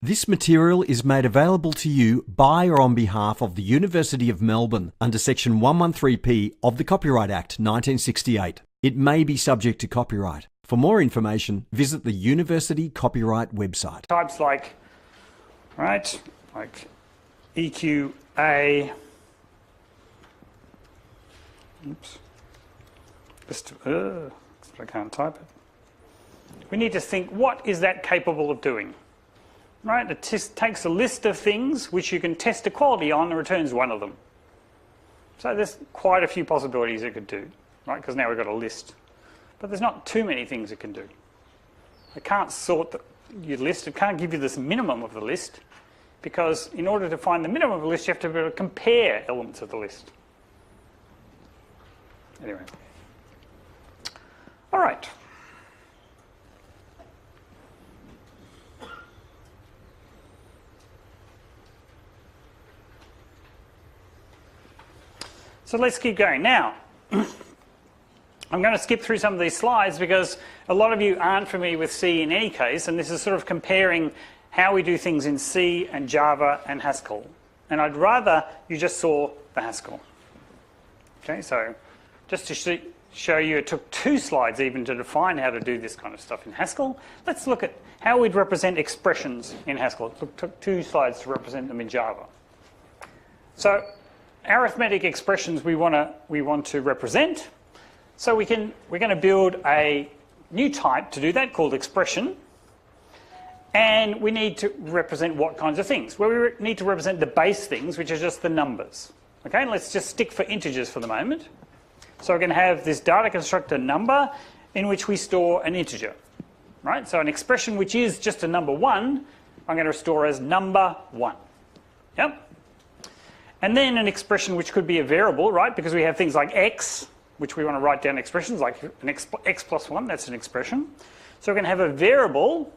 This material is made available to you by or on behalf of the University of Melbourne under Section 113P of the Copyright Act 1968. It may be subject to copyright. For more information, visit the University Copyright website. Types like EQA. Oops. I can't type it. We need to think, what is that capable of doing? Right? It takes a list of things which you can test a quality on and returns one of them. So there's quite a few possibilities it could do, right? Because now we've got a list. But there's not too many things it can do. It can't sort your list. It can't give you this minimum of the list, because in order to find the minimum of the list, you have to be able to compare elements of the list. Anyway. All right. So let's keep going. Now, I'm going to skip through some of these slides because a lot of you aren't familiar with C in any case, and this is sort of comparing how we do things in C and Java and Haskell. And I'd rather you just saw the Haskell. Okay, so just to show you, it took 2 slides even to define how to do this kind of stuff in Haskell. Let's look at how we'd represent expressions in Haskell. It took 2 slides to represent them in Java. So arithmetic expressions we want to represent. So we're going to build a new type to do that called expression. And we need to represent what kinds of things? Well, we need to represent the base things, which are just the numbers. Okay, let's just stick for integers for the moment. So we're going to have this data constructor number in which we store an integer. Right? So an expression which is just a number 1, I'm going to store as number 1. Yep. And then an expression which could be a variable, right? Because we have things like x, which we want to write down expressions, like an x plus 1, that's an expression. So we're going to have a variable,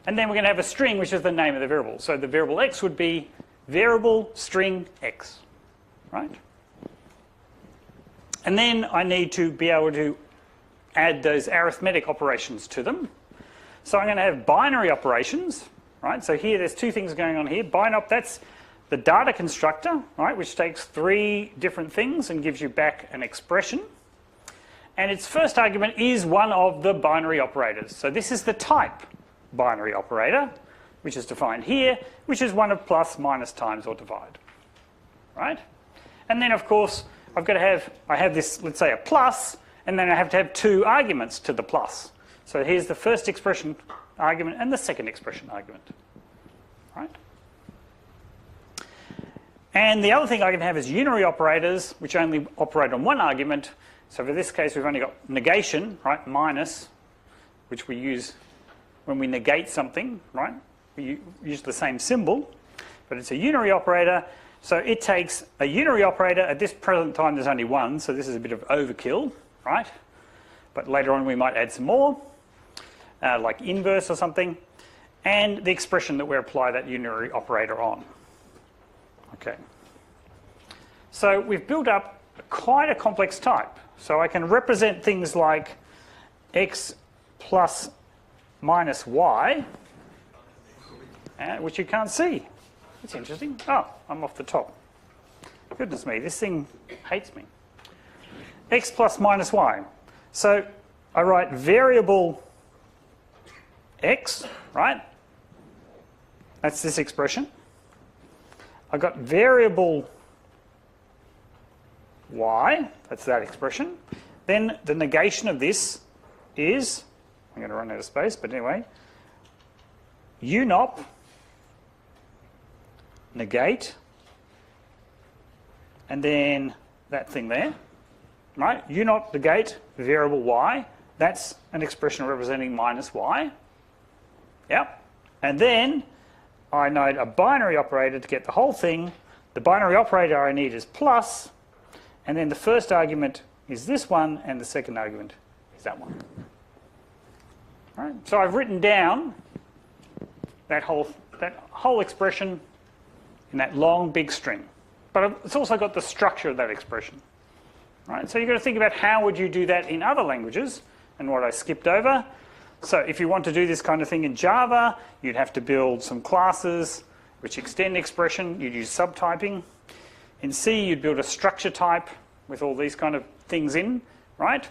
and then we're going to have a string, which is the name of the variable. So the variable x would be variable string x, right? And then I need to be able to add those arithmetic operations to them. So I'm going to have binary operations, right? So here there's 2 things going on here. Binop, that's the data constructor, right, which takes 3 different things and gives you back an expression. And its first argument is one of the binary operators. So this is the type binary operator, which is defined here, which is one of plus, minus, times, or divide. Right? And then, of course, I have this, let's say, a plus, and then I have to have 2 arguments to the plus. So here's the first expression argument and the second expression argument. Right? And the other thing I can have is unary operators, which only operate on 1 argument. So for this case, we've only got negation, right, minus, which we use when we negate something, right? We use the same symbol, but it's a unary operator. So it takes a unary operator. At this present time, there's only 1, so this is a bit of overkill, right? But later on, we might add some more, like inverse or something, and the expression that we apply that unary operator on. Okay. So we've built up quite a complex type. So I can represent things like x plus minus y, which you can't see. That's interesting. Oh, I'm off the top. Goodness me, this thing hates me. X plus minus y. So I write variable x, right? That's this expression. I've got variable y, that's that expression. Then the negation of this is, I'm going to run out of space, but anyway, unop negate, and then that thing there, right? Unop negate variable y, that's an expression representing minus y. Yep. And then I need a binary operator to get the whole thing. The binary operator I need is plus, and then the first argument is this one, and the second argument is that one. All right? So I've written down that whole expression in that long, big string. But it's also got the structure of that expression. Right? So you've got to think about how would you do that in other languages, and what I skipped over. So if you want to do this kind of thing in Java, you'd have to build some classes which extend expression. You'd use subtyping. In C, you'd build a structure type with all these kind of things in, right?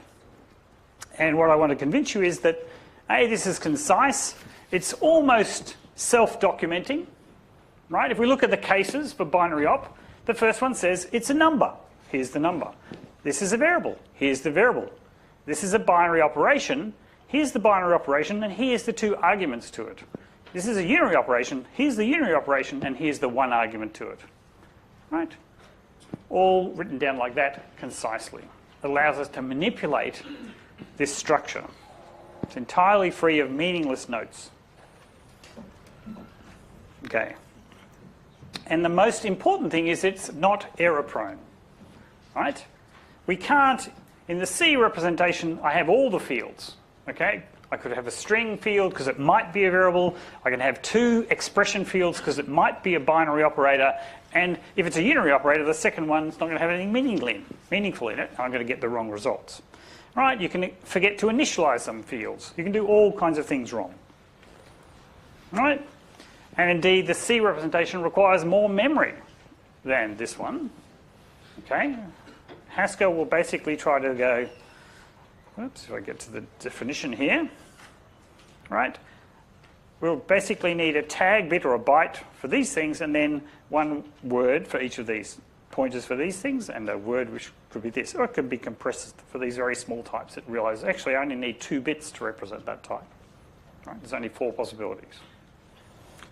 And what I want to convince you is that, A, this is concise. It's almost self-documenting, right? If we look at the cases for binary op, the first one says it's a number. Here's the number. This is a variable. Here's the variable. This is a binary operation. Here's the binary operation, and here's the two arguments to it. This is a unary operation. Here's the unary operation, and here's the one argument to it, right? All written down like that concisely. It allows us to manipulate this structure. It's entirely free of meaningless notes. Okay. And the most important thing is it's not error-prone, right? We can't, in the C representation, I have all the fields, okay? I could have a string field because it might be a variable. I can have two expression fields because it might be a binary operator. And if it's a unary operator, the second one's not going to have anything meaningful in it. I'm going to get the wrong results. Right? You can forget to initialize some fields. You can do all kinds of things wrong. Right? And indeed, the C representation requires more memory than this one. Okay? Haskell will basically try to go, oops, if I get to the definition here, right? We'll basically need a tag bit or a byte for these things, and then one word for each of these pointers for these things, and a word which could be this, or it could be compressed for these very small types that realise actually I only need 2 bits to represent that type. Right? There's only 4 possibilities.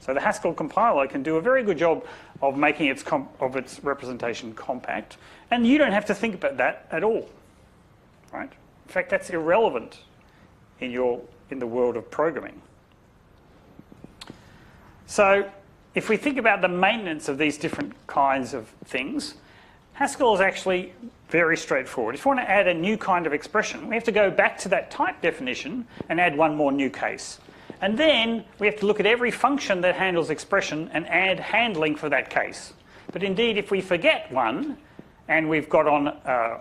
So the Haskell compiler can do a very good job of making its representation compact, and you don't have to think about that at all. Right? In fact, that's irrelevant in the world of programming. So if we think about the maintenance of these different kinds of things, Haskell is actually very straightforward. If we want to add a new kind of expression, we have to go back to that type definition and add one more new case. And then we have to look at every function that handles expression and add handling for that case. But indeed, if we forget one, and we've got on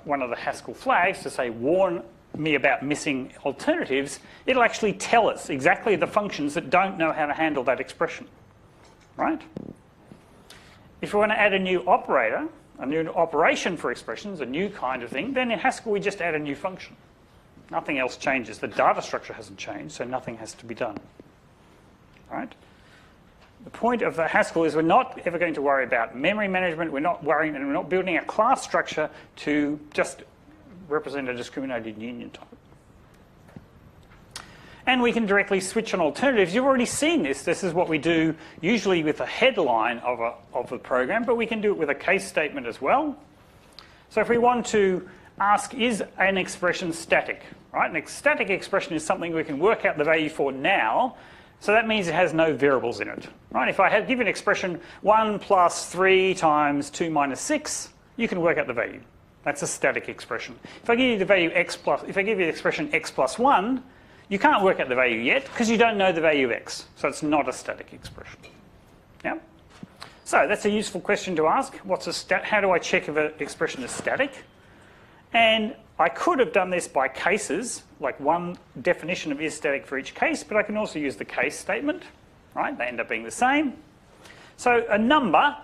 one of the Haskell flags to say, warn me about missing alternatives, it'll actually tell us exactly the functions that don't know how to handle that expression. Right? If we want to add a new operator, a new operation for expressions, a new kind of thing, then in Haskell we just add a new function. Nothing else changes. The data structure hasn't changed, so nothing has to be done. Right? The point of the Haskell is we're not ever going to worry about memory management. We're not worrying, and we're not building a class structure to just represent a discriminated union type. And we can directly switch on alternatives. You've already seen this. This is what we do usually with a headline of a program, but we can do it with a case statement as well. So if we want to ask, is an expression static? Right? An static expression is something we can work out the value for now. So that means it has no variables in it. Right? If I give an expression 1 plus 3 times 2 minus 6, you can work out the value. That's a static expression. If I give you the value if I give you the expression x plus 1, you can't work out the value yet because you don't know the value of x. So it's not a static expression. Yeah? So that's a useful question to ask. How do I check if an expression is static? And I could have done this by cases, like one definition of is static for each case, but I can also use the case statement. Right? They end up being the same. So a number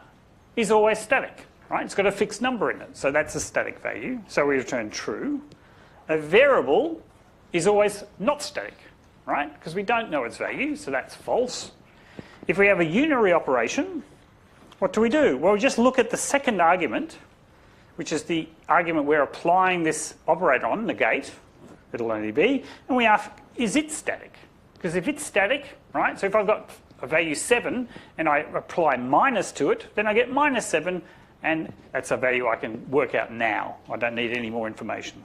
is always static. Right? It's got a fixed number in it. So that's a static value. So we return true. A variable is always not static, right? Because we don't know its value, so that's false. If we have a unary operation, what do? Well, we just look at the second argument, which is the argument we're applying this operator on, negate, it'll only be, and we ask, is it static? Because if it's static, right, so if I've got a value 7 and I apply minus to it, then I get minus 7, and that's a value I can work out now. I don't need any more information.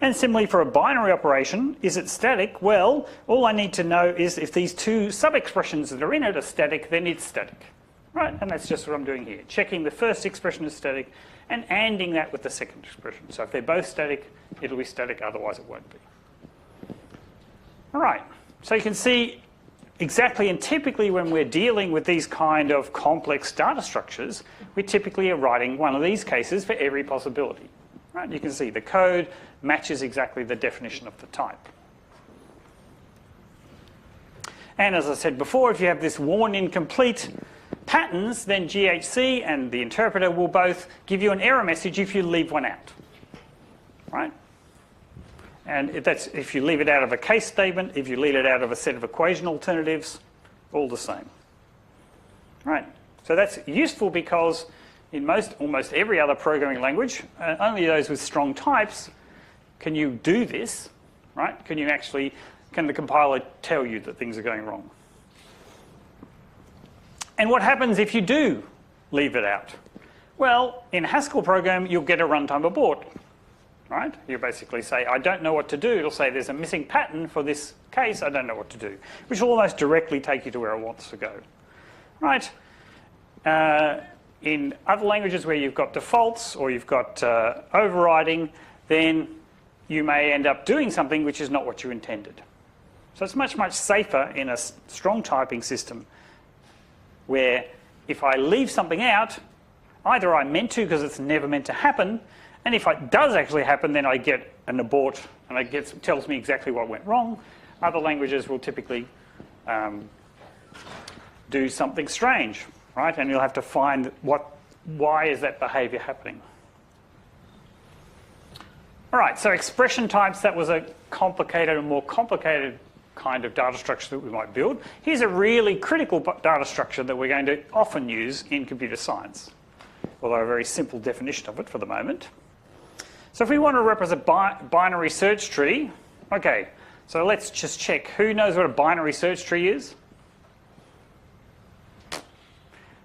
And similarly for a binary operation, is it static? Well, all I need to know is if these two sub-expressions that are in it are static, then it's static. Right? And that's just what I'm doing here. Checking the first expression is static and ANDing that with the second expression. So if they're both static, it'll be static, otherwise it won't be. All right. So you can see exactly and typically when we're dealing with these kind of complex data structures, we typically are writing one of these cases for every possibility. Right? You can see the code matches exactly the definition of the type. And as I said before, if you have this warn incomplete patterns, then GHC and the interpreter will both give you an error message if you leave one out, right? And if you leave it out of a case statement, if you leave it out of a set of equation alternatives, all the same, right? So that's useful because in almost every other programming language, only those with strong types can you do this, right? Can the compiler tell you that things are going wrong? And what happens if you do leave it out? Well, in a Haskell program, you'll get a runtime abort, right? You basically say, I don't know what to do. It'll say there's a missing pattern for this case. I don't know what to do, which will almost directly take you to where it wants to go, right? In other languages where you've got defaults or you've got overriding, then you may end up doing something which is not what you intended. So it's much, much safer in a strong typing system where if I leave something out, either I meant to because it's never meant to happen, and if it does actually happen, then I get an abort and it tells me exactly what went wrong. Other languages will typically do something strange, right? And you'll have to find why is that behavior happening. All right, so expression types, that was a more complicated kind of data structure that we might build. Here's a really critical data structure that we're going to often use in computer science, although a very simple definition of it for the moment. So if we want to represent binary search tree, okay, so let's just check. Who knows what a binary search tree is?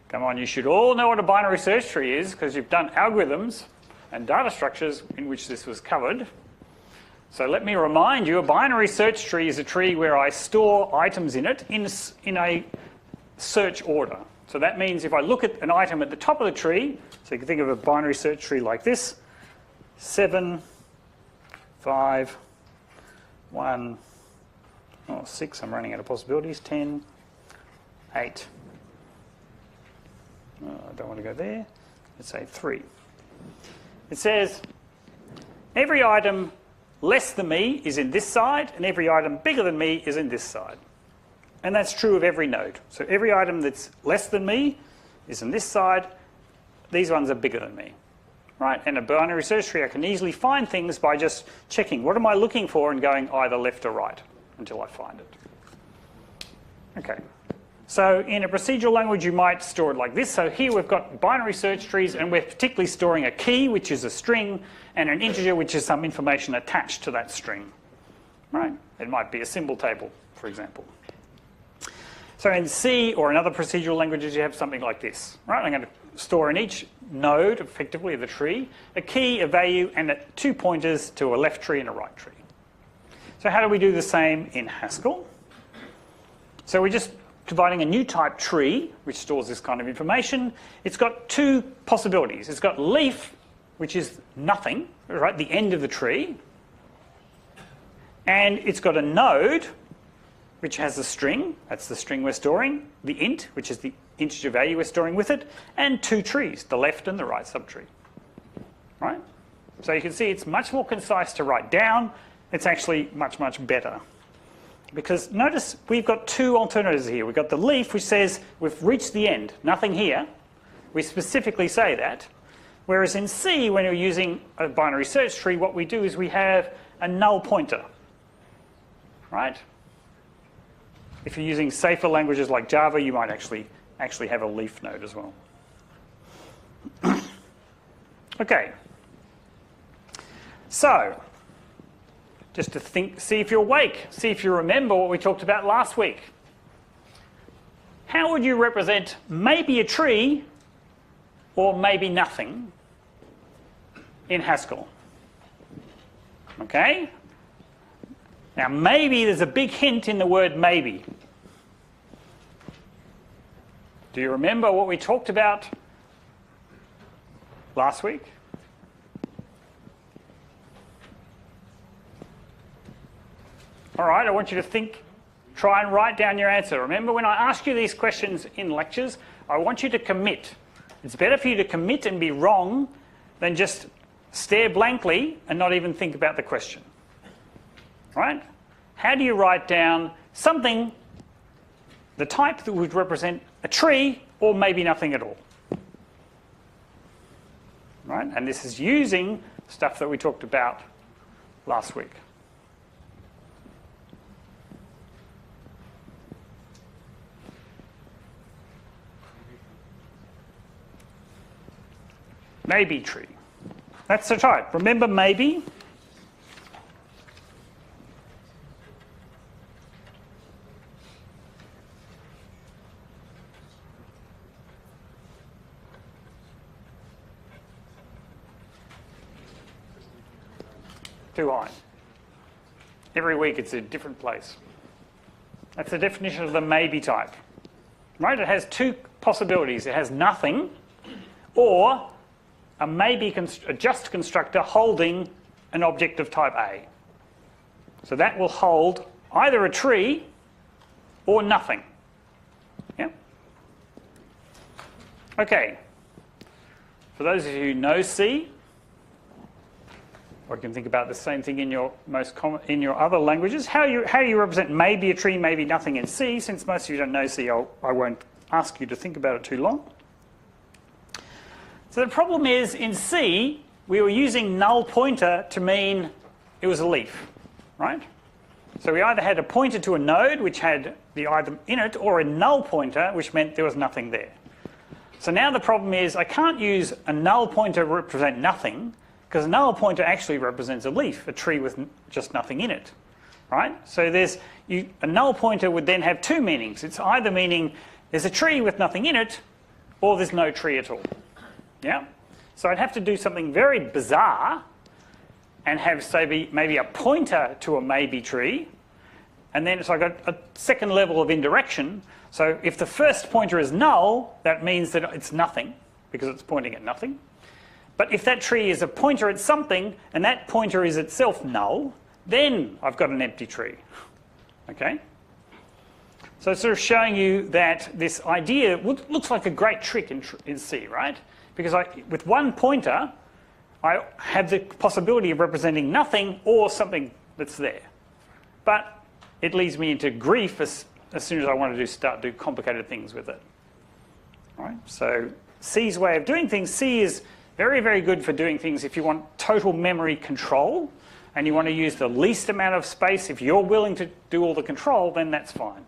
Come on, you should all know what a binary search tree is because you've done algorithms and data structures in which this was covered. So let me remind you, a binary search tree is a tree where I store items in it in a search order. So that means if I look at an item at the top of the tree, so you can think of a binary search tree like this, 7, 5, 1, 6, I'm running out of possibilities, 10, 8. I don't want to go there. Let's say 3. It says every item less than me is in this side, and every item bigger than me is in this side. And that's true of every node. So every item that's less than me is in this side. These ones are bigger than me, right? And a binary search tree, I can easily find things by just checking what am I looking for and going either left or right until I find it. Okay. So in a procedural language, you might store it like this. So here we've got binary search trees, and we're particularly storing a key, which is a string, and an integer, which is some information attached to that string, right? It might be a symbol table, for example. So in C or in other procedural languages, you have something like this, right? I'm going to store in each node, effectively, of the tree, a key, a value, and 2 pointers to a left tree and a right tree. So how do we do the same in Haskell? So we're just providing a new type tree, which stores this kind of information. It's got 2 possibilities. It's got leaf, which is nothing, right, the end of the tree. And it's got a node, which has a string. That's the string we're storing. The int, which is the integer value we're storing with it. And 2 trees, the left and the right subtree. Right? So you can see it's much more concise to write down. It's actually much, much better. Because notice we've got 2 alternatives here. We've got the leaf, which says we've reached the end, nothing here. We specifically say that. Whereas in C, when you're using a binary search tree, what we do is we have a null pointer, right? If you're using safer languages like Java, you might actually have a leaf node as well. Okay. So, just to think, see if you're awake, see if you remember what we talked about last week. How would you represent maybe a tree or maybe nothing in Haskell? Okay? Now maybe, there's a big hint in the word maybe. Do you remember what we talked about last week? All right, I want you to think, try and write down your answer. Remember, when I ask you these questions in lectures, I want you to commit. It's better for you to commit and be wrong than just stare blankly and not even think about the question. Right? How do you write down something the type that would represent a tree or maybe nothing at all. Right? And this is using stuff that we talked about last week. Maybe tree. That's the type. Remember maybe? Too high. Every week it's a different place. That's the definition of the maybe type. Right? It has two possibilities. It has nothing, or a maybe a just constructor holding an object of type A. So that will hold either a tree or nothing. Yeah? Okay. For those of you who know C, or you can think about the same thing in your in your other languages. How do you represent maybe a tree, maybe nothing in C? Since most of you don't know C, I won't ask you to think about it too long. So the problem is, in C, we were using null pointer to mean it was a leaf, right? So we either had a pointer to a node, which had the item in it, or a null pointer, which meant there was nothing there. So now the problem is, I can't use a null pointer to represent nothing, because a null pointer actually represents a leaf, a tree with just nothing in it, right? So a null pointer would then have two meanings. It's either meaning there's a tree with nothing in it, or there's no tree at all. Yeah? So I'd have to do something very bizarre and have, say, maybe a pointer to a maybe tree, and then so I got a second level of indirection. So if the first pointer is null, that means that it's nothing, because it's pointing at nothing. But if that tree is a pointer at something, and that pointer is itself null, then I've got an empty tree. Okay? So it's sort of showing you that this idea looks like a great trick in C, right? Because with one pointer, I have the possibility of representing nothing or something that's there. But it leads me into grief as soon as I want to start do complicated things with it. All right? So C's way of doing things, C is very, very good for doing things if you want total memory control and you want to use the least amount of space. If you're willing to do all the control, then that's fine.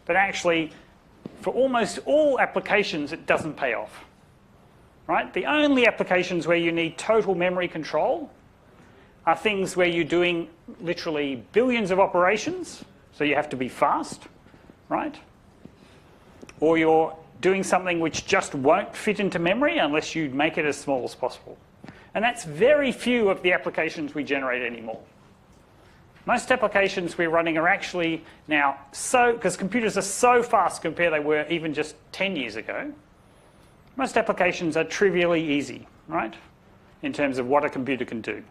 But actually, for almost all applications, it doesn't pay off. Right? The only applications where you need total memory control are things where you're doing literally billions of operations, so you have to be fast, right? Or you're doing something which just won't fit into memory unless you make it as small as possible. And that's very few of the applications we generate anymore. Most applications we're running are actually now because computers are so fast compared to they were even just 10 years ago, most applications are trivially easy, right, in terms of what a computer can do.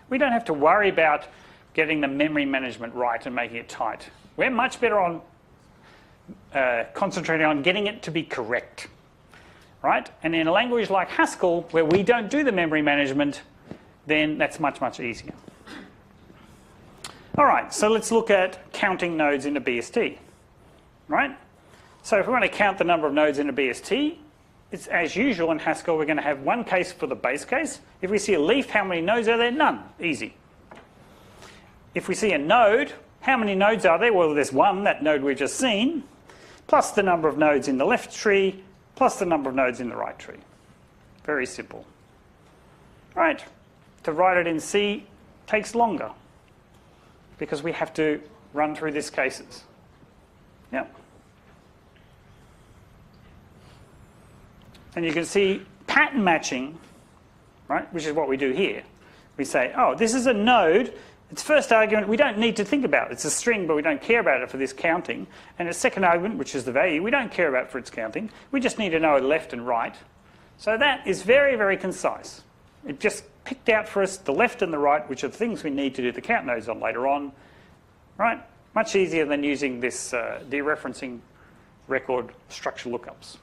We don't have to worry about getting the memory management right and making it tight. We're much better on concentrating on getting it to be correct, right? And in a language like Haskell, where we don't do the memory management, then that's much, much easier. All right, so let's look at counting nodes in a BST, right? So if we want to count the number of nodes in a BST, it's as usual in Haskell, we're going to have one case for the base case. If we see a leaf, how many nodes are there? None. Easy. If we see a node, how many nodes are there? Well, there's one, that node we've just seen, plus the number of nodes in the left tree, plus the number of nodes in the right tree. Very simple. Right. To write it in C takes longer because we have to run through these cases. Yeah. And you can see pattern matching, right, which is what we do here. We say, oh, this is a node. Its first argument we don't need to think about. It's a string, but we don't care about it for this counting. And its second argument, which is the value, we don't care about for its counting. We just need to know left and right. So that is very, very concise. It just picked out for us the left and the right, which are the things we need to do the count nodes on later on. Right? Much easier than using this dereferencing record structure lookups.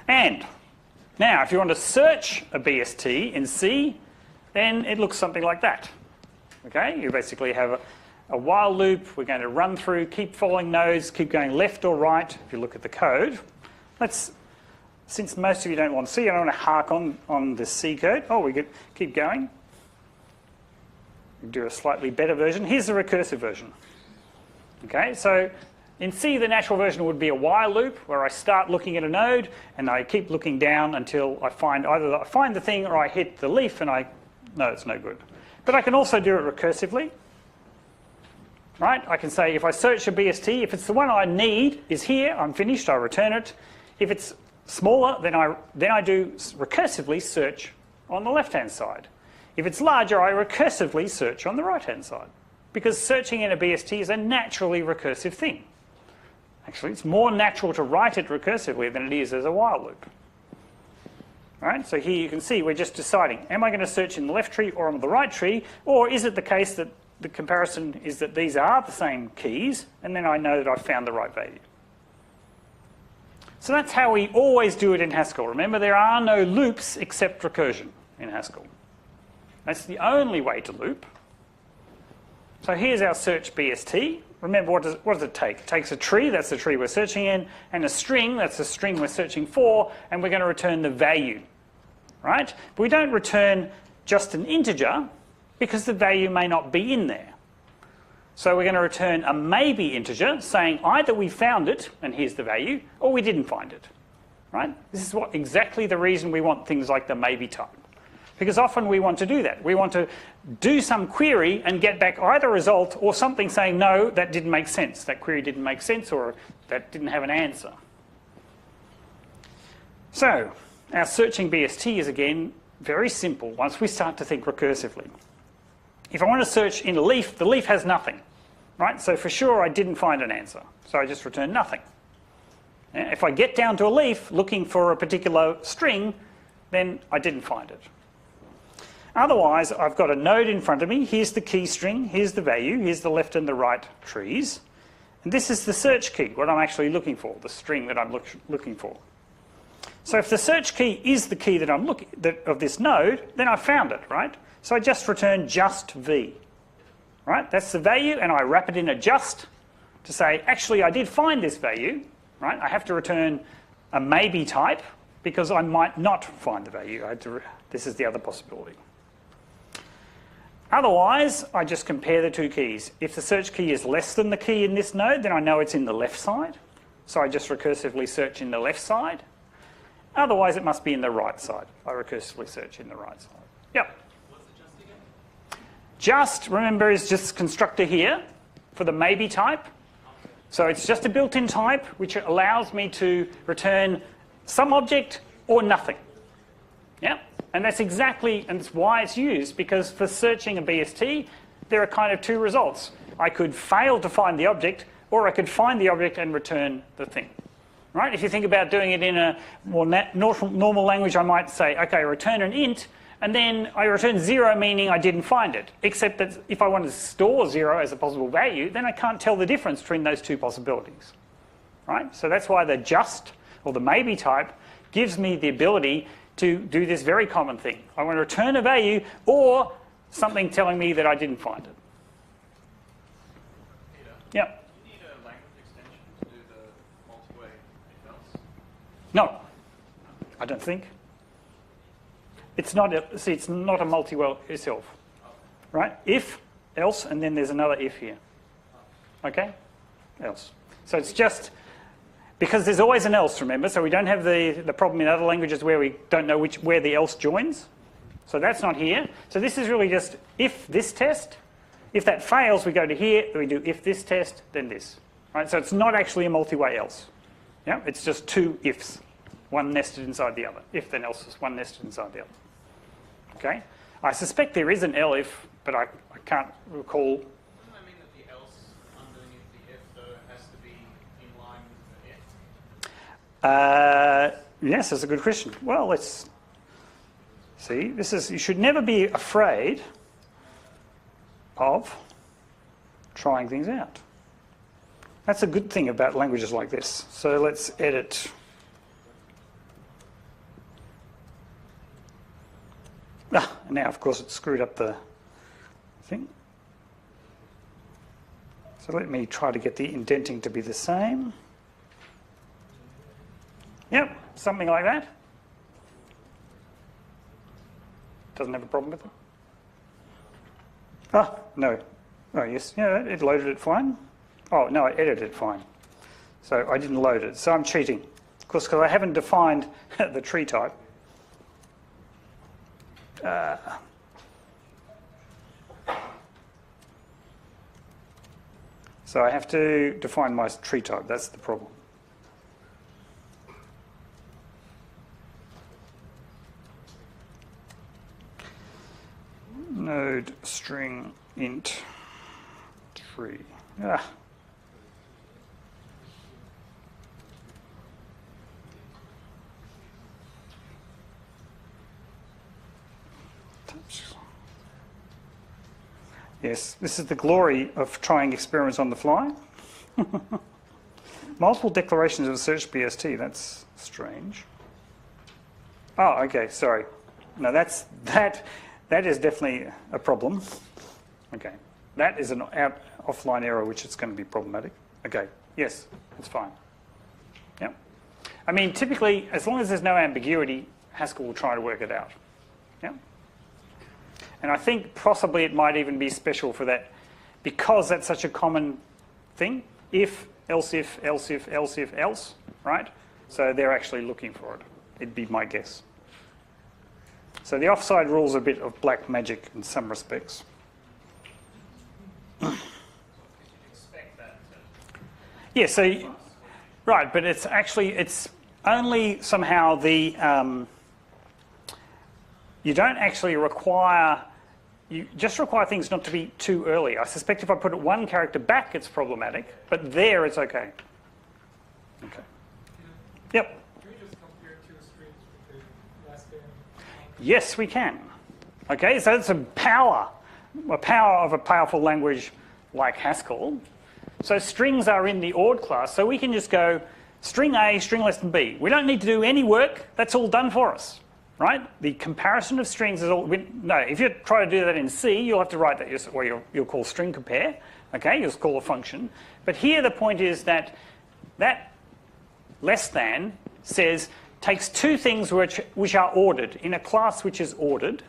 And now, if you want to search a BST in C, then it looks something like that. Okay, you basically have a while loop. We're going to run through, keep following nodes, keep going left or right. If you look at the code, since most of you don't want C, I don't want to hark on the C code. Oh, we keep going. Do a slightly better version. Here's the recursive version. Okay, so in C, the natural version would be a while loop where I start looking at a node and I keep looking down until I find either I find the thing or I hit the leaf and I know it's no good. But I can also do it recursively. Right? I can say if I search a BST, if it's the one I need is here, I'm finished, I return it. If it's smaller, then I do recursively search on the left-hand side. If it's larger, I recursively search on the right-hand side. Because searching in a BST is a naturally recursive thing. Actually, it's more natural to write it recursively than it is as a while loop. Right? So here you can see we're just deciding, am I going to search in the left tree or on the right tree? Or is it the case that the comparison is that these are the same keys, and then I know that I've found the right value. So that's how we always do it in Haskell. Remember, there are no loops except recursion in Haskell. That's the only way to loop. So here's our search BST. Remember, what does it take? It takes a tree, that's the tree we're searching in, and a string, that's the string we're searching for, and we're going to return the value. Right? But we don't return just an integer, because the value may not be in there. So we're going to return a maybe integer saying either we found it, and here's the value, or we didn't find it. Right? This is exactly the reason we want things like the maybe type. Because often we want to do that. We want to do some query and get back either a result or something saying, no, that didn't make sense. That query didn't make sense, or that didn't have an answer. So our searching BST is, again, very simple once we start to think recursively. If I want to search in a leaf, the leaf has nothing, right? So for sure I didn't find an answer. So I just return nothing. If I get down to a leaf looking for a particular string, then I didn't find it. Otherwise, I've got a node in front of me. Here's the key string. Here's the value. Here's the left and the right trees. And this is the search key, what I'm actually looking for, the string that I'm looking for. So if the search key is the key that I'm of this node, then I've found it, right? So I just return just v, right? That's the value, and I wrap it in a just to say, actually, I did find this value, right? I have to return a maybe type because I might not find the value. This is the other possibility. Otherwise, I just compare the two keys. If the search key is less than the key in this node, then I know it's in the left side. So I just recursively search in the left side. Otherwise, it must be in the right side. I recursively search in the right side. Yep. Just, remember, is just constructor here for the maybe type. So it's just a built-in type which allows me to return some object or nothing. Yeah? And that's exactly, and it's why it's used, because for searching a BST, there are kind of two results. I could fail to find the object, or I could find the object and return the thing. Right? If you think about doing it in a more normal language, I might say, okay, return an int, and then I return 0, meaning I didn't find it. Except that if I want to store 0 as a possible value, then I can't tell the difference between those two possibilities. Right? So that's why the just, or the maybe type, gives me the ability to do this very common thing. I want to return a value, or something telling me that I didn't find it. Peter, Yep. do you need a language extension to do the multi-way if else? No, I don't think. It's not a multi-well itself, right? If, else, and then there's another if here. Okay? Else. So it's just, because there's always an else, remember, so we don't have the problem in other languages where we don't know where the else joins. So that's not here. So this is really just if this test. If that fails, we go to here, we do if this test, then this. Right? So it's not actually a multi-way else. Yeah? It's just two ifs, one nested inside the other. If, then else is one nested inside the other. Okay? I suspect there is an elif, but I can't recall. Doesn't that mean that the else underneath the if, though, has to be in line with the if? Yes, that's a good question. Well, let's see. You should never be afraid of trying things out. That's a good thing about languages like this. So let's edit. Now, of course, it screwed up the thing. So let me try to get the indenting to be the same. Yep, something like that. Doesn't have a problem with it. Oh, no. Oh, yes, yeah, it loaded it fine. Oh, no, I edited it fine. So I didn't load it. So I'm cheating. Of course, because I haven't defined the tree type. So I have to define my tree type. That's the problem. Node string int tree. Ah. Yes, this is the glory of trying experiments on the fly. Multiple declarations of search BST, that's strange. Oh, okay, sorry. No, that is definitely a problem. Okay, that is an offline error, which is going to be problematic. Okay, yes, it's fine. Yeah. I mean, typically, as long as there's no ambiguity, Haskell will try to work it out. Yeah. And I think possibly it might even be special for that, because that's such a common thing. If, else if, else if, else if, else, right? So they're actually looking for it. It'd be my guess. So the offside rule's a bit of black magic in some respects. Yeah, so, right, but it's actually, it's only somehow the, you don't actually require, you just require things not to be too early. I suspect if I put it one character back, it's problematic, but there it's okay. Okay. Yep. Can we just compare two strings with the last name? Yes, we can. Okay, so it's a power of a powerful language like Haskell. So strings are in the ORD class, so we can just go string A, string less than B. We don't need to do any work. That's all done for us, right? The comparison of strings is all... No, if you try to do that in C, you'll have to write that, well, you'll call string compare. Okay, you'll call a function. But here the point is that that less than says, takes two things which are ordered in a class which is ordered,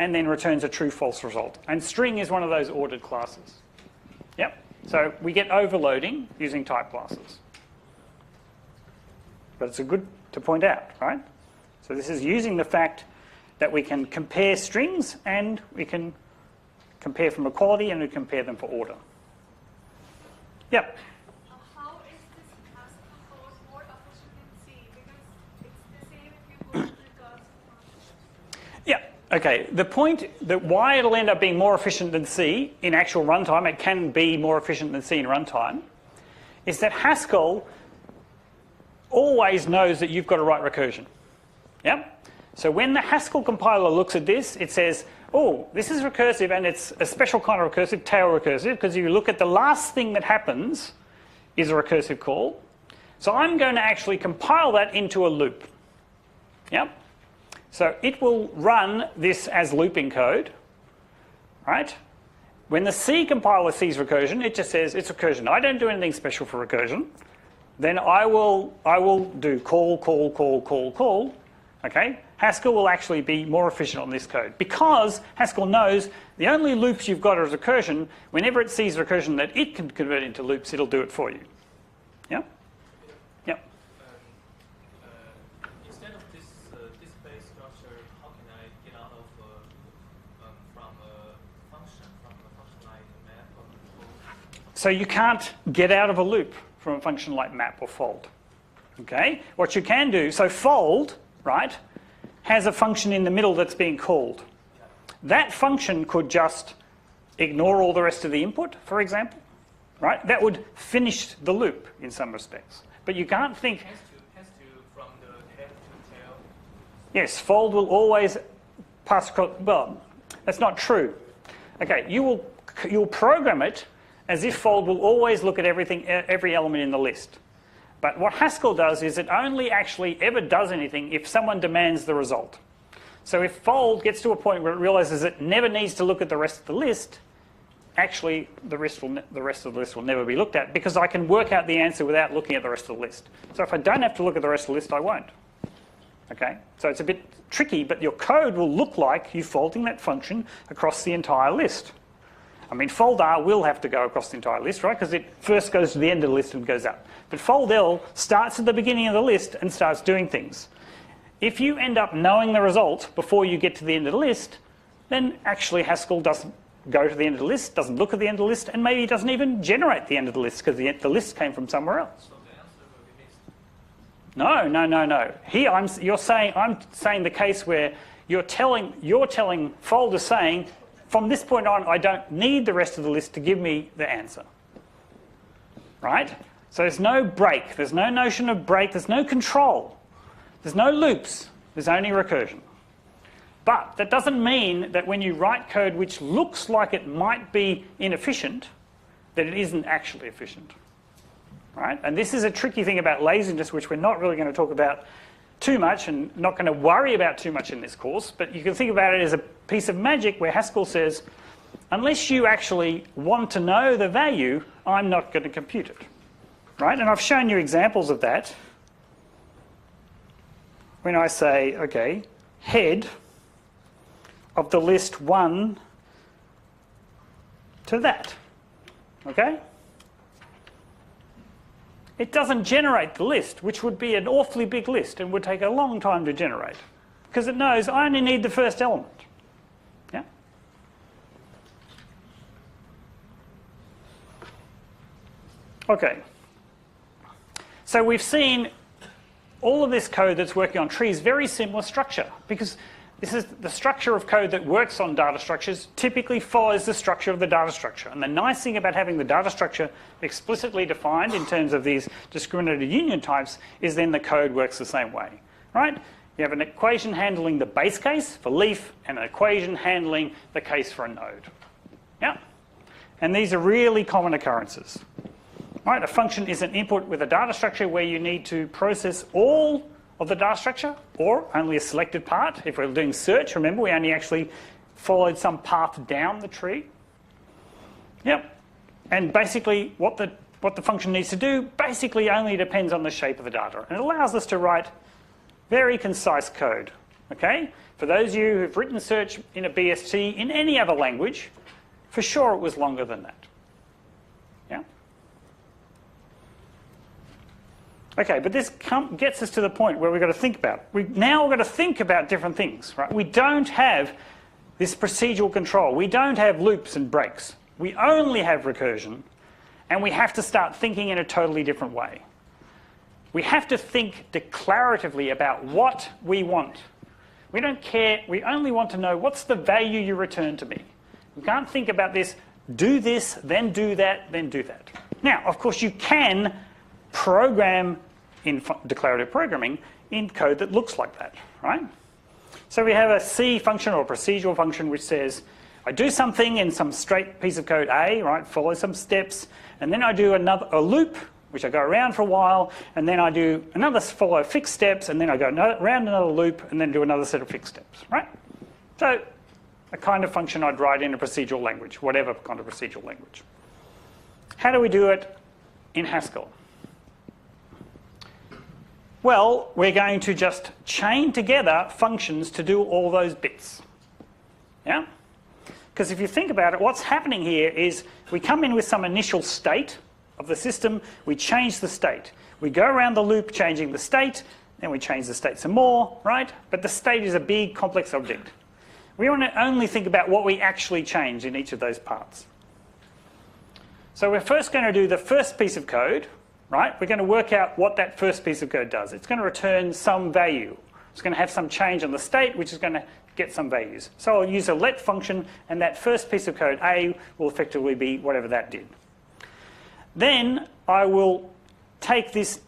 and then returns a true-false result. And string is one of those ordered classes. Yep. So we get overloading using type classes. But it's a good to point out, right? So this is using the fact that we can compare strings and we can compare from equality and we compare them for order. Yep. How is this Haskell code more efficient in C? Because it's the same if you go to recursive functions. Yeah. Okay, the point that why it'll end up being more efficient than C in actual runtime, it can be more efficient than C in runtime, is that Haskell always knows that you've got to write recursion. Yep. So when the Haskell compiler looks at this, it says, oh, this is recursive, and it's a special kind of recursive, tail recursive, because you look at the last thing that happens is a recursive call. So I'm going to actually compile that into a loop. Yep. So it will run this as looping code, right? When the C compiler sees recursion, it just says it's recursion. I don't do anything special for recursion. Then I will do call, call, call, call, call. Okay? Haskell will actually be more efficient on this code because Haskell knows the only loops you've got are recursion. Whenever it sees recursion that it can convert into loops, it'll do it for you. Yeah? Yep. Instead of this display structure, how can I get out of from a function like map or fold? So you can't get out of a loop from a function like map or fold. Okay? What you can do, so fold, right, has a function in the middle that's being called. That function could just ignore all the rest of the input, for example, right? That would finish the loop in some respects. But you can't think... Has to from the head to tail. Yes, fold will always pass across... Well, that's not true. Okay, you'll program it as if fold will always look at every element in the list. But what Haskell does is it only actually ever does anything if someone demands the result. So if fold gets to a point where it realizes it never needs to look at the rest of the list, actually the rest of the list will never be looked at, because I can work out the answer without looking at the rest of the list. So if I don't have to look at the rest of the list, I won't. Okay? So it's a bit tricky, but your code will look like you faulting that function across the entire list. I mean, fold R will have to go across the entire list, right? Because it first goes to the end of the list and goes up. But fold L starts at the beginning of the list and starts doing things. If you end up knowing the result before you get to the end of the list, then actually Haskell doesn't go to the end of the list, doesn't look at the end of the list, and maybe doesn't even generate the end of the list because the list came from somewhere else. So the answer will be missed. No. Here I'm saying the case where you're telling fold is saying, from this point on, I don't need the rest of the list to give me the answer. Right? So there's no break. There's no notion of break. There's no control. There's no loops. There's only recursion. But that doesn't mean that when you write code which looks like it might be inefficient, that it isn't actually efficient. Right? And this is a tricky thing about laziness, which we're not really going to talk about too much and not going to worry about too much in this course. But you can think about it as a piece of magic where Haskell says, unless you actually want to know the value, I'm not going to compute it. Right? And I've shown you examples of that. When I say, okay, head of the list 1 to that. Okay? It doesn't generate the list, which would be an awfully big list and would take a long time to generate, because it knows I only need the first element. Yeah? Okay. So we've seen all of this code that's working on trees, very similar structure, because this is the structure of code that works on data structures typically follows the structure of the data structure. And the nice thing about having the data structure explicitly defined in terms of these discriminated union types is then the code works the same way, right? You have an equation handling the base case for leaf and an equation handling the case for a node. Yeah? And these are really common occurrences. Right? A function is an input with a data structure where you need to process all of the data structure, or only a selected part. If we're doing search, remember, we only actually followed some path down the tree. Yep. And basically, what the function needs to do basically only depends on the shape of the data. And it allows us to write very concise code. Okay? For those of you who've written search in a BST in any other language, for sure it was longer than that. Yeah? Okay, but this gets us to the point where we've got to think about it. We've got to think about different things, right? We don't have this procedural control. We don't have loops and breaks. We only have recursion, and we have to start thinking in a totally different way. We have to think declaratively about what we want. We don't care. We only want to know what's the value you return to me. We can't think about this, do this, then do that, then do that. Now, of course, you can program in declarative programming in code that looks like that, right? So we have a C function or a procedural function which says, I do something in some straight piece of code A, right, follow some steps, and then I do a loop, which I go around for a while, and then I do another follow fixed steps, and then I go around another loop, and then do another set of fixed steps, right? So a kind of function I'd write in a procedural language, whatever kind of procedural language. How do we do it in Haskell? Well, we're going to just chain together functions to do all those bits. Yeah? Because if you think about it, what's happening here is we come in with some initial state of the system, we change the state. We go around the loop changing the state, then we change the state some more, right? But the state is a big complex object. We want to only think about what we actually change in each of those parts. So we're first going to do the first piece of code, right? We're going to work out what that first piece of code does. It's going to return some value. It's going to have some change on the state, which is going to get some values. So I'll use a let function, and that first piece of code, A, will effectively be whatever that did. Then I will take this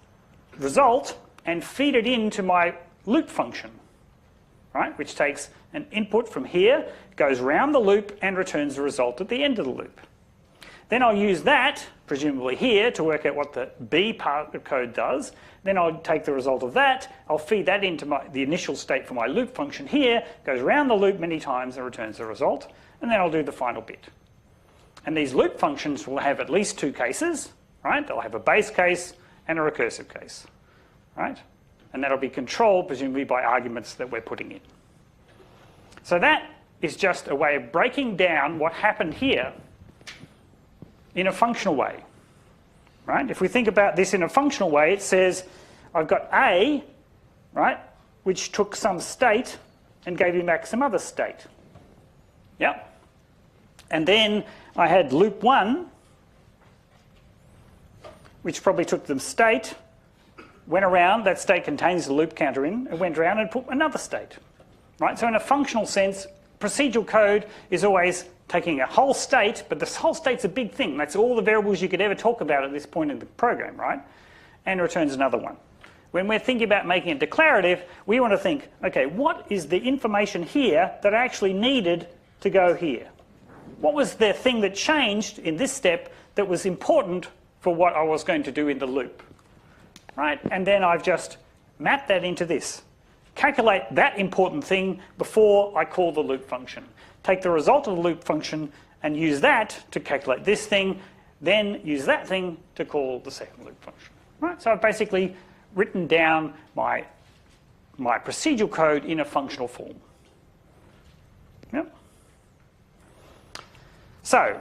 result and feed it into my loop function, right? Which takes an input from here, goes round the loop, and returns the result at the end of the loop. Then I'll use that, presumably here, to work out what the B part of code does. Then I'll take the result of that, I'll feed that into the initial state for my loop function here, goes around the loop many times and returns the result, and then I'll do the final bit. And these loop functions will have at least two cases, right? They'll have a base case and a recursive case, right? And that'll be controlled presumably by arguments that we're putting in. So that is just a way of breaking down what happened here in a functional way, right? If we think about this in a functional way, it says I've got A, right, which took some state and gave me back some other state. Yep. And then I had loop 1, which probably took the state, went around, that state contains the loop counter in, and went around and put another state. Right? So in a functional sense, procedural code is always taking a whole state, but this whole state's a big thing. That's all the variables you could ever talk about at this point in the program, right? And returns another one. When we're thinking about making it declarative, we want to think, okay, what is the information here that I actually needed to go here? What was the thing that changed in this step that was important for what I was going to do in the loop? Right? And then I've just mapped that into this. Calculate that important thing before I call the loop function. Take the result of the loop function and use that to calculate this thing, then use that thing to call the second loop function. Right? So I've basically written down my procedural code in a functional form. Yep. So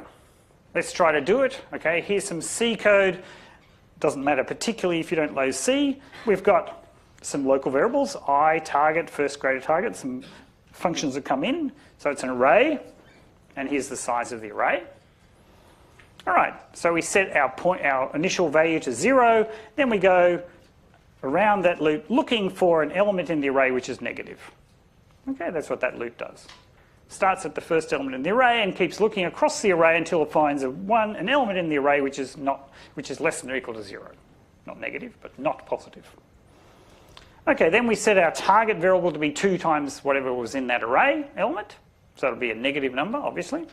let's try to do it. Okay, here's some C code. Doesn't matter particularly if you don't load C. We've got some local variables, I, target, first grader target, some functions that come in. So it's an array, and here's the size of the array. All right, so we set our initial value to 0, then we go around that loop looking for an element in the array which is negative. Okay, that's what that loop does. Starts at the first element in the array and keeps looking across the array until it finds an element in the array which is less than or equal to 0. Not negative, but not positive. Okay, then we set our target variable to be 2 times whatever was in that array element. So it'll be a negative number, obviously.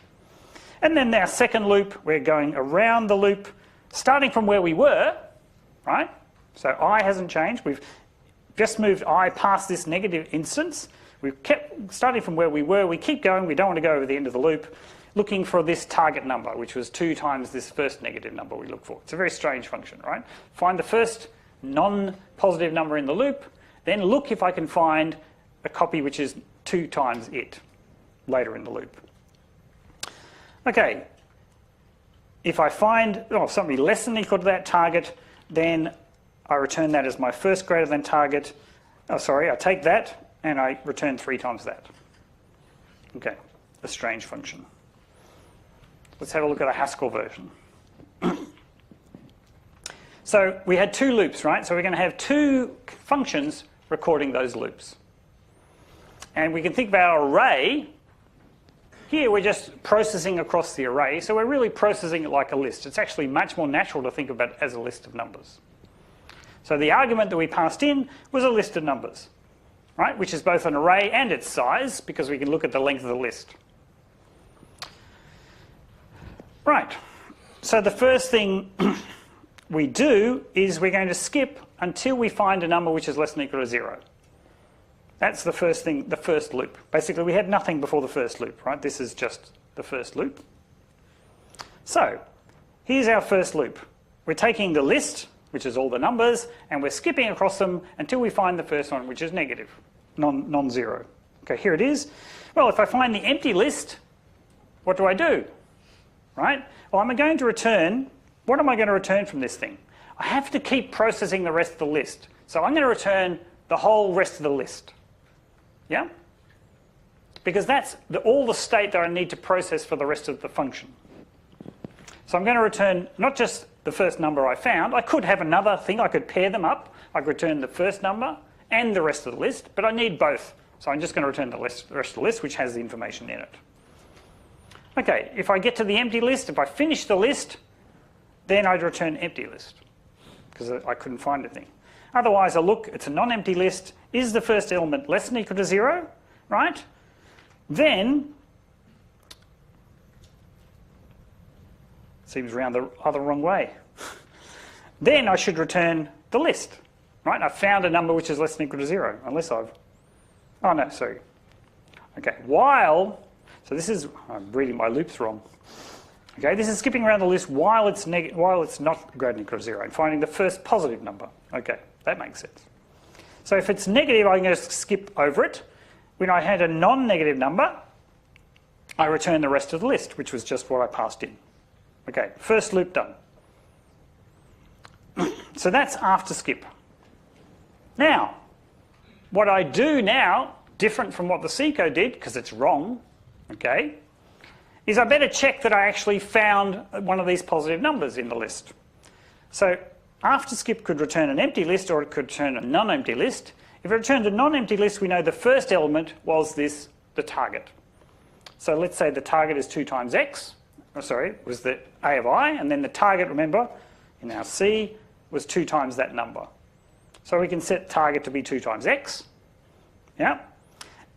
And then our second loop, we're going around the loop, starting from where we were, right? So I hasn't changed. We've just moved I past this negative instance. We've kept starting from where we were. We keep going. We don't want to go over the end of the loop, looking for this target number, which was 2 times this first negative number we look for. It's a very strange function, right? Find the first non-positive number in the loop, then look if I can find a copy which is 2 times it later in the loop. Okay, if I find something less than or equal to that target, then I return that as my first greater than target. I take that and I return 3 times that. Okay, a strange function. Let's have a look at a Haskell version. So we had 2 loops, right? So we're going to have 2 functions recording those loops. And we can think about our array. Here we're just processing across the array, so we're really processing it like a list. It's actually much more natural to think about it as a list of numbers. So the argument that we passed in was a list of numbers, right? Which is both an array and its size, because we can look at the length of the list. Right, so the first thing we do is we're going to skip until we find a number which is less than or equal to 0. That's the first thing, the first loop. Basically, we had nothing before the first loop, right? This is just the first loop. So here's our first loop. We're taking the list, which is all the numbers, and we're skipping across them until we find the first one, which is negative, non-zero. Okay, here it is. Well, if I find the empty list, what do I do? Right? Well, I'm going to return, what am I going to return from this thing? I have to keep processing the rest of the list. So I'm going to return the whole rest of the list. Yeah? Because that's all the state that I need to process for the rest of the function. So I'm going to return not just the first number I found. I could have another thing. I could pair them up. I could return the first number and the rest of the list, but I need both. So I'm just going to return the rest of the list, which has the information in it. Okay, if I get to the empty list, if I finish the list, then I'd return empty list because I couldn't find anything. Otherwise, I look, it's a non-empty list. Is the first element less than or equal to 0? Right? Then, seems round the other wrong way. Then I should return the list. Right? I found a number which is less than or equal to 0, unless I've... Oh, no, sorry. Okay, while... So this is... I'm reading my loops wrong. Okay, this is skipping around the list while it's not greater than or equal to 0 and finding the first positive number. Okay, that makes sense. So if it's negative, I'm going to skip over it. When I had a non-negative number, I return the rest of the list, which was just what I passed in. Okay, first loop done. So that's after skip. Now, what I do now, different from what the C code did, because it's wrong, okay, is I better check that I actually found one of these positive numbers in the list. So after skip could return an empty list or it could return a non-empty list. If it returned a non-empty list, we know the first element was this, the target. So let's say the target is 2 times x, was the A of I, and then the target, remember, in our C, was 2 times that number. So we can set target to be 2 times x, yeah?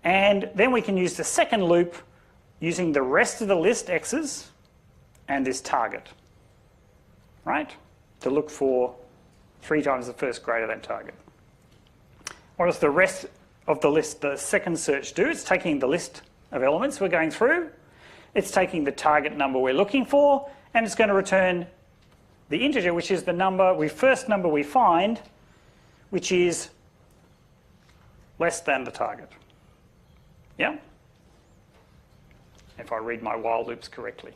And then we can use the second loop using the rest of the list x's and this target, right? To look for 3 times the first greater than target. What does the rest of the list, the second search, do? It's taking the list of elements we're going through, it's taking the target number we're looking for, and it's going to return the integer, which is the first number we find, which is less than the target. Yeah? If I read my while loops correctly.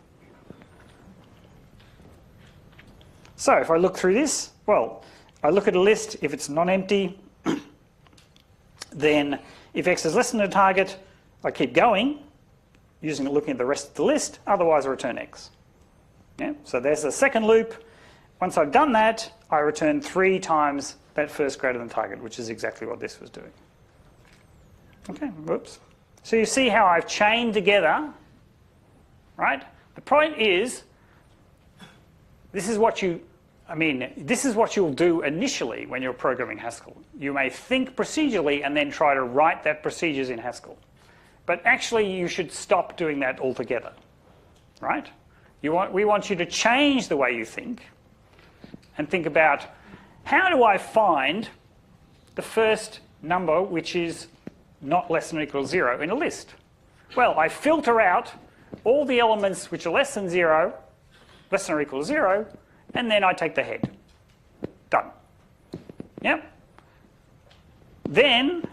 So if I look through this, well, I look at a list. If it's non-empty, then if x is less than the target, I keep going, looking at the rest of the list. Otherwise, I return x. Yeah? So there's the second loop. Once I've done that, I return 3 times that first greater than target, which is exactly what this was doing. Okay, whoops. So you see how I've chained together, right? The point is, this is what you'll do initially when you're programming Haskell. You may think procedurally and then try to write that procedures in Haskell. But actually, you should stop doing that altogether, right? We want you to change the way you think and think about, how do I find the first number which is not less than or equal to 0 in a list? Well, I filter out all the elements which are less than 0, less than or equal to 0, and then I take the head. Done. Yep. Then,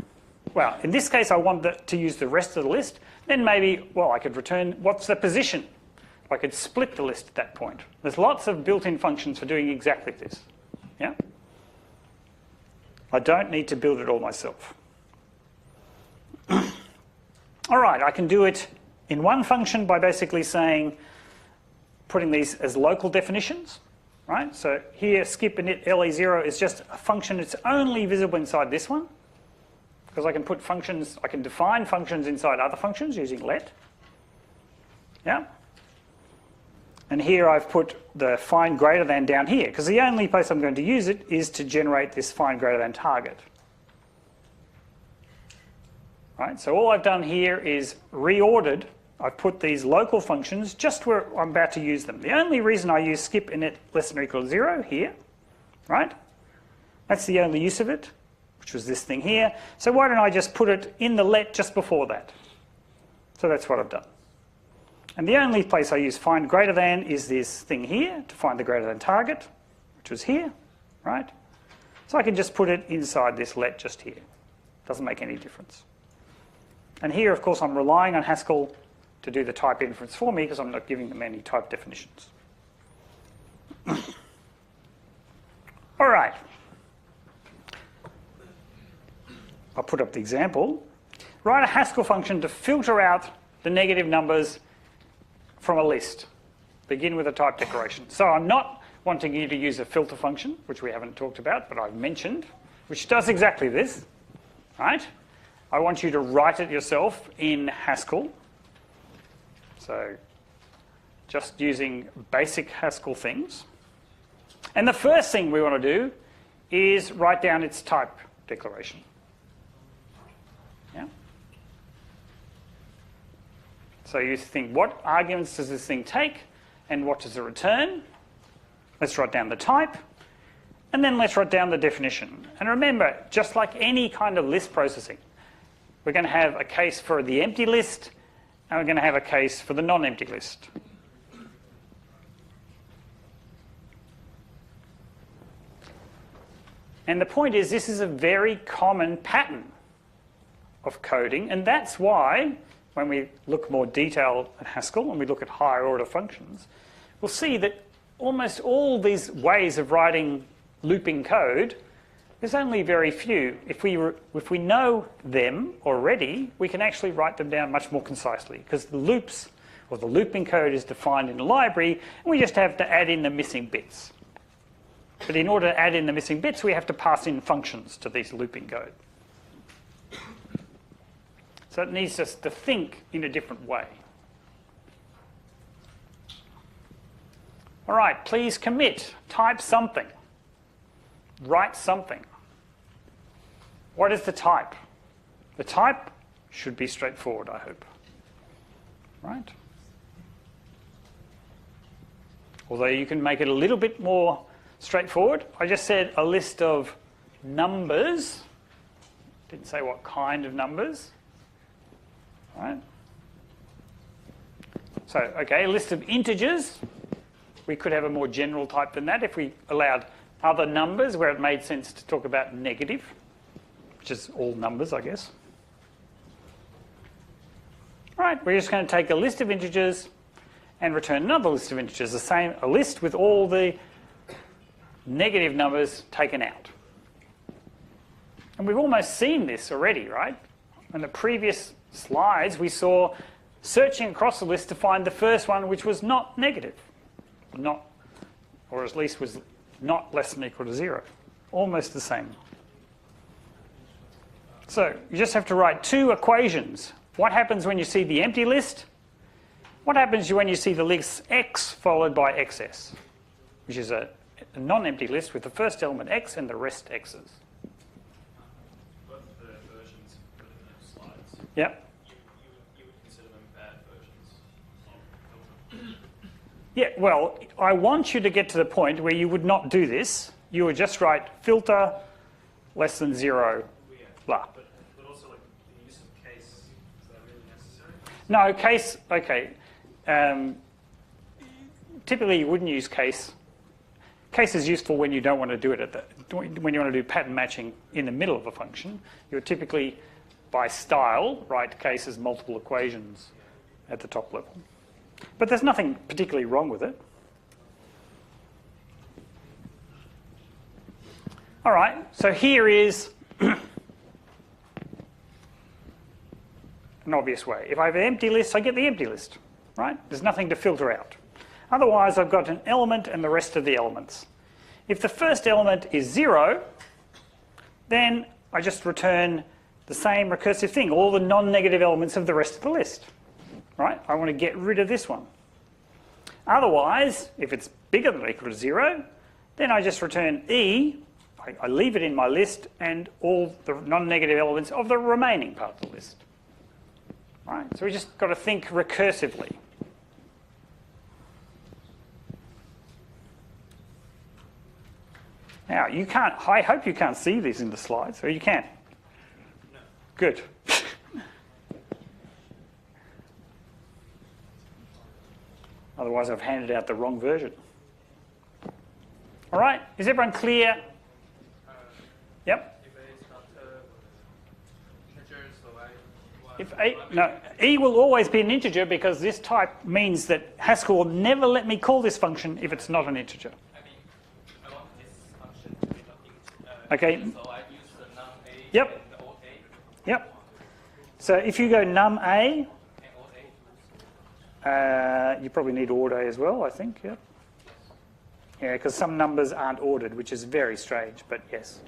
well, in this case I want to use the rest of the list. Then maybe, well, I could return what's the position. I could split the list at that point. There's lots of built-in functions for doing exactly this. Yeah? I don't need to build it all myself. All right, I can do it in one function by basically putting these as local definitions, right? So here, skip init le0 is just a function that's only visible inside this one, because I can put functions, I can define functions inside other functions using let. Yeah? And here I've put the find greater than down here, because the only place I'm going to use it is to generate this find greater than target. Right? So all I've done here is reordered. I've put these local functions just where I'm about to use them. The only reason I use skip init less than or equal to 0 here, right? That's the only use of it, which was this thing here. So why don't I just put it in the let just before that? So that's what I've done. And the only place I use find greater than is this thing here to find the greater than target, which was here, right? So I can just put it inside this let just here. Doesn't make any difference. And here, of course, I'm relying on Haskell to do the type inference for me because I'm not giving them any type definitions. All right. I'll put up the example. Write a Haskell function to filter out the negative numbers from a list. Begin with a type declaration. So I'm not wanting you to use a filter function, which we haven't talked about, but I've mentioned, which does exactly this, right? I want you to write it yourself in Haskell. So just using basic Haskell things. And the first thing we want to do is write down its type declaration. Yeah? So you think, what arguments does this thing take and what does it return? Let's write down the type. And then let's write down the definition. And remember, just like any kind of list processing, we're going to have a case for the empty list, and we're going to have a case for the non-empty list. And the point is, this is a very common pattern of coding, and that's why when we look more detail at Haskell and we look at higher order functions, we'll see that almost all these ways of writing looping code, there's only very few. If we know them already, we can actually write them down much more concisely, because the loops or the looping code is defined in a library, and we just have to add in the missing bits. But in order to add in the missing bits, we have to pass in functions to this looping code. So it needs us to think in a different way. All right, please commit. Type something. Write something. What is the type? The type should be straightforward, I hope. Right? Although you can make it a little bit more straightforward. I just said a list of numbers. Didn't say what kind of numbers. Right? So, okay, a list of integers. We could have a more general type than that if we allowed other numbers where it made sense to talk about negative, which is all numbers, I guess. Right, we're just going to take a list of integers and return another list of integers, a list with all the negative numbers taken out. And we've almost seen this already, right? In the previous slides, we saw searching across the list to find the first one which was not negative, or at least was not less than or equal to 0. Almost the same. So you just have to write two equations. What happens when you see the empty list? What happens when you see the list x followed by xs, which is a non-empty list with the first element x and the rest x's? But the versions put in those slides, Yep. you would consider them bad versions of filter. Yeah, well, I want you to get to the point where you would not do this. You would just write filter less than 0, blah. But also, like, the use of case, is that really necessary? No, case, okay. Typically, you wouldn't use case. Case is useful when you don't want to do it when you want to do pattern matching in the middle of a function. You would typically, by style, write case as multiple equations at the top level. But there's nothing particularly wrong with it. All right, so here is an obvious way. If I have an empty list, I get the empty list, right? There's nothing to filter out. Otherwise, I've got an element and the rest of the elements. If the first element is 0, then I just return the same recursive thing, all the non-negative elements of the rest of the list. Right? I want to get rid of this one. Otherwise, if it's bigger than or equal to 0, then I just return E. I leave it in my list and all the non-negative elements of the remaining part of the list. Right? So we just got to think recursively. Now, you can't, I hope you can't see these in the slides, or you can? No. Good. Otherwise, I've handed out the wrong version. All right, is everyone clear? Yep. If A is not integer, so I... If E will always be an integer because this type means that Haskell will never let me call this function if it's not an integer. I mean, I want this function to be not Okay. so I use the num A Yep. and O A. Yep. So if you go num A, And O A. you probably need ord A as well, I think. Yep. Yeah, because some numbers aren't ordered, which is very strange, but yes.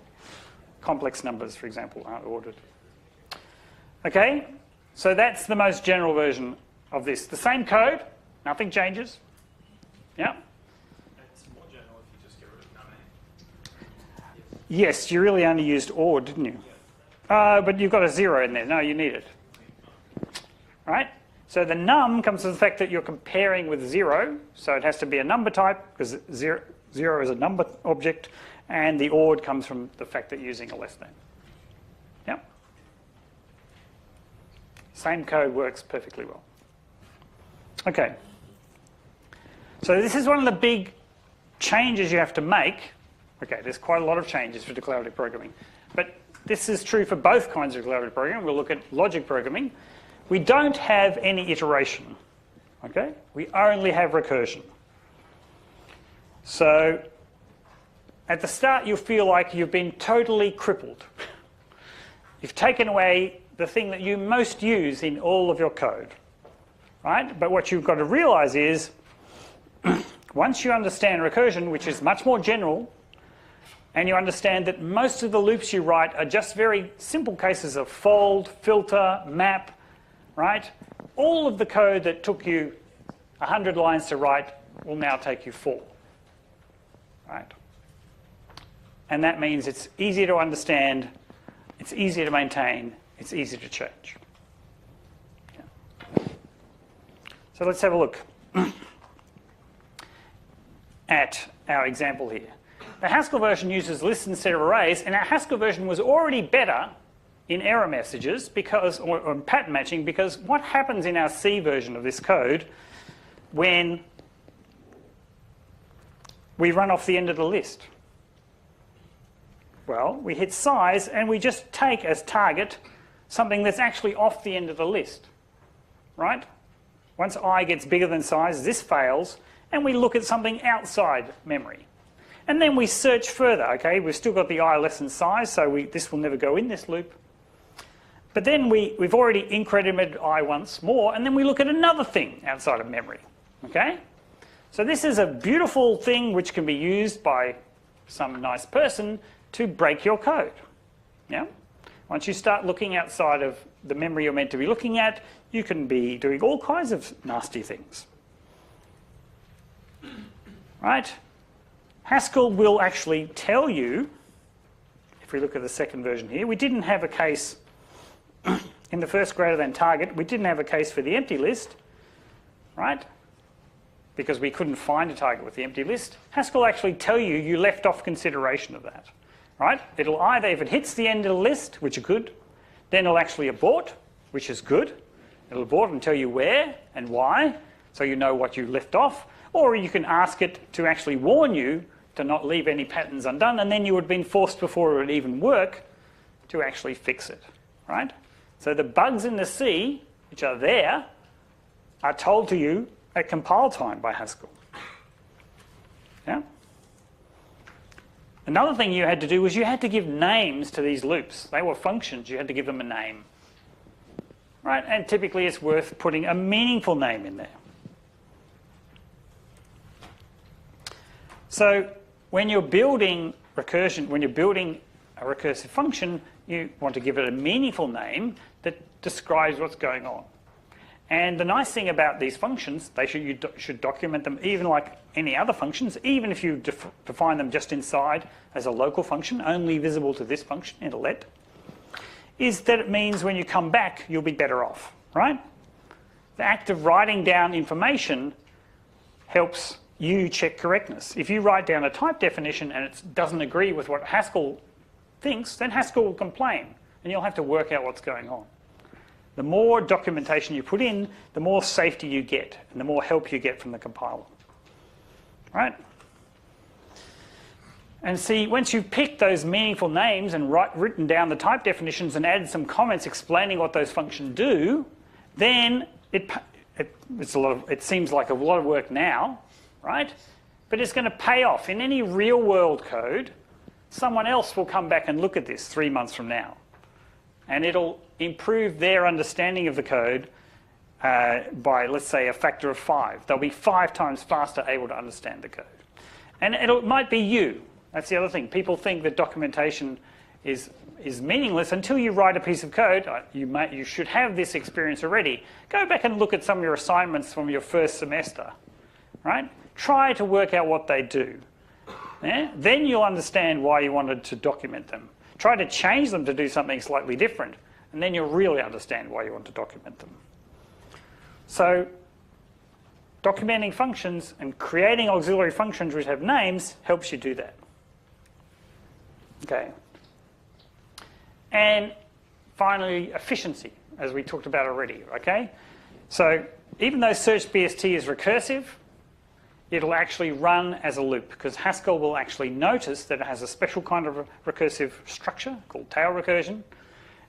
Complex numbers, for example, aren't ordered. Okay, so that's the most general version of this. The same code, nothing changes. Yeah. It's more general if you just get rid of num A. Yes, you really only used or, didn't you? But you've got a 0 in there. No, you need it. Right? So the num comes from the fact that you're comparing with 0, so it has to be a number type because 0 is a number object, and the ord comes from the fact that you're using a less than. Yep. Same code works perfectly well. Okay. So this is one of the big changes you have to make Okay, there's quite a lot of changes for declarative programming. But this is true for both kinds of declarative programming. We'll look at logic programming. We don't have any iteration. Okay? We only have recursion. So at the start, you'll feel like you've been totally crippled. You've taken away the thing that you most use in all of your code. Right? But what you've got to realize is, once you understand recursion, which is much more general, and you understand that most of the loops you write are just very simple cases of fold, filter, map, right? All of the code that took you 100 lines to write will now take you 4, right? And that means it's easier to understand, it's easier to maintain, it's easier to change. Yeah. So let's have a look at our example here. The Haskell version uses lists instead of arrays, and our Haskell version was already better in error messages because, or pattern matching, because what happens in our C version of this code when we run off the end of the list? Well, we hit size and we just take as target something that's actually off the end of the list, right? Once I gets bigger than size, this fails, and we look at something outside memory. And then we search further, okay? We've still got the I less than size, so this will never go in this loop. But then we've already incremented I once more, and then we look at another thing outside of memory, okay? So this is a beautiful thing which can be used by some nice person to break your code, yeah? Once you start looking outside of the memory you're meant to be looking at, you can be doing all kinds of nasty things, right? Haskell will actually tell you, if we look at the second version here, we didn't have a case in the first greater than target, we didn't have a case for the empty list, right? Because we couldn't find a target with the empty list. Haskell will actually tell you you left off consideration of that, right? It'll either, if it hits the end of the list, which is good, then it'll actually abort, which is good. It'll abort and tell you where and why, so you know what you left off, or you can ask it to actually warn you to not leave any patterns undone, and then you would have been forced before it would even work to actually fix it, right? So the bugs in the C, which are there, are told to you at compile time by Haskell. Yeah? Another thing you had to do was you had to give names to these loops. They were functions, you had to give them a name, right? And typically it's worth putting a meaningful name in there. So when you're building recursion, when you're building a recursive function, you want to give it a meaningful name that describes what's going on. And the nice thing about these functions, you should document them even like any other functions, even if you define them just inside as a local function, only visible to this function in a let, is that it means when you come back, you'll be better off, right? The act of writing down information helps you check correctness. If you write down a type definition and it doesn't agree with what Haskell thinks, then Haskell will complain and you'll have to work out what's going on. The more documentation you put in, the more safety you get and the more help you get from the compiler, right? And see, once you've picked those meaningful names and written down the type definitions and added some comments explaining what those functions do, then it seems like a lot of work now, right? But it's going to pay off. In any real world code, someone else will come back and look at this 3 months from now. And it'll improve their understanding of the code by, let's say, a factor of 5. They'll be 5 times faster able to understand the code. And it might be you. That's the other thing. People think that documentation is meaningless until you write a piece of code. You should have this experience already. Go back and look at some of your assignments from your first semester, right? Try to work out what they do. Yeah? Then you'll understand why you wanted to document them. Try to change them to do something slightly different, and then you'll really understand why you want to document them. So documenting functions and creating auxiliary functions which have names helps you do that. Okay. And finally, efficiency, as we talked about already, okay? So even though search BST is recursive, it'll actually run as a loop, because Haskell will actually notice that it has a special kind of recursive structure called tail recursion,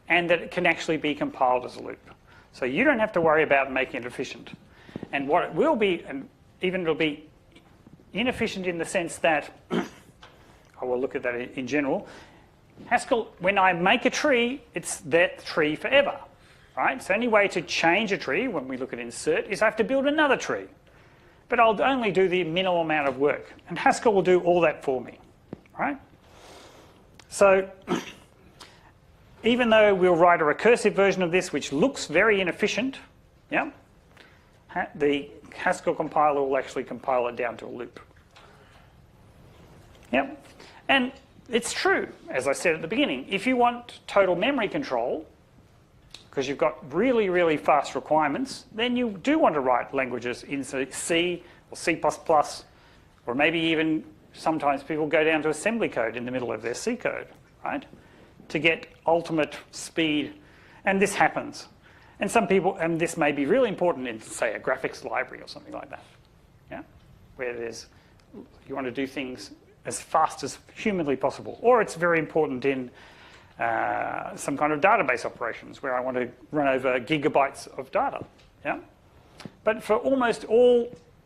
and that it can actually be compiled as a loop. So you don't have to worry about making it efficient. And what it will be, and even it'll be inefficient in the sense that, I will look at that in general, Haskell, when I make a tree, it's that tree forever, right? So the only way to change a tree, when we look at insert, is I have to build another tree. But I'll only do the minimal amount of work, and Haskell will do all that for me, right? So even though we'll write a recursive version of this, which looks very inefficient, yeah, the Haskell compiler will actually compile it down to a loop. Yep. And it's true, as I said at the beginning, if you want total memory control, because you've got really, really fast requirements, then you do want to write languages in C or C++, or maybe even sometimes people go down to assembly code in the middle of their C code, right, to get ultimate speed. And this happens. And some people, and this may be really important in, say, a graphics library or something like that, yeah, where you want to do things as fast as humanly possible. Or it's very important in some kind of database operations where I want to run over gigabytes of data, yeah. But for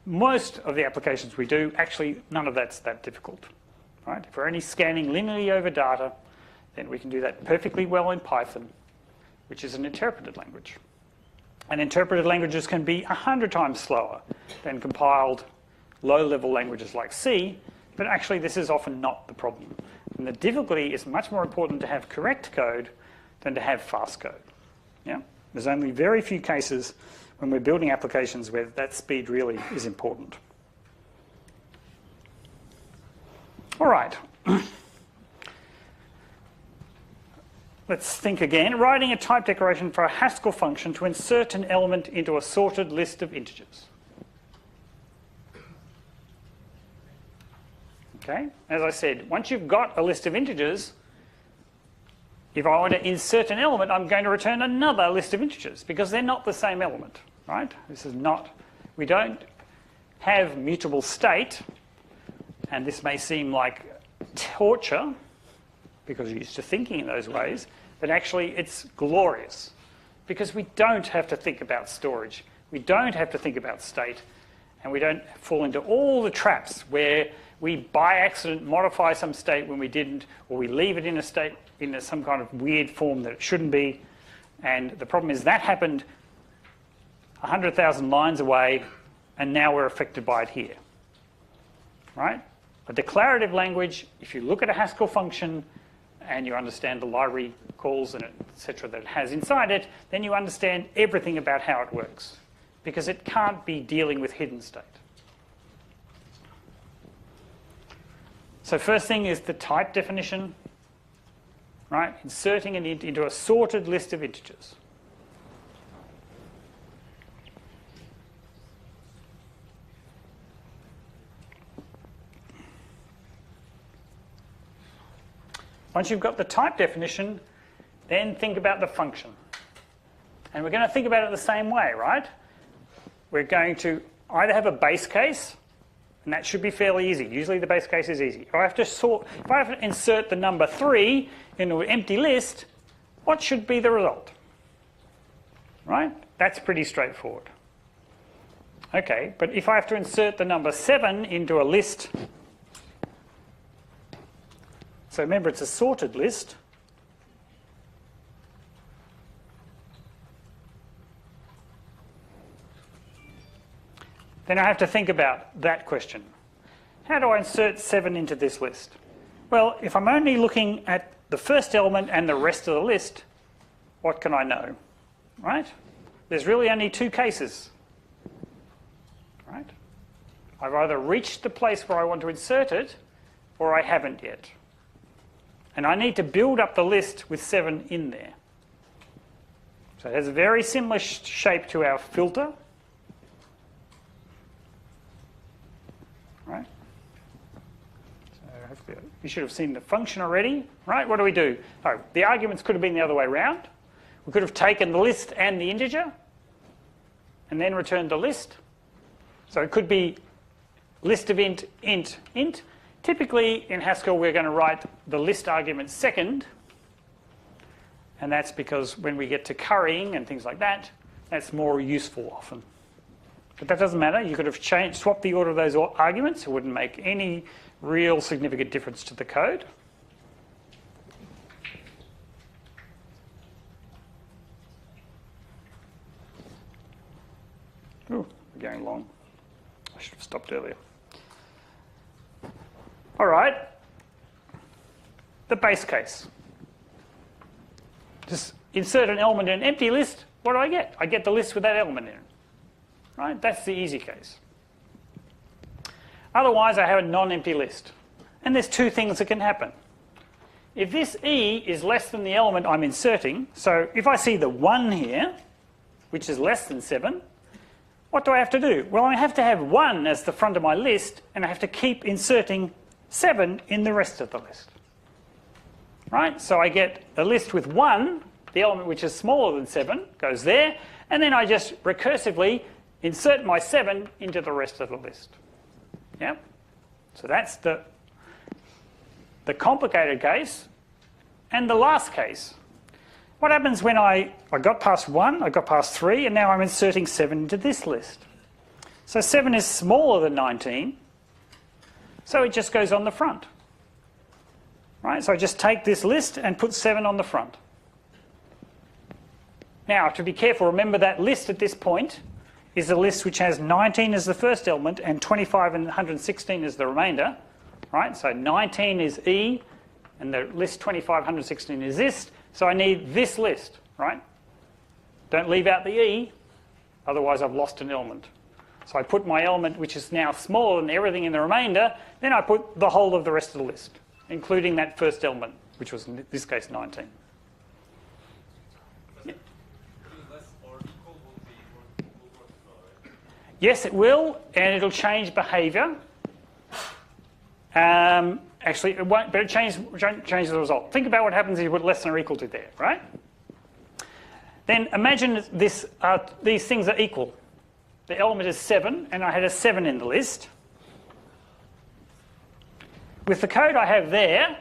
most of the applications we do, actually none of that's that difficult, right? If we're only scanning linearly over data, then we can do that perfectly well in Python, which is an interpreted language. And interpreted languages can be 100 times slower than compiled low-level languages like C, but actually this is often not the problem. And the difficulty is much more important to have correct code than to have fast code. Yeah? There's only very few cases when we're building applications where that speed really is important. All right. Let's think again. Writing a type declaration for a Haskell function to insert an element into a sorted list of integers. Okay, as I said, once you've got a list of integers, if I want to insert an element, I'm going to return another list of integers because they're not the same element, right? This is not, we don't have mutable state, and this may seem like torture because you're used to thinking in those ways, but actually it's glorious because we don't have to think about storage, we don't have to think about state, and we don't fall into all the traps where we by accident modify some state when we didn't, or we leave it in a state in some kind of weird form that it shouldn't be. And the problem is that happened 100,000 lines away, and now we're affected by it here. Right? A declarative language, if you look at a Haskell function and you understand the library calls and etc. that it has inside it, then you understand everything about how it works, because it can't be dealing with hidden state. So first thing is the type definition, right? Inserting it into a sorted list of integers. Once you've got the type definition, then think about the function. And we're going to think about it the same way, right? We're going to either have a base case, and that should be fairly easy. Usually the base case is easy. If I have to insert the number 3 into an empty list, what should be the result? Right? That's pretty straightforward. Okay, but if I have to insert the number 7 into a list, so remember it's a sorted list, then I have to think about that question. How do I insert 7 into this list? Well, if I'm only looking at the first element and the rest of the list, what can I know? Right? There's really only 2 cases. Right? I've either reached the place where I want to insert it, or I haven't yet. And I need to build up the list with 7 in there. So it has a very similar shape to our filter. Right? So you should have seen the function already, right? What do? Oh, the arguments could have been the other way around. We could have taken the list and the integer and then returned the list. So it could be list of int, int, int. Typically in Haskell we're going to write the list argument second, and that's because when we get to currying and things like that, that's more useful often. But that doesn't matter. You could have swapped the order of those arguments. It wouldn't make any real significant difference to the code. Ooh, we're going long. I should have stopped earlier. All right. The base case. Just insert an element in an empty list. What do I get? I get the list with that element in it. Right? That's the easy case. Otherwise, I have a non-empty list. And there's two things that can happen. If this E is less than the element I'm inserting, so if I see the 1 here, which is less than 7, what do I have to do? Well, I have to have 1 as the front of my list, and I have to keep inserting 7 in the rest of the list. Right? So I get a list with 1, the element which is smaller than 7 goes there, and then I just recursively insert my 7 into the rest of the list. Yeah? So that's the complicated case. And the last case. What happens when I got past 1, I got past 3, and now I'm inserting 7 into this list? So 7 is smaller than 19, so it just goes on the front. Right? So I just take this list and put 7 on the front. Now, to be careful, remember that list at this point is a list which has 19 as the first element and 25 and 116 as the remainder. Right? So 19 is E, and the list 25, 116 is this. So I need this list, right? Don't leave out the E, otherwise I've lost an element. So I put my element, which is now smaller than everything in the remainder, then I put the whole of the rest of the list, including that first element, which was in this case 19. Yes, it will, and it'll change behaviour. Actually, it won't, but it change the result. Think about what happens if you put less than or equal to there, right? Then imagine this, these things are equal. The element is 7, and I had a 7 in the list. With the code I have there,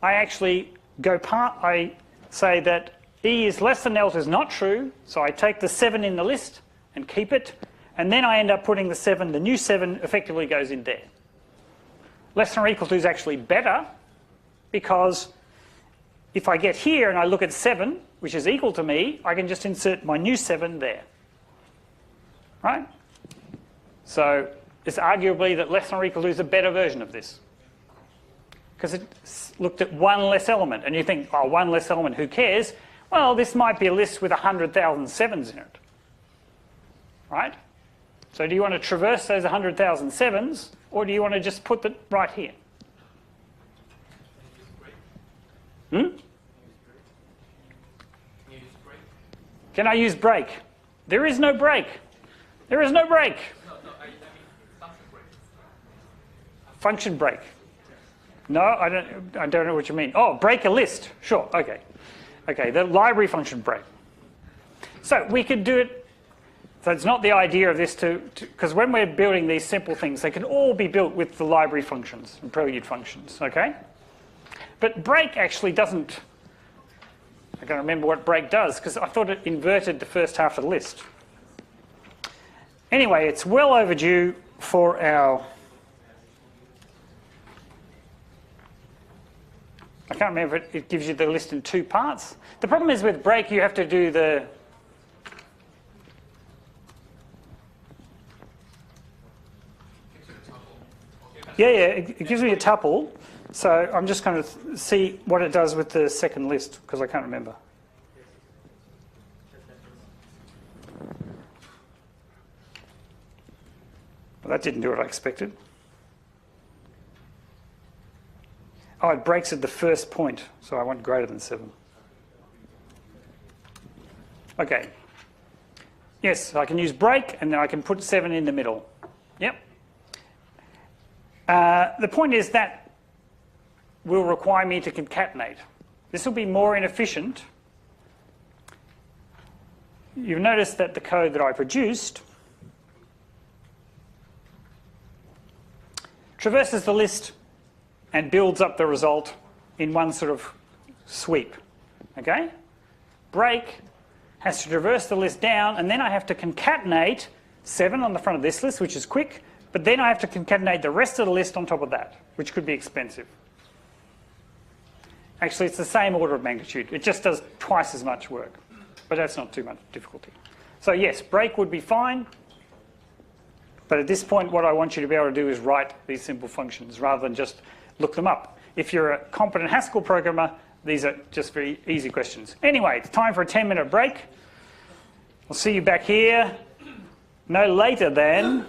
I actually I say that E is less than else is not true, so I take the 7 in the list and keep it, and then I end up putting the 7, the new 7 effectively goes in there. Less than or equal to is actually better, because if I get here and I look at 7, which is equal to me, I can just insert my new 7 there. Right? So it's arguably that less than or equal to is a better version of this, because it looked at one less element, and you think, oh, one less element, who cares? Well, this might be a list with 100,000 7s in it. Right? So do you want to traverse those 100,000 7s, or do you want to just put it right here? Can I use break? There is no break. There is no break. No, I mean function break. Function break. No, I don't know what you mean. Oh, break a list. Sure, okay. Okay, the library function break. So we could do it. So it's not the idea of this because when we're building these simple things, they can all be built with the library functions and prelude functions, okay? But break actually doesn't, I can't remember what break does, because I thought it inverted the first half of the list. Anyway, it's well overdue for our, I can't remember if it gives you the list in 2 parts. The problem is with break, you have to do the, yeah, it gives me a tuple. So I'm just going to see what it does with the second list, because I can't remember. Well, that didn't do what I expected. Oh, it breaks at the first point, so I want greater than 7. Okay. Yes, I can use break, and then I can put 7 in the middle. Yep. The point is that will require me to concatenate. This will be more inefficient. You've noticed that the code that I produced traverses the list and builds up the result in one sort of sweep. Okay? Break has to traverse the list down, and then I have to concatenate 7 on the front of this list, which is quick, but then I have to concatenate the rest of the list on top of that, which could be expensive. Actually, it's the same order of magnitude. It just does twice as much work, but that's not too much difficulty. So yes, break would be fine, but at this point what I want you to be able to do is write these simple functions rather than just look them up. If you're a competent Haskell programmer, these are just very easy questions. Anyway, it's time for a 10-minute break. I'll see you back here no later than,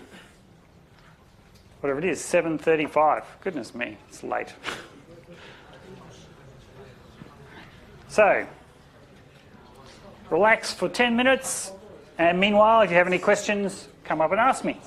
whatever it is, 7:35. Goodness me, it's late. So, relax for 10 minutes, and meanwhile, if you have any questions, come up and ask me.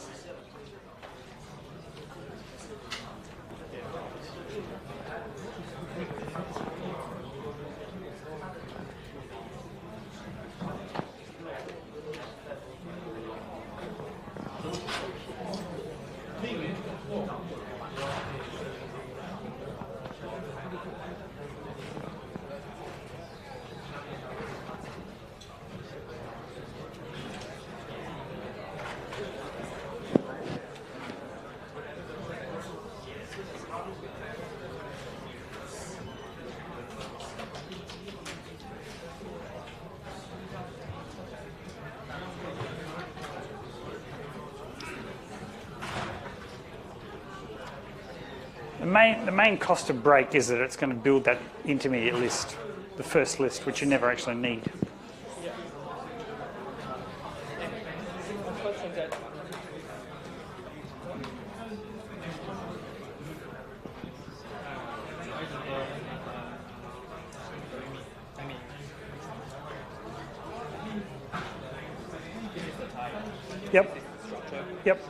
The main cost of break is that it's going to build that intermediate list, the first list, which you never actually need. Yep. Yep.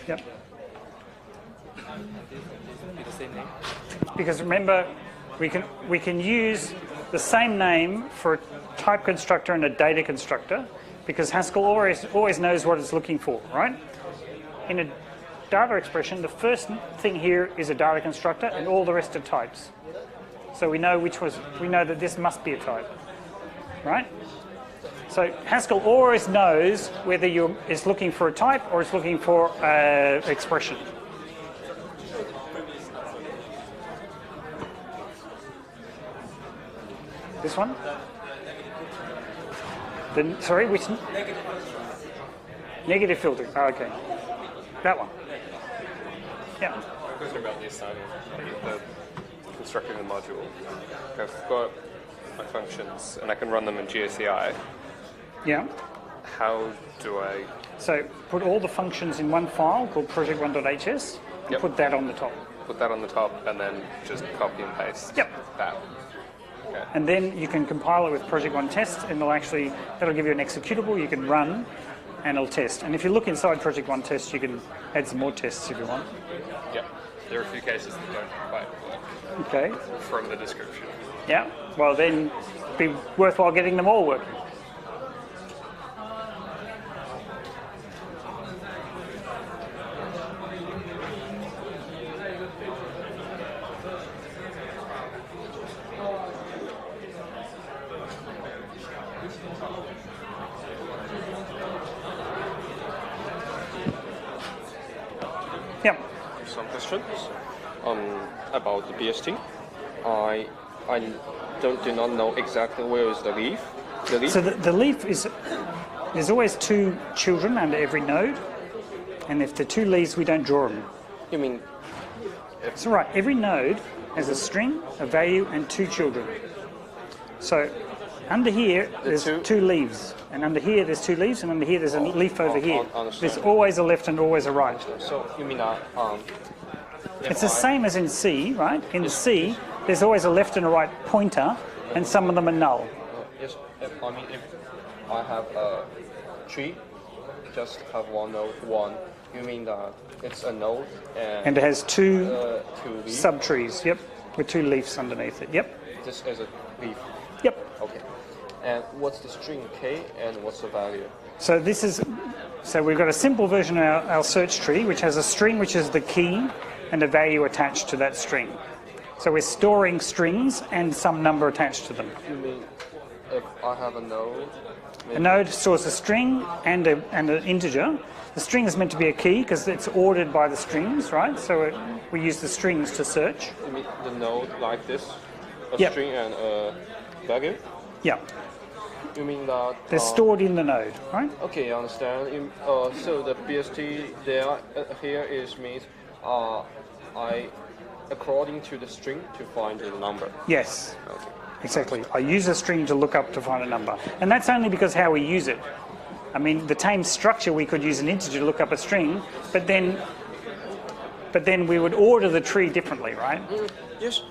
Yep. Because remember, we can use the same name for a type constructor and a data constructor, because Haskell always knows what it's looking for, right? In a data expression, the first thing here is a data constructor, and all the rest are types. So we know that this must be a type, right? So Haskell always knows whether it's looking for a type or it's looking for an expression. This one? Sorry, which? Negative filter. Oh, okay. That one. Yeah. Question about the assignment, the constructing the module. I've got my functions and I can run them in GACI. Yeah. How do I? So put all the functions in one file called project1.hs and Yep. put that on the top. Put that on the top and then just copy and paste Yep. that. Okay. And then you can compile it with Project One test, and that'll give you an executable you can run, and it'll test. And if you look inside Project One test, you can add some more tests if you want. Yep. There are a few cases that don't quite work Okay. from the description. Yeah. Well, then it'd be worthwhile getting them all working. Yeah. Some questions about the BST. I do not know exactly where is the leaf. The leaf. So the leaf is, there's always 2 children under every node, and if there are 2 leaves, we don't draw them. You mean? So right, every node has a string, a value, and 2 children. So under here, there's 2 leaves, and under here there's 2 leaves, and under here there's a leaf over here. There's always a left and always a right. So you mean that? It's the same as in C, right? In C, there's always a left and a right pointer, and some of them are null. Yes. I mean, if I have a tree, just have one node, one. You mean that it's a node And it has 2 leaves? subtrees, yep, with 2 leaves underneath it, yep. This is a leaf. Yep. Okay. And what's the string k and what's the value? So this is So we've got a simple version of our search tree, which has a string, which is the key, and a value attached to that string. So we're storing strings and some number attached to them. You mean if I have a node? A node stores a string and an integer. The string is meant to be a key because it's ordered by the strings, right? So we use the strings to search. You mean the node like this? A Yep. string and a value? Yeah, You mean that? they're stored in the node, right? Okay, I understand. So the BST there here is means I according to the string to find the number. Yes, Okay. exactly. I use a string to look up to find a number. And that's only because how we use it. I mean, the same structure, we could use an integer to look up a string, but then we would order the tree differently, right? Yes.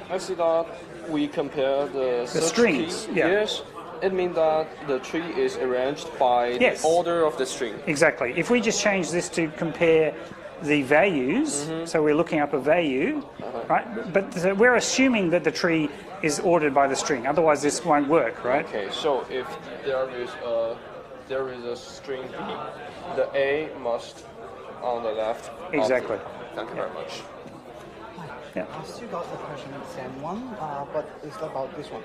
I see that we compare the search strings, key. yeah. Yes. It means that the tree is arranged by Yes. the order of the string. Exactly. If we just change this to compare the values, so we're looking up a value, right? But so we're assuming that the tree is ordered by the string. Otherwise, this won't work, right? Okay. So if there is a string B, the A must on the left. of Exactly. the- Thank you very much. Yeah. I still got the question in Sam 1, but it's about this one.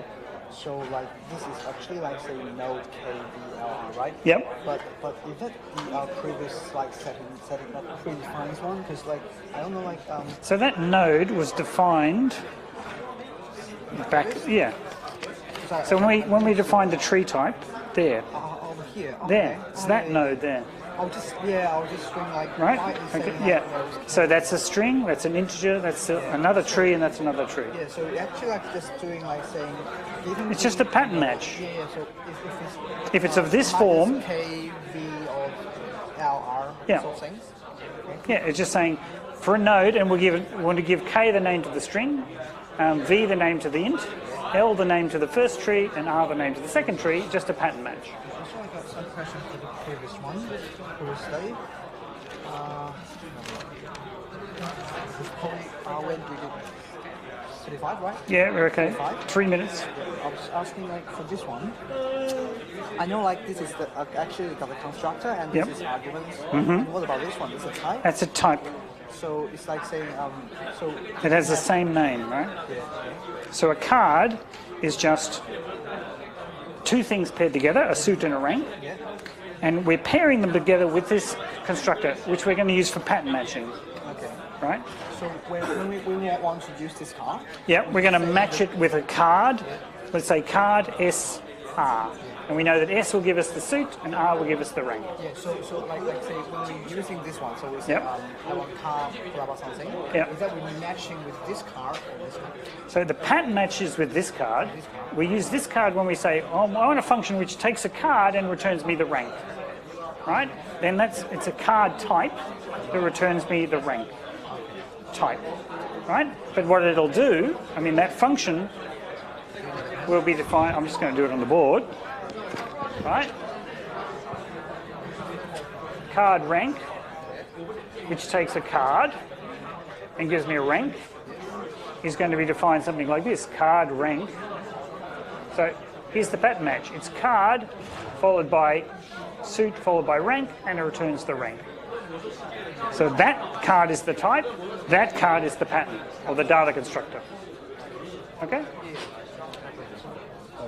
So like this is actually like say node KVLR, right? Yep. But is that the previous like setting that predefines one? Because like I don't know like So that node was defined back, yeah. So when we defined the tree type, there, over here. Okay. there, it's that Okay. node there, I'll just string like right? why is Okay, saying, like, yeah. rows? So that's a string, that's an integer, that's another tree, and that's another tree. Yeah, so it actually like just doing like saying giving It's just a pattern match. Yeah, yeah. So If it's of this minus form, K, V, or LR Yeah. sort of things. yeah, it's just saying for a node, and we want to give K the name to the string, V the name to the int, L the name to the first tree, and R the name to the second tree, just a pattern match. Also, I got some questions for the previous one who was study. When we did 35, right? Yeah, we're okay. 35? 3 minutes. I was asking like for this one. I know like this is the actually got the constructor and this Yep. is arguments. And what about this one? It's a type. That's a type. So it's like saying so It has the same name, right? yeah. So a card is just two things paired together, a suit and a rank, Yeah. and we're pairing them together with this constructor, which we're going to use for pattern matching, Okay. right? So when we want to use this card, Yeah, we're going to match it with a card. Let's say card S R, and we know that S will give us the suit and R will give us the rank. yeah. So like say when we're using this one, so we say Yep. I want card grab or something. Yep. Is that we're matching with this card or this card? So the pattern matches with this card. We use this card when we say, oh, I want a function which takes a card and returns me the rank, right? Then it's a card type that returns me the rank type, right? But what it'll do, I mean, that function will be defined. I'm just going to do it on the board, right? Card rank, which takes a card and gives me a rank, is going to be defined something like this, card rank. So here's the pattern match. It's card followed by suit followed by rank, and it returns the rank. So that card is the type, that card is the pattern, or the data constructor. Okay?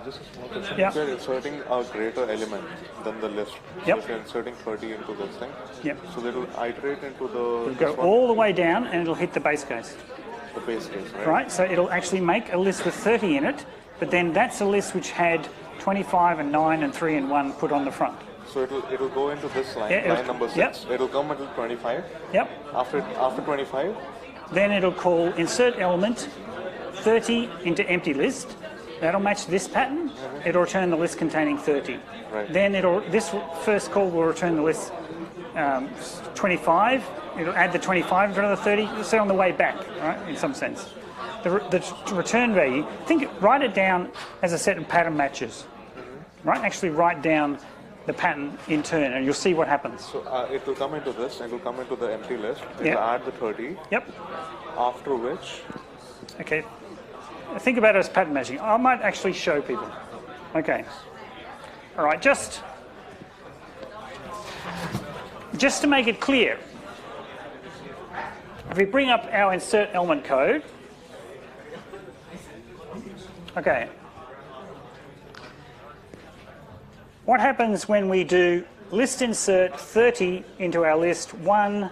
This is one question. Yeah. If you're inserting a greater element than the list, Yep. so if you're inserting 30 into this thing, Yep. so that will iterate into It'll the, go this one, all the way down and it'll hit the base case. the base case, right? Right? So it'll actually make a list with 30 in it, but then that's a list which had 25 and 9 and 3 and 1 put on the front. So it'll go into this line, Yeah, it'll- line number 6. yep. It'll come until 25. Yep. After 25, Then it'll call insert element 30 into empty list. That'll match this pattern. It'll return the list containing 30. Right. Then this first call will return the list 25. It'll add the 25 to another 30. So on the way back, right? In some sense, the return value. Write it down as a set of pattern matches. Right? Actually, write down the pattern in turn, and you'll see what happens. so it will come into this, and it will come into the empty list. It Yeah. will add the 30, Yep. after which, Okay. Think about it as pattern matching. I might actually show people. Okay. All right. Just just to make it clear, if we bring up our insert element code, okay, what happens when we do list insert 30 into our list 1,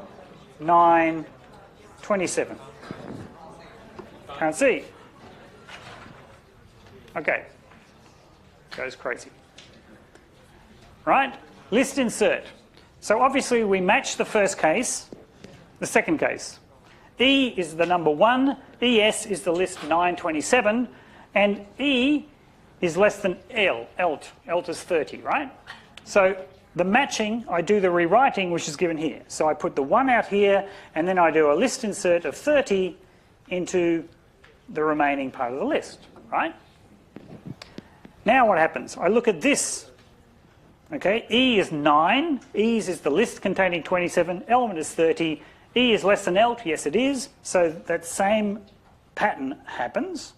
9, 27? Can't see. Okay, goes crazy. Right, list insert. So obviously we match the first case, the second case. E is the number 1, ES is the list 927, and E is less than L, ELT is 30, right? So the matching, I do the rewriting which is given here. So I put the 1 out here, and then I do a list insert of 30 into the remaining part of the list, right? Now what happens? I look at this. Okay, E is 9, E's is the list containing 27, element is 30, E is less than ELT, yes it is, so that same pattern happens.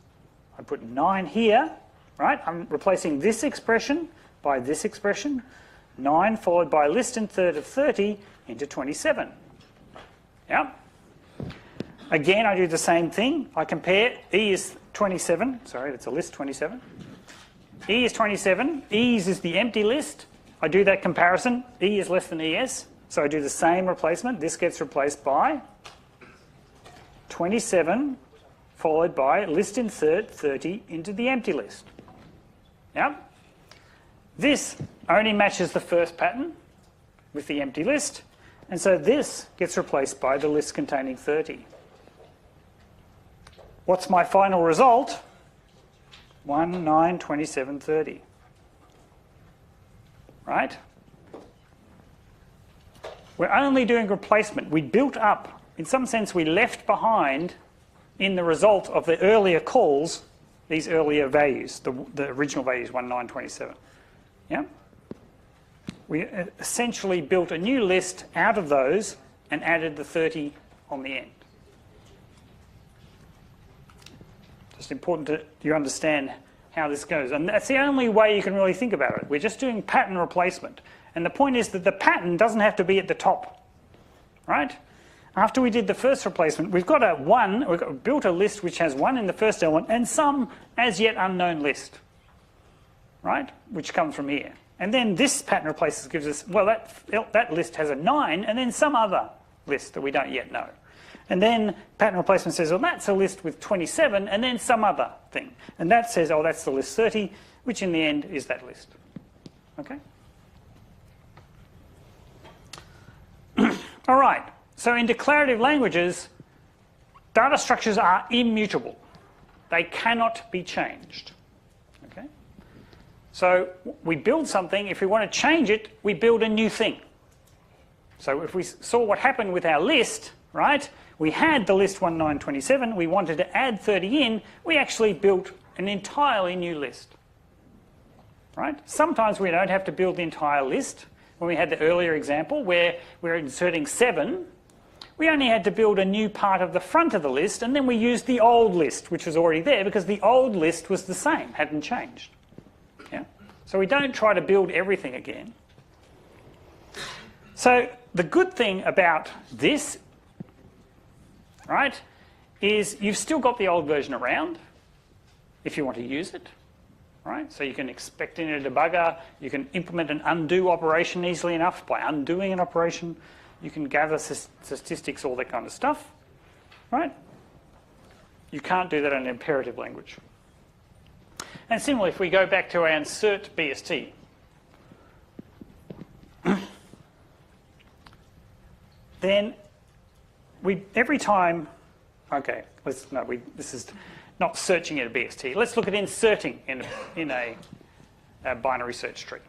I put 9 here, right? I'm replacing this expression by this expression, 9 followed by list insert of 30 into 27. Yeah. Again, I do the same thing. I compare, E is 27, sorry, that's a list 27. E is 27, E's is the empty list. I do that comparison, E is less than ES, so I do the same replacement. This gets replaced by 27 followed by list insert 30 into the empty list. Yeah? This only matches the first pattern with the empty list, and so this gets replaced by the list containing 30. What's my final result? 1, 9, 27, 30. Right? We're only doing replacement. We built up, in some sense we left behind in the result of the earlier calls these earlier values, the original values 1, 9, 27. Yeah? We essentially built a new list out of those and added the 30 on the end. Just important that you understand how this goes. And that's the only way you can really think about it. We're just doing pattern replacement. And the point is that the pattern doesn't have to be at the top. Right? After we did the first replacement, we've got a 1, we've built a list which has 1 in the first element and some as yet unknown list. Right? Which comes from here. And then this pattern replaces gives us, well, that list has a 9 and then some other list that we don't yet know. And then pattern replacement says, well, that's a list with 27 and then some other thing. And that says, oh, that's the list 30, which in the end is that list. Okay? All right. So in declarative languages, data structures are immutable. They cannot be changed. Okay? So we build something. If we want to change it, we build a new thing. So if we saw what happened with our list, right? We had the list 1, 9, 27. We wanted to add 30 in. We actually built an entirely new list. Right? Sometimes we don't have to build the entire list. When we had the earlier example where we're inserting 7, we only had to build a new part of the front of the list, and then we used the old list, which was already there, because the old list was the same, hadn't changed. Yeah? So we don't try to build everything again. So the good thing about this, right, is you've still got the old version around if you want to use it. Right? So you can expect in a debugger, you can implement an undo operation easily enough by undoing an operation. You can gather statistics, all that kind of stuff. Right? You can't do that in an imperative language. And similarly, if we go back to our insert BST, then every time, okay, this is not searching at a BST. Let's look at inserting in a binary search tree.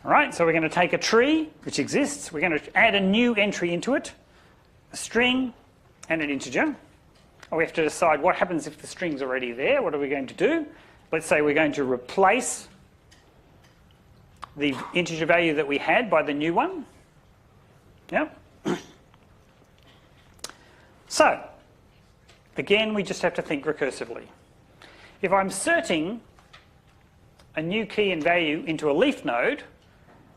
All right, so we're going to take a tree which exists. We're going to add a new entry into it, a string and an integer. We have to decide what happens if the string's already there. What are we going to do? Let's say we're going to replace the integer value that we had by the new one. Yep. So, again, we just have to think recursively. If I'm inserting a new key and value into a leaf node,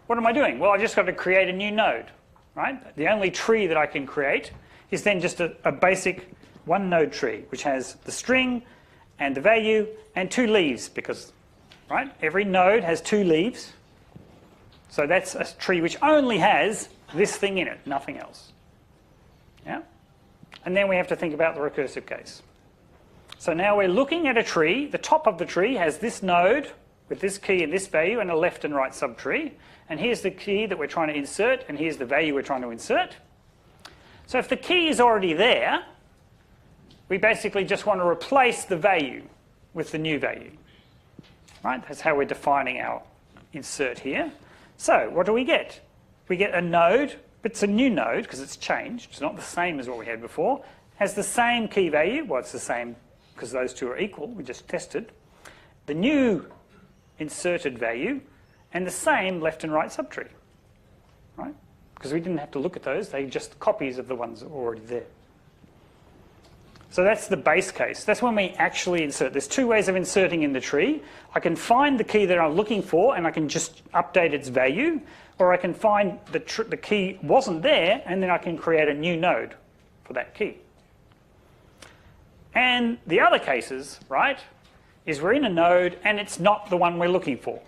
what am I doing? Well, I just got to create a new node, right? The only tree that I can create is then just a basic one node tree, which has the string and the value and 2 leaves, because, right, every node has 2 leaves. So that's a tree which only has this thing in it, nothing else. Yeah? And then we have to think about the recursive case. So now we're looking at a tree. The top of the tree has this node with this key and this value and a left and right subtree. And here's the key that we're trying to insert, and here's the value we're trying to insert. So if the key is already there, we basically just want to replace the value with the new value. Right? That's how we're defining our insert here. So what do we get? We get a node, but it's a new node because it's changed. It's not the same as what we had before. Has the same key value. Well, it's the same because those two are equal. We just tested. The new inserted value and the same left and right subtree. Right? Because we didn't have to look at those. They're just copies of the ones that were already there. So that's the base case. That's when we actually insert. There's 2 ways of inserting in the tree. I can find the key that I'm looking for and I can just update its value, or I can find the key wasn't there and then I can create a new node for that key. And the other cases, right, is we're in a node and it's not the one we're looking for.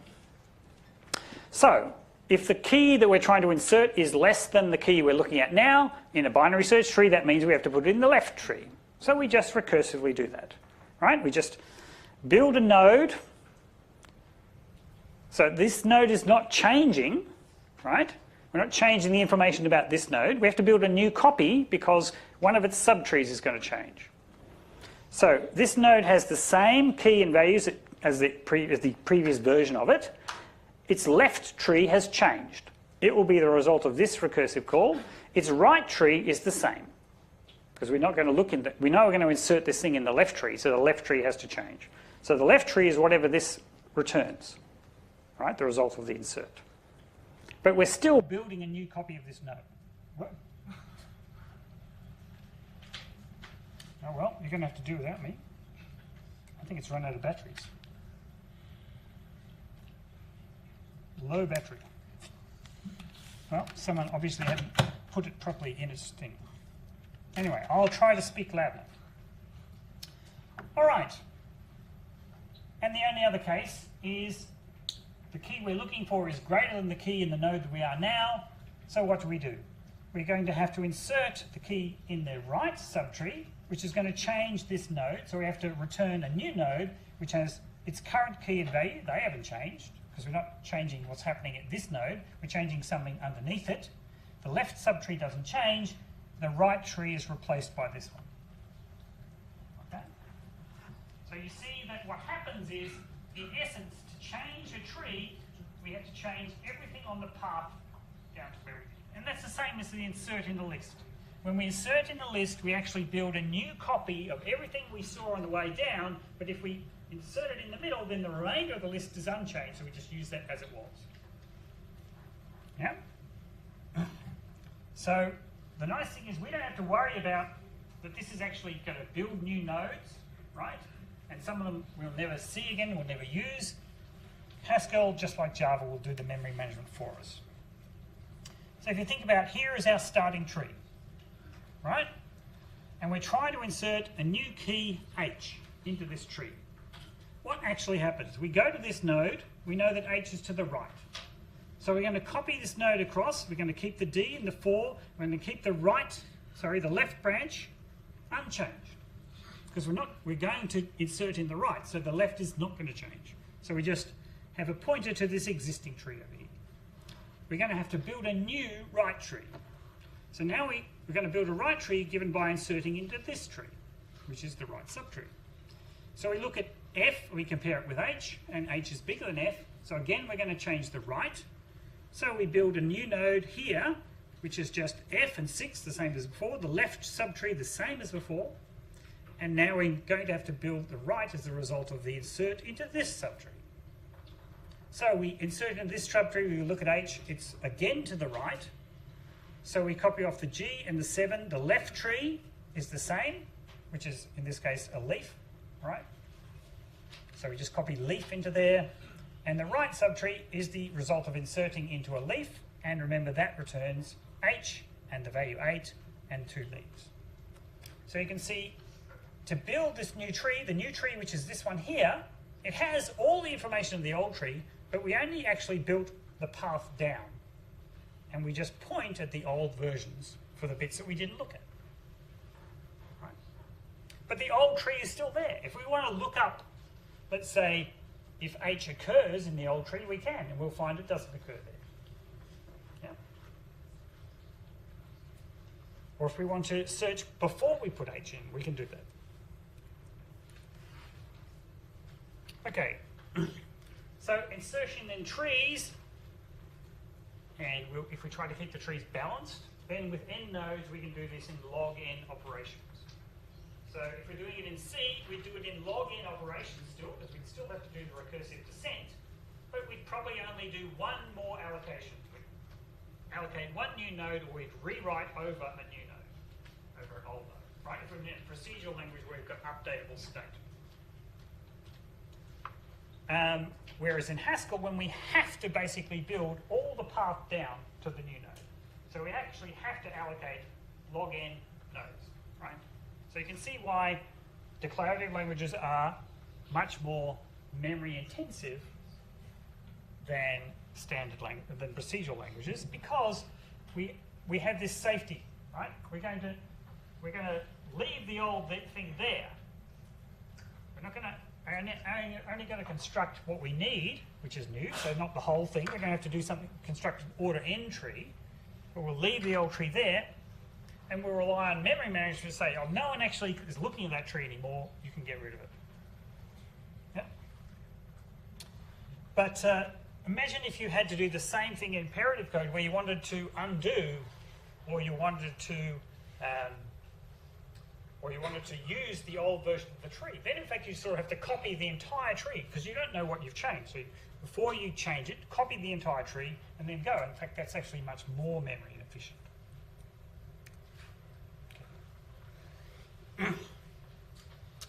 So if the key that we're trying to insert is less than the key we're looking at now in a binary search tree, that means we have to put it in the left tree. So we just recursively do that, right? We just build a node. So this node is not changing, right? We're not changing the information about this node. We have to build a new copy because one of its subtrees is going to change. So this node has the same key and values as the previous version of it. Its left tree has changed. It will be the result of this recursive call. Its right tree is the same. Because we're not going to look in we know we're going to insert this thing in the left tree, so the left tree has to change. So the left tree is whatever this returns, right? The result of the insert. But we're still building a new copy of this node. What? Oh well, you're going to have to do without me. I think it's run out of batteries. Low battery. Well, someone obviously hadn't put it properly in its thing. Anyway, I'll try to speak louder. All right. And the only other case is the key we're looking for is greater than the key in the node that we are now. So what do? We're going to have to insert the key in the right subtree, which is going to change this node. So we have to return a new node, which has its current key and value. They haven't changed because we're not changing what's happening at this node. We're changing something underneath it. The left subtree doesn't change. The right tree is replaced by this one. Okay? So you see that what happens is, in essence, to change a tree, we have to change everything on the path down to where it is. And that's the same as the insert in the list. When we insert in the list, we actually build a new copy of everything we saw on the way down, but if we insert it in the middle, then the remainder of the list is unchanged, so we just use that as it was. Yeah? So the nice thing is we don't have to worry about that this is actually going to build new nodes, right? And some of them we'll never see again, we'll never use. Haskell, just like Java, will do the memory management for us. So if you think about, here is our starting tree, right? And we're trying to insert a new key H into this tree. What actually happens? We go to this node, we know that H is to the right. So we're going to copy this node across. We're going to keep the D and the 4. We're going to keep the left branch unchanged. Because we're going to insert in the right, so the left is not going to change. So we just have a pointer to this existing tree over here. We're going to have to build a new right tree. So now we're going to build a right tree given by inserting into this tree, which is the right subtree. So we look at F, we compare it with H, and H is bigger than F. So again, we're going to change the right. So we build a new node here, which is just F and 6, the same as before. The left subtree, the same as before. And now we're going to have to build the right as a result of the insert into this subtree. So we insert into this subtree, we look at H, it's again to the right. So we copy off the G and the 7. The left tree is the same, which is, in this case, a leaf, right? So we just copy leaf into there. And the right subtree is the result of inserting into a leaf, and remember that returns h and the value 8 and 2 leaves. So you can see, to build this new tree, the new tree, which is this one here, it has all the information of the old tree, but we only actually built the path down. And we just point at the old versions for the bits that we didn't look at. Right? But the old tree is still there. If we want to look up, let's say, if h occurs in the old tree, we can, and we'll find it doesn't occur there. Yeah? Or if we want to search before we put h in, we can do that. Okay, so insertion in trees, and if we try to keep the trees balanced, then with n nodes we can do this in log n operations. So if we're doing it in C, we do it in log n operations still, because we'd still have to do the recursive descent, but we'd probably only do one more allocation. We'd allocate one new node, or we'd rewrite over a new node, over an old node, right? If we're in a procedural language where we've got updatable state. Whereas in Haskell, when we have to basically build all the path down to the new node. So we actually have to allocate log n nodes, right? So you can see why declarative languages are much more memory intensive than than procedural languages, because we have this safety, right? We're going to leave the old thing there. We're not going to only going to construct what we need, which is new, so not the whole thing. We're going to have to do something, construct an order n tree, but we'll leave the old tree there, and we'll rely on memory management to say, oh, no one actually is looking at that tree anymore, you can get rid of it. Yep. But imagine if you had to do the same thing in imperative code where you wanted to undo, or you wanted to use the old version of the tree. Then in fact you sort of have to copy the entire tree, because you don't know what you've changed. So before you change it, copy the entire tree and then go. In fact, that's actually much more memory efficient.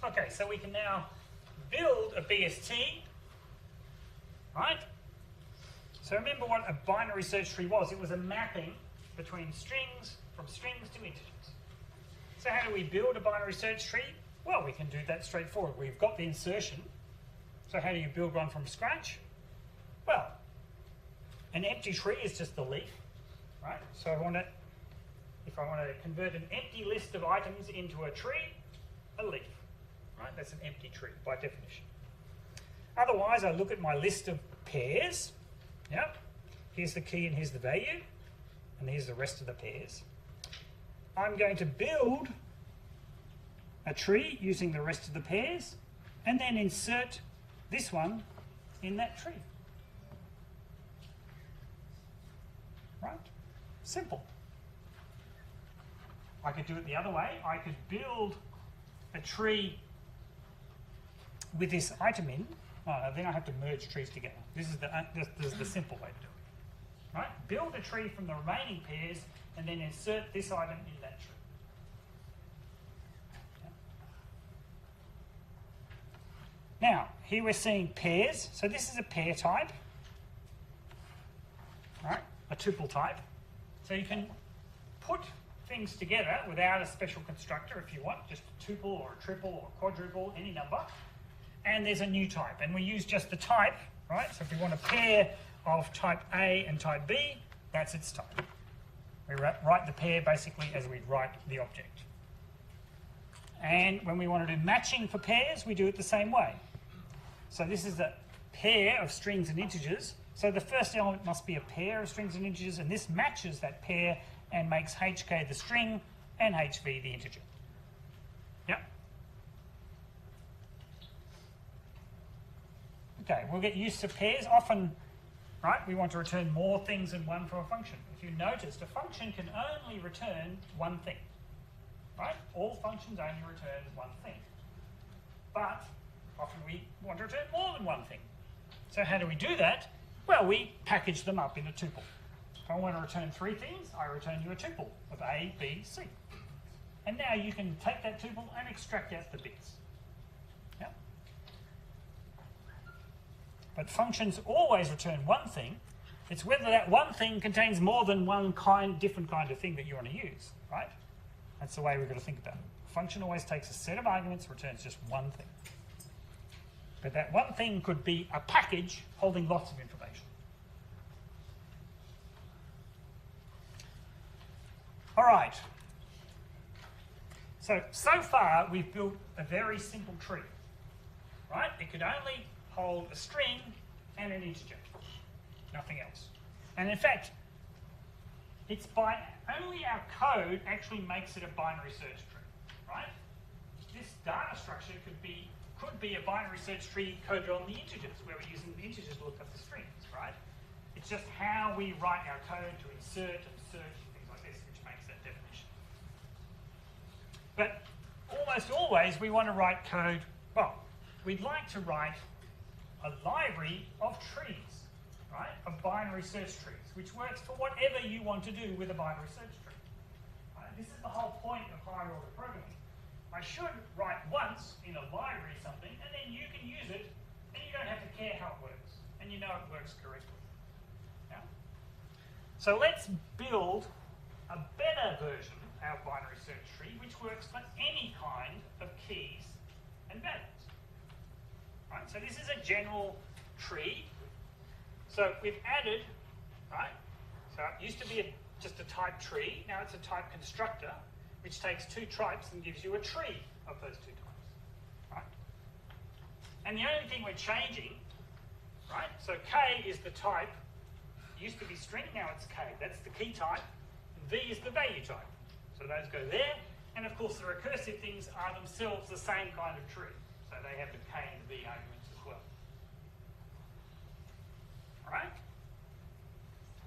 Okay, so we can now build a BST, right? So remember what a binary search tree was. It was a mapping between strings, from strings to integers. So how do we build a binary search tree? Well, we can do that straightforward. We've got the insertion. So how do you build one from scratch? Well, an empty tree is just the leaf, right? So if I want to convert an empty list of items into a tree, a leaf, right? That's an empty tree by definition. Otherwise, I look at my list of pairs. Yep. Here's the key and here's the value, and here's the rest of the pairs. I'm going to build a tree using the rest of the pairs, and then insert this one in that tree. Right? Simple. I could do it the other way. I could build a tree with this item in. Then I have to merge trees together. This is the simple way to do it. Right? Build a tree from the remaining pairs, and then insert this item in that tree. Now, here we're seeing pairs. So this is a pair type, right? A tuple type. So you can put things together without a special constructor if you want, just a tuple or a triple or a quadruple, any number. And there's a new type, and we use just the type, right? So if we want a pair of type A and type B, that's its type. We write the pair basically as we'd write the object. And when we want to do matching for pairs, we do it the same way. So this is a pair of strings and integers. So the first element must be a pair of strings and integers, and this matches that pair and makes HK the string and HV the integer. Yep. Okay, we'll get used to pairs. Often, right, we want to return more things than one from a function. If you noticed, a function can only return one thing, right? All functions only return one thing. But often we want to return more than one thing. So how do we do that? Well, we package them up in a tuple. If I want to return 3 things, I return you a tuple of A, B, C. And now you can take that tuple and extract out the bits. Yeah. But functions always return one thing. It's whether that one thing contains more than one different kind of thing that you want to use, right? That's the way we've got to think about it. A function always takes a set of arguments, returns just one thing. But that one thing could be a package holding lots of information. All right. So far we've built a very simple tree, right? It could only hold a string and an integer, nothing else. And in fact, it's by only our code actually makes it a binary search tree, right? This data structure could be a binary search tree coded on the integers, where we're using the integers to look up the strings, right? It's just how we write our code to insert and search and things like this, which makes that definition. But almost always we want to write code, well, we'd like to write a library of trees, right? Of binary search trees, which works for whatever you want to do with a binary search tree. Right? This is the whole point of higher order programming. I should write once in a library something, and then you can use it, and you don't have to care how it works, and you know it works correctly. Yeah? So let's build a better version of our binary search tree, which works for any kind of keys and values. Right? So this is a general tree. So we've added, right? So it used to be just a type tree. Now it's a type constructor, which takes two types and gives you a tree of those two types, right? And the only thing we're changing, right? So K is the type. It used to be string, now it's K. That's the key type. And V is the value type. So those go there. And of course the recursive things are themselves the same kind of tree. So they have the K and the V arguments as well. All right?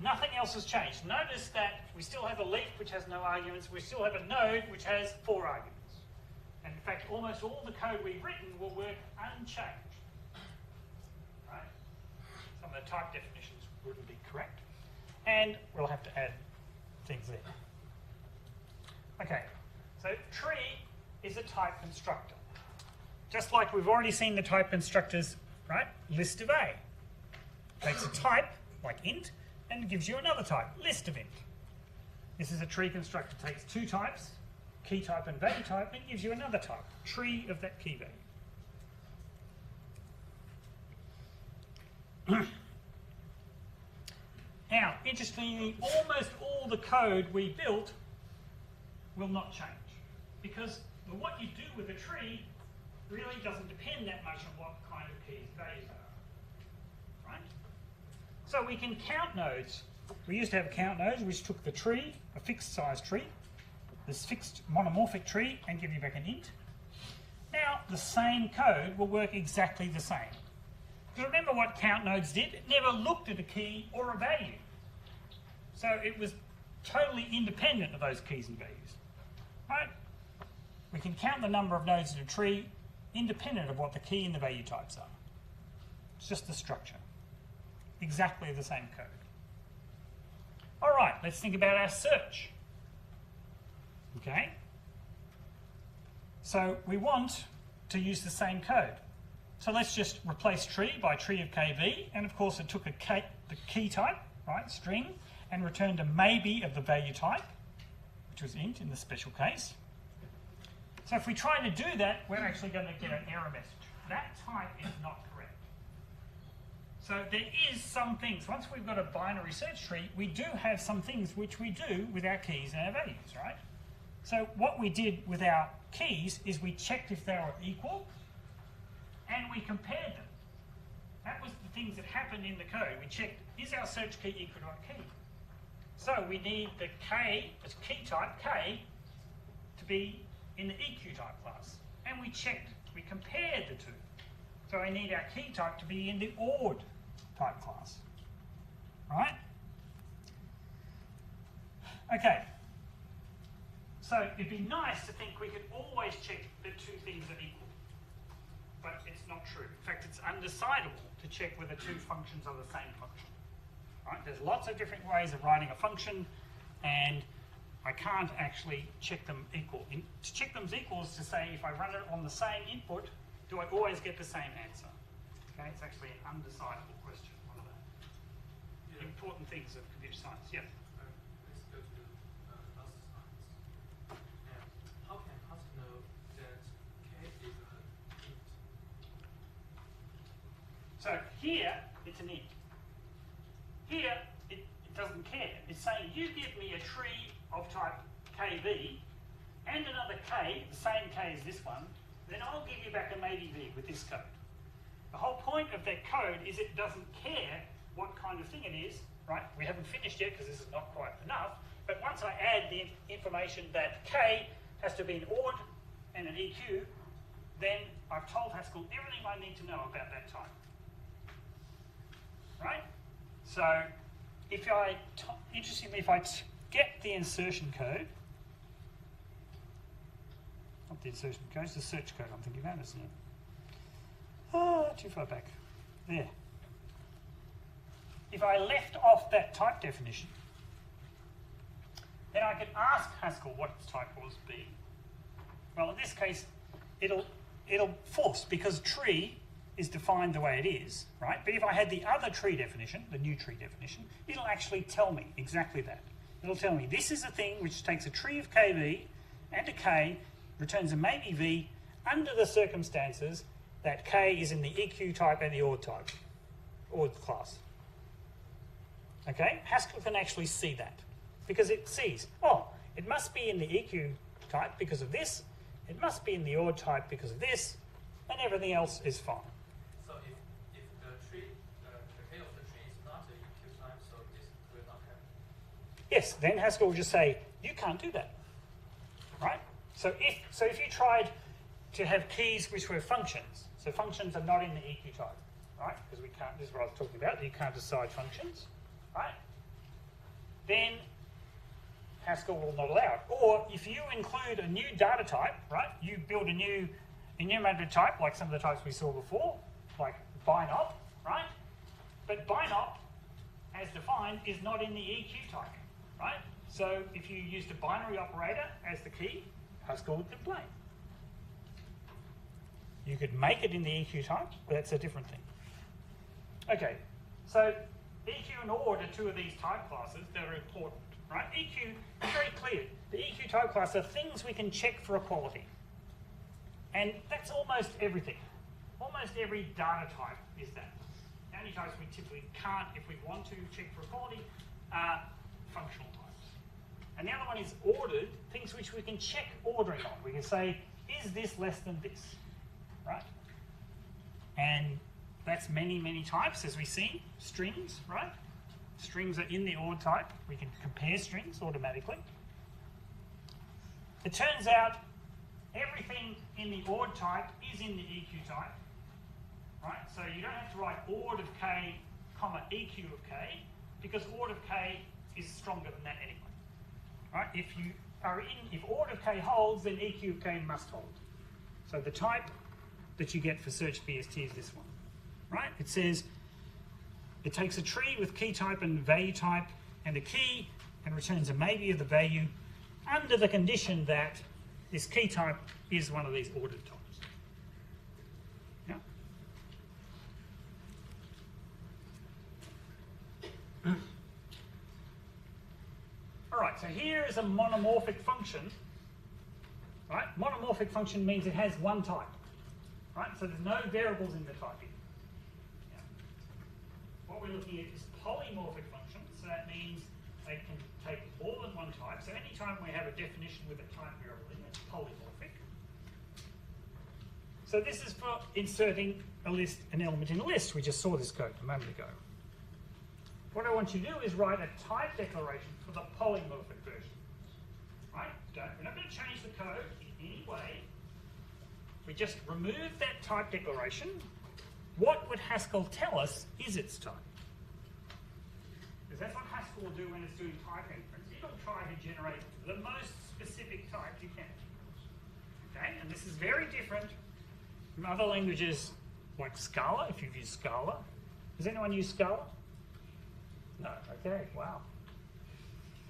Nothing else has changed. Notice that we still have a leaf which has no arguments. We still have a node which has 4 arguments. And in fact, almost all the code we've written will work unchanged. Right? Some of the type definitions wouldn't be correct. And we'll have to add things there. Okay, so tree is a type constructor. Just like we've already seen the type constructors, right? List of A. Takes a type, like int, and gives you another type, list of int. This is a tree constructor, takes two types, key type and value type, and gives you another type, tree of that key value. Now, interestingly, almost all the code we built will not change, because what you do with a tree really doesn't depend that much on what kind of keys and values are, right? So we can count nodes. We used to have count nodes which took the tree, a fixed size tree, this fixed monomorphic tree, and give you back an int. Now the same code will work exactly the same. Because remember what count nodes did? It never looked at a key or a value. So it was totally independent of those keys and values. Right? We can count the number of nodes in a tree independent of what the key and the value types are. It's just the structure. Exactly the same code. All right, let's think about our search. Okay? So we want to use the same code. So let's just replace tree by tree of KV, and of course it took the key type, right, string, and returned a maybe of the value type, which was int in the special case. So if we try to do that, we're actually going to get an error message. That type is not correct. So there is some things, once we've got a binary search tree, we do have some things which we do with our keys and our values, right? So what we did with our keys is we checked if they were equal, and we compared them. That was the things that happened in the code. We checked, is our search key equal to our key? So we need the K, as key type, K, to be in the EQ type class. And we checked, we compared the two. So I need our key type to be in the ORD type class. Right? Okay. So it'd be nice to think we could always check the two things are equal. But it's not true. In fact, it's undecidable to check whether two functions are the same function. Right? There's lots of different ways of writing a function, and I can't actually check them equal. To check them equal is to say if I run it on the same input, do I always get the same answer? Okay, it's actually an undecidable question. One of the important things of computer science. Yeah. Let's go to last science. And how can Haskell know that K is an int? So here, it's an int. Here, it doesn't care. It's saying, you give me a tree of type KB and another K, the same K as this one, then I'll give you back a maybe V with this code. The whole point of that code is it doesn't care what kind of thing it is, right? We haven't finished yet because this is not quite enough, but once I add the information that K has to be an ORD and an EQ, then I've told Haskell everything I need to know about that type. Right? So, if I, interestingly, if I get the insertion code, not the insertion code, it's the search code I'm thinking about, isn't it? Oh, too far back. There. If I left off that type definition, then I could ask Haskell what its type was B. Well, in this case, it'll force, because tree is defined the way it is, right? But if I had the other tree definition, the new tree definition, it'll actually tell me exactly that. It'll tell me this is a thing which takes a tree of KB and a K, returns a maybe V under the circumstances that K is in the EQ type and the ORD type, ORD class. Okay? Haskell can actually see that because it sees, oh, it must be in the EQ type because of this, it must be in the ORD type because of this, and everything else is fine. So if the tree, the K of the tree is not the EQ type, so this will not happen. Yes, then Haskell will just say, you can't do that, right? So if you tried to have keys which were functions, so functions are not in the EQ type, right? Because we can't, this is what I was talking about, you can't decide functions, right? Then Haskell will not allow it. Or if you include a new data type, right? You build a new enumerator type, like some of the types we saw before, like binop, right? But binop, as defined, is not in the EQ type, right? So if you used a binary operator as the key, Haskell would complain. You could make it in the EQ type, but that's a different thing. Okay, so EQ and ORD are two of these type classes that are important, right? EQ is very clear. The EQ type class are things we can check for equality. And that's almost everything. Almost every data type is that. The only types we typically can't, if we want to check for equality, are functional types. And the other one is ordered, things which we can check ordering on. We can say, is this less than this, right? And that's many, many types, as we see. Strings, right? Strings are in the ORD type. We can compare strings automatically. It turns out everything in the ORD type is in the EQ type, right? So you don't have to write ORD of K, comma, EQ of K, because ORD of K is stronger than that anyway, right? If ORD of K holds, then EQ of K must hold. So the type that you get for search BST is this one, right? It says it takes a tree with key type and value type and a key and returns a maybe of the value under the condition that this key type is one of these ordered types. Yeah. All right, so here is a monomorphic function, right? Monomorphic function means it has one type, right? So there's no variables in the type here. Yeah. What we're looking at is polymorphic functions, so that means they can take more than one type. So anytime we have a definition with a type variable in it, it's polymorphic. So this is for inserting a list, an element in a list. We just saw this code a moment ago. What I want you to do is write a type declaration for the polymorphic version. Right? We're not going to change the code in any way. We just remove that type declaration. What would Haskell tell us is its type? Because that's what Haskell will do when it's doing type inference. It'll try to generate the most specific type you can. Okay, and this is very different from other languages like Scala, if you've used Scala. Does anyone use Scala? No, okay, wow.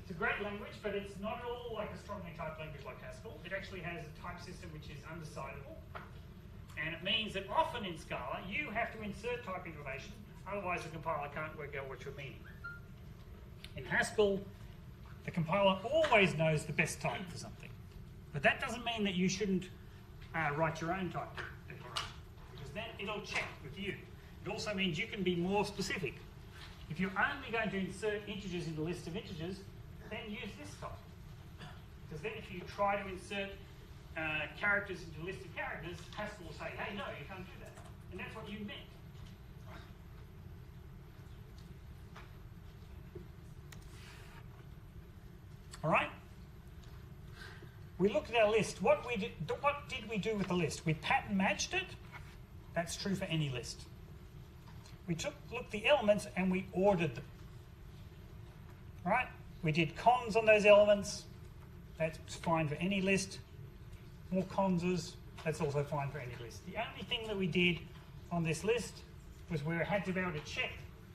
It's a great language, but it's not at all like a strongly typed language like Haskell. It actually has a type system which is undecidable, and it means that often in Scala you have to insert type information, otherwise the compiler can't work out what you're meaning. In Haskell, the compiler always knows the best type for something. But that doesn't mean that you shouldn't write your own type declaration, because then it'll check with you. It also means you can be more specific. If you're only going to insert integers in the list of integers, then use this type. Because then if you try to insert characters into a list of characters, Haskell will say, hey, no, you can't do that. And that's what you meant. Right? All right? We looked at our list. What did we do with the list? We pattern matched it. That's true for any list. We looked at the elements and we ordered them. Right? We did cons on those elements. That's fine for any list. More conses. That's also fine for any list. The only thing that we did on this list was we had to be able to check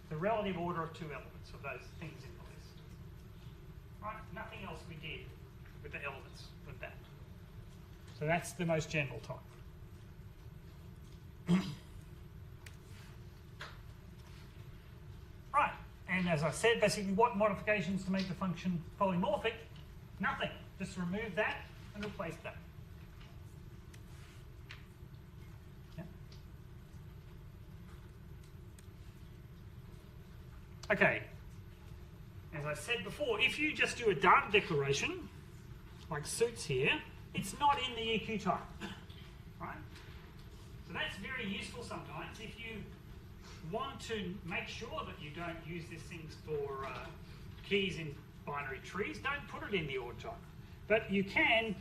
the relative order of two elements of those things in the list. Right? Nothing else we did with the elements with that. So that's the most general type. Right, and as I said, basically what modifications to make the function polymorphic? Nothing. Just remove that and replace that. Yeah. Okay, as I said before, if you just do a data declaration, like suits here, it's not in the EQ type, right? So that's very useful sometimes. If you want to make sure that you don't use these things for keys in binary trees, don't put it in the ORD type. But you can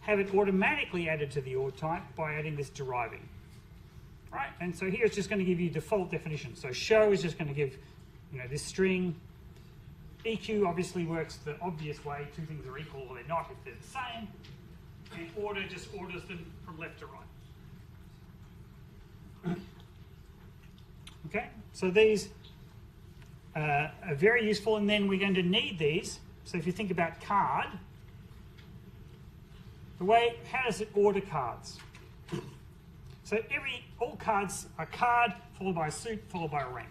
have it automatically added to the ORD type by adding this deriving. Right? And so here it's just going to give you default definition. So show is just going to give, this string. EQ obviously works the obvious way. Two things are equal or they're not if they're the same. And order just orders them from left to right. Okay, so these are very useful, and then we're going to need these. So if you think about card, how does it order cards? So all cards are card followed by a suit followed by a rank.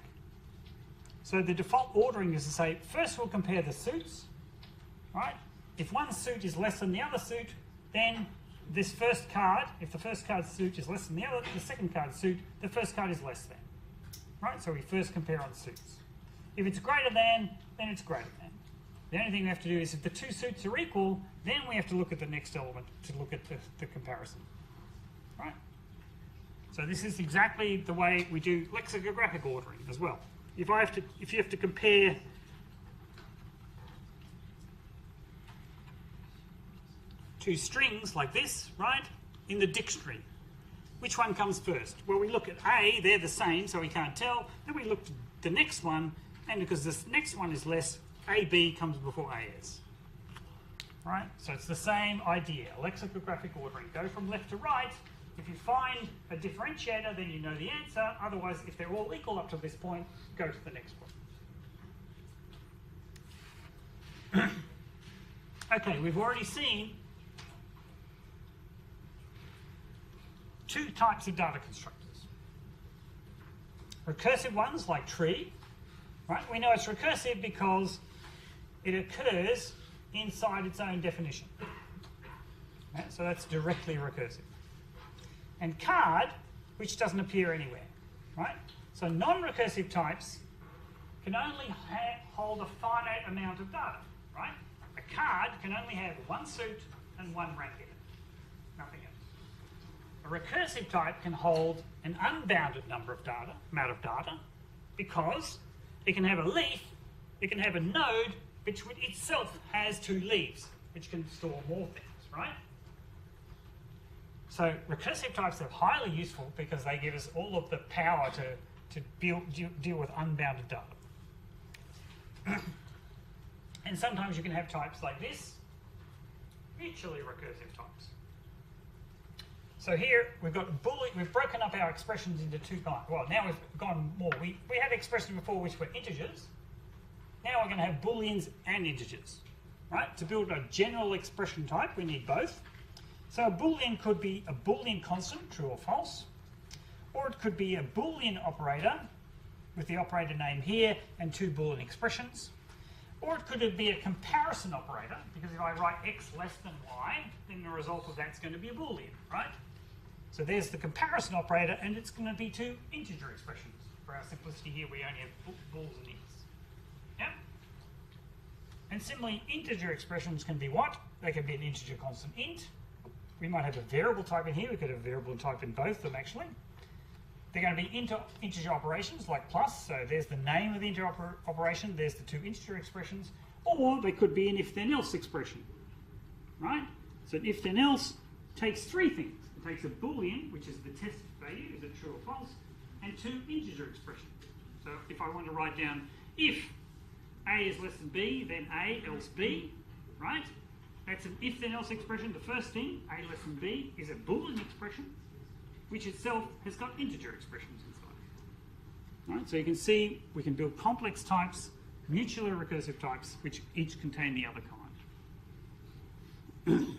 So the default ordering is to say, first we'll compare the suits, right? If one suit is less than the other suit, then this first card, if the first card's suit is less than the second card's suit, the first card is less than. Right? So we first compare on suits. If it's greater than, then it's greater than. The only thing we have to do is if the two suits are equal, then we have to look at the next element to look at the comparison. Right? So this is exactly the way we do lexicographic ordering as well. If you have to compare two strings like this, right, in the dictionary, which one comes first? Well, we look at A, they're the same, so we can't tell. Then we look at the next one, and because this next one is less, AB comes before AS. Right? So it's the same idea, lexicographic ordering. Go from left to right. If you find a differentiator, then you know the answer. Otherwise, if they're all equal up to this point, go to the next one. Okay, we've already seen two types of data constructors. Recursive ones like tree, right? We know it's recursive because it occurs inside its own definition. Right? So that's directly recursive. And card, which doesn't appear anywhere, right? So non-recursive types can only hold a finite amount of data, right? A card can only have one suit and one rank in it, nothing else. A recursive type can hold an unbounded amount of data, because it can have a leaf, it can have a node, which itself has two leaves, which can store more things, right? So recursive types are highly useful because they give us all of the power to deal with unbounded data. And sometimes you can have types like this, mutually recursive types. So here we've got we've broken up our expressions into two kinds. Well, now we've gone more. We had expressions before which were integers. Now we're going to have booleans and integers. Right? To build a general expression type, we need both. So a boolean could be a boolean constant, true or false. or it could be a Boolean operator with the operator name here and two Boolean expressions. Or it could be a comparison operator, because if I write x less than y, then the result of that's going to be a Boolean, right? So there's the comparison operator, and it's going to be two integer expressions. For our simplicity here, we only have bools and ints. Yeah? And similarly, integer expressions can be what? They can be an integer constant int. We might have a variable type in here. We could have a variable type in both of them, actually. They're going to be integer operations like plus, so there's the name of the integer operation, there's the two integer expressions, or they could be an if-then-else expression, right? So an if-then-else takes three things. It takes a Boolean, which is the test value, is it true or false, and two integer expressions. So if I want to write down if A is less than B, then A else B, right? That's an if-then-else expression. The first thing, A less than B, is a Boolean expression, which itself has got integer expressions inside. Right? So you can see we can build complex types, mutually recursive types, which each contain the other kind.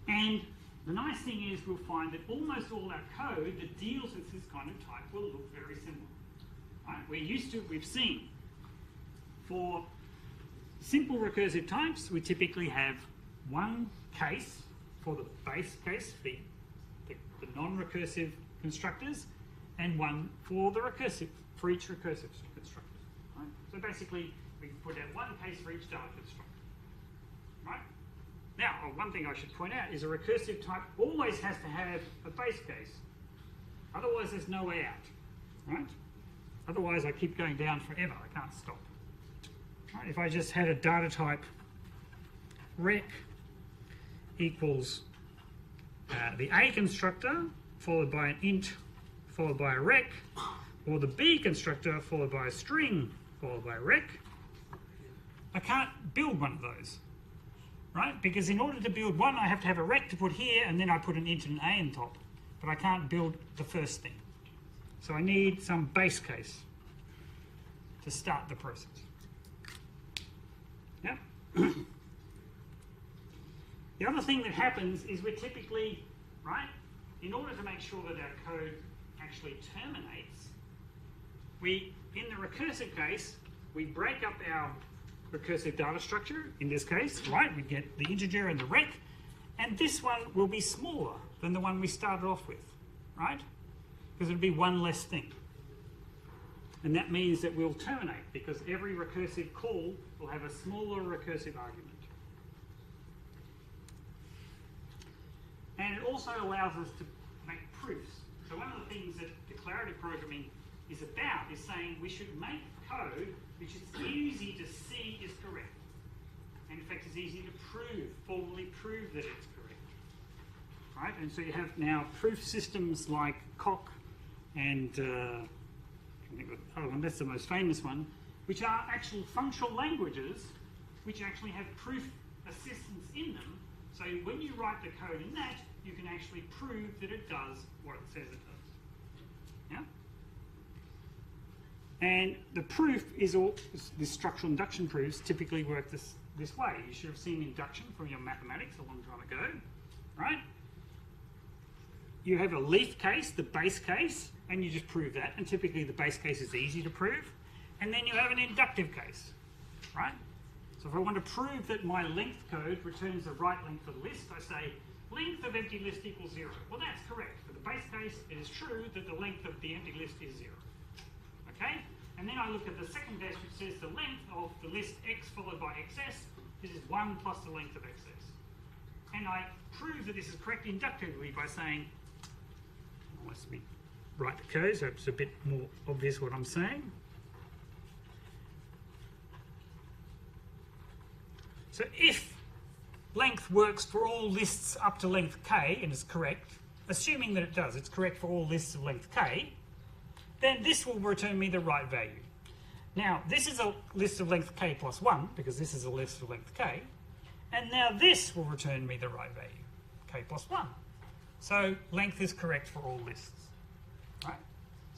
And the nice thing is we'll find that almost all our code that deals with this kind of type will look very similar. Right? We've seen for simple recursive types, we typically have one case for the base case, the non-recursive constructors, and one for the recursive, for each recursive constructor. Right? So basically, we can put out one case for each data constructor. Right? Now, one thing I should point out is a recursive type always has to have a base case. Otherwise, there's no way out. Right? Otherwise, I keep going down forever. I can't stop. Right? If I just had a data type rec equals the A constructor followed by an int followed by a rec, or the B constructor followed by a string followed by a rec, I can't build one of those, right? Because in order to build one, I have to have a rec to put here, and then I put an int and an A on top, but I can't build the first thing. So I need some base case to start the process. Yep. The other thing that happens is we're typically, right, in order to make sure that our code actually terminates, in the recursive case, we break up our recursive data structure, in this case, right, we get the integer and the rec, and this one will be smaller than the one we started off with, right? Because it'll be one less thing. And that means that we'll terminate, because every recursive call will have a smaller recursive argument. And it also allows us to make proofs. So one of the things that declarative programming is about is saying we should make code which is easy to see is correct. And in fact, it's easy to prove, formally prove that it's correct. Right? And so you have now proof systems like Coq and I think the other one, that's the most famous one, which are actual functional languages which actually have proof assistance in them. So when you write the code in that, you can actually prove that it does what it says it does. Yeah? And the proof is all, the structural induction proofs typically work this way. You should have seen induction from your mathematics a long time ago, right? You have a leaf case, the base case, and you just prove that. And typically the base case is easy to prove. And then you have an inductive case, right? So if I want to prove that my length code returns the right length of the list, I say length of empty list equals 0. Well, that's correct. For the base case, it is true that the length of the empty list is 0. Okay? And then I look at the second case, which says the length of the list x followed by xs. This is 1 plus the length of xs. And I prove that this is correct inductively by saying, let me write the code so it's a bit more obvious what I'm saying. So if length works for all lists up to length k and is correct, assuming that it does, it's correct for all lists of length k, then this will return me the right value. Now, this is a list of length k plus 1, because this is a list of length k, and now this will return me the right value, k plus 1. So length is correct for all lists. Right?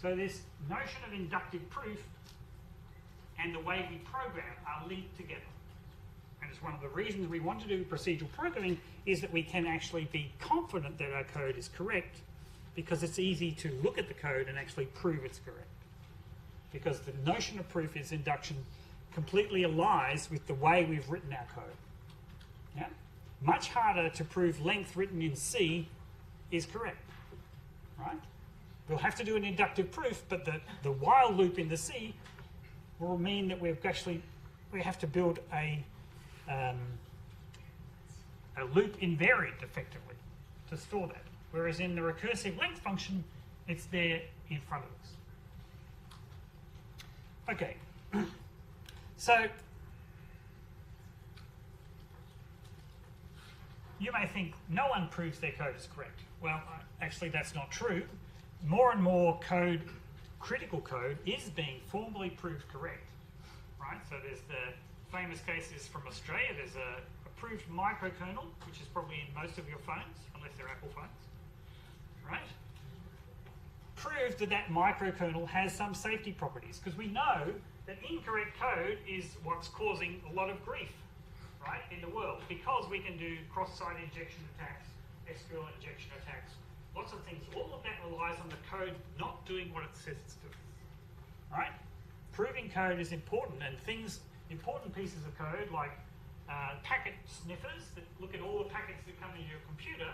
So this notion of inductive proof and the way we program are linked together. And it's one of the reasons we want to do procedural programming is that we can actually be confident that our code is correct because it's easy to look at the code and actually prove it's correct. Because the notion of proof is induction completely allies with the way we've written our code. Yeah? Much harder to prove length written in C is correct, right? We'll have to do an inductive proof, but the while loop in the C will mean that we have to build a loop invariant effectively to store that. Whereas in the recursive length function, it's there in front of us. Okay, so you may think no one proves their code is correct. Well, actually that's not true. More and more code, critical code, is being formally proved correct, right? So there's the famous cases from Australia. There's a approved microkernel, which is probably in most of your phones, unless they're Apple phones, right? Proved that that microkernel has some safety properties, because we know that incorrect code is what's causing a lot of grief, right, in the world, because we can do cross-site injection attacks, SQL injection attacks, lots of things. All of that relies on the code not doing what it says it's doing, right? Proving code is important, and important pieces of code like packet sniffers that look at all the packets that come into your computer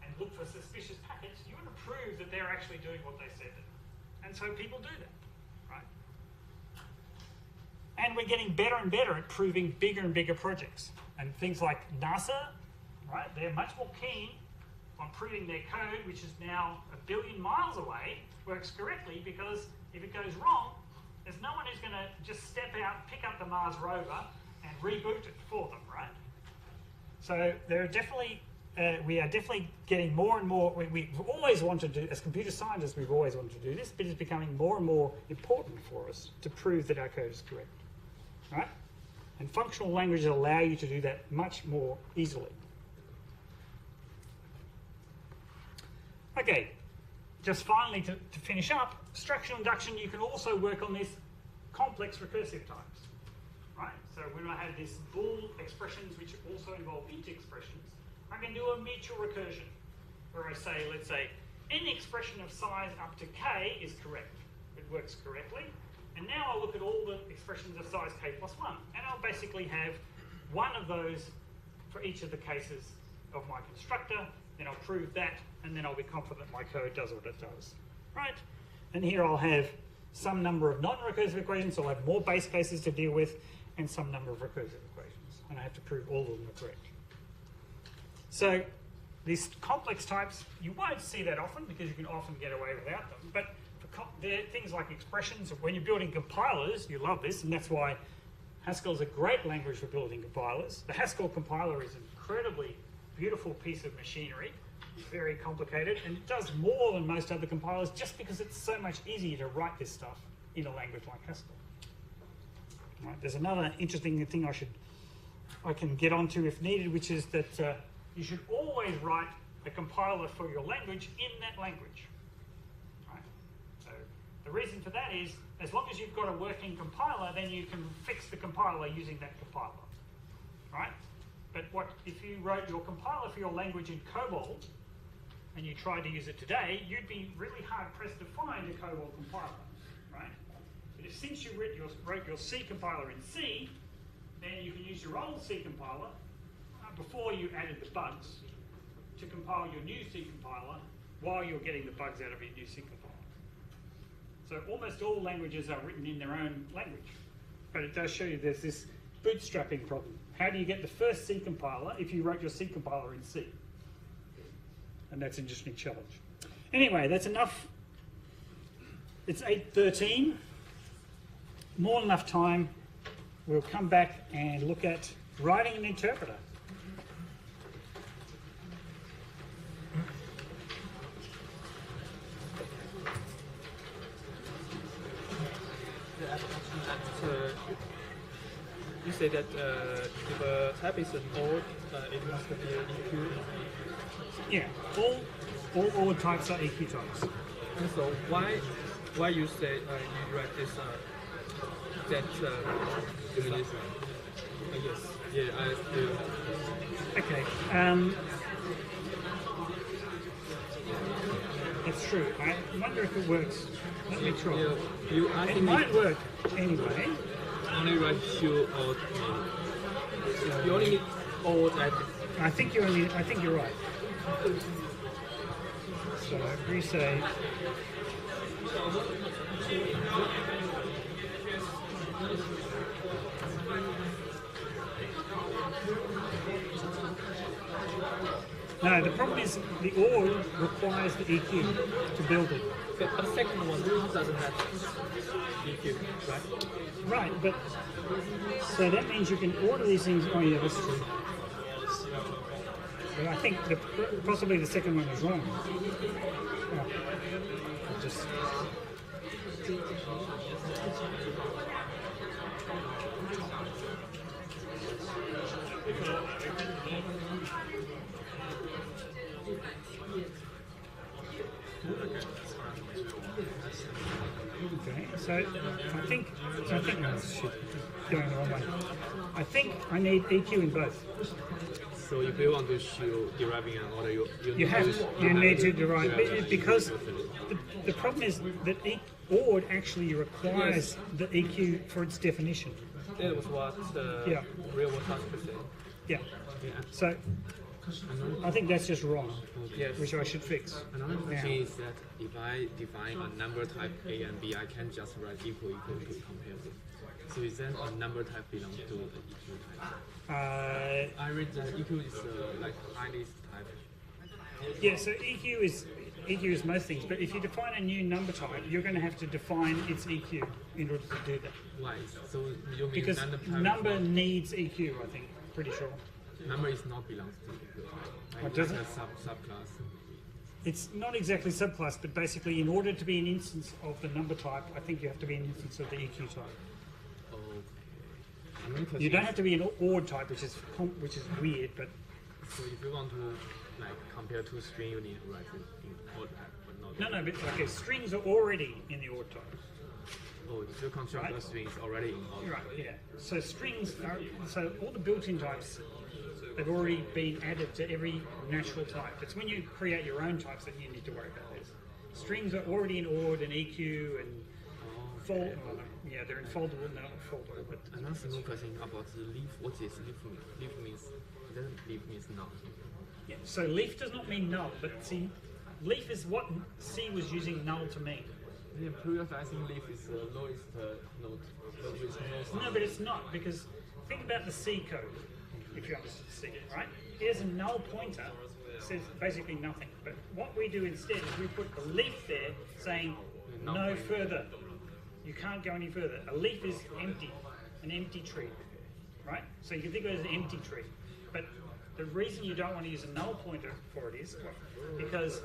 and look for suspicious packets. You want to prove that they're actually doing what they said. And so people do that, right? And we're getting better and better at proving bigger and bigger projects. And things like NASA, right? They're much more keen on proving their code, which is now 1 billion miles away, works correctly, because if it goes wrong, there's no one who's going to just step out, pick up the Mars rover, and reboot it for them, right? So there are definitely, we are definitely getting more and more. We've always wanted to, as computer scientists, we've always wanted to do this, but it's becoming more and more important for us to prove that our code is correct, right? And functional languages allow you to do that much more easily. Okay, just finally to finish up, structural induction, you can also work on these complex recursive types, right? So when I have these bool expressions which also involve int expressions, I can do a mutual recursion where I say, let's say, any expression of size up to k is correct. It works correctly. And now I'll look at all the expressions of size k plus 1, and I'll basically have one of those for each of the cases of my constructor. Then I'll prove that, and then I'll be confident my code does what it does, right? And here I'll have some number of non-recursive equations, so I'll have more base cases to deal with, and some number of recursive equations, and I have to prove all of them are correct. So these complex types, you won't see that often because you can often get away without them, but they're things like expressions. When you're building compilers, you love this, and that's why Haskell is a great language for building compilers. The Haskell compiler is an incredibly beautiful piece of machinery, very complicated, and it does more than most other compilers just because it's so much easier to write this stuff in a language like Haskell. Right, there's another interesting thing I can get onto if needed, which is that you should always write a compiler for your language in that language. Right? So the reason for that is, as long as you've got a working compiler, then you can fix the compiler using that compiler. Right? But if you wrote your compiler for your language in COBOL and you tried to use it today, you'd be really hard pressed to find a COBOL compiler, right? But since you wrote your C compiler in C, then you can use your old C compiler before you added the bugs to compile your new C compiler while you're getting the bugs out of your new C compiler. So almost all languages are written in their own language, but it does show you there's this bootstrapping problem. How do you get the first C compiler if you wrote your C compiler in C? And that's an interesting challenge. Anyway, that's enough. It's 8:13. More than enough time. We'll come back and look at writing an interpreter. You say that if a type is an odd, it must be an EQ. Yeah, all types are EQ types. And so why you say you write this that definition? Yes, yeah, I do. Okay. It's true. I wonder if it works. Let me try. I It think might work anyway. only write two or you only need odd at I think you're right. So resave. No, the problem is the OR requires the EQ to build it. but the second one doesn't have EQ, right? Right, but so that means you can order these things. Oh yeah, that's true. But I think possibly the second one is wrong. Oh, I'll just. Okay, so I think this should be going the wrong way. I think I need EQ in both. So if you want to show deriving an order, you need to derive because the problem is that OR actually requires the EQ for its definition. That was what Yeah. real world task said. Yeah. Yeah. So I think that's just wrong, Yes. which I should fix. Another Yeah. thing is that if I define a number type A and B, I can just write equal to compare them. So is that a number type belongs to the EQ type? I read that EQ is like highest type. Yeah, so EQ is most things, but if you define a new number type, you're going to have to define its EQ in order to do that. Why? So you mean Because number needs EQ, I think, pretty sure. number is not belongs to EQ. Right? What does Like it? a subclass. It's not exactly subclass, but basically, in order to be an instance of the number type, I think you have to be an instance of the EQ type. Okay. You don't have to be an OR type, which is weird, but So if you want to like compare two string, you need to write it in odd type, but not. no, but okay, strings are already in the OR type. Oh, if you construct a string, it's already in odd. Right, yeah. So strings are, so all the built-in types have already been added to every natural type. It's when you create your own types that you need to worry about this. Strings are already in ORD and EQ and fold. Oh, yeah, they're in foldable, no, not foldable, but Another simple question about the leaf. What is leaf mean? Leaf means then leaf means null. yeah. So leaf does not mean null, but see, leaf is what C was using null to mean. Yeah, previously I think leaf is the lowest node, but with no sign. No, but it's not, because think about the C code, if you understand C, right? Here's a null pointer, says basically nothing. But what we do instead is we put a leaf there saying no further. You can't go any further. A leaf is empty, an empty tree, right? So you can think of it as an empty tree. But the reason you don't want to use a null pointer for it is because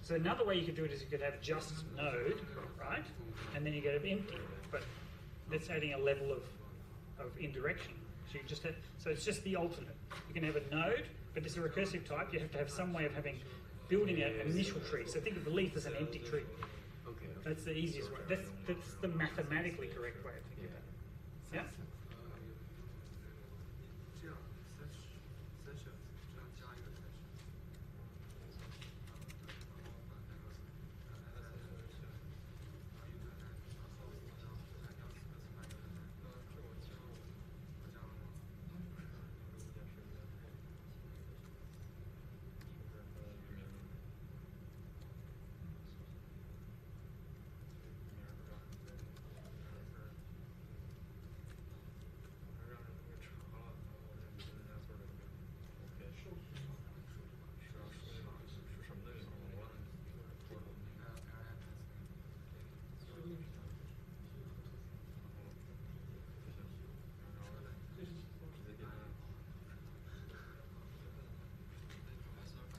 so another way you could do it is you could have just node, right? And then you get it empty. But that's adding a level of indirection. So you just have, so it's just the alternate. You can have a node, but it's a recursive type. You have to have some way of building an initial tree. So think of the leaf as an empty tree. Okay. That's the easiest way. That's the mathematically correct way of thinking about it. Yeah.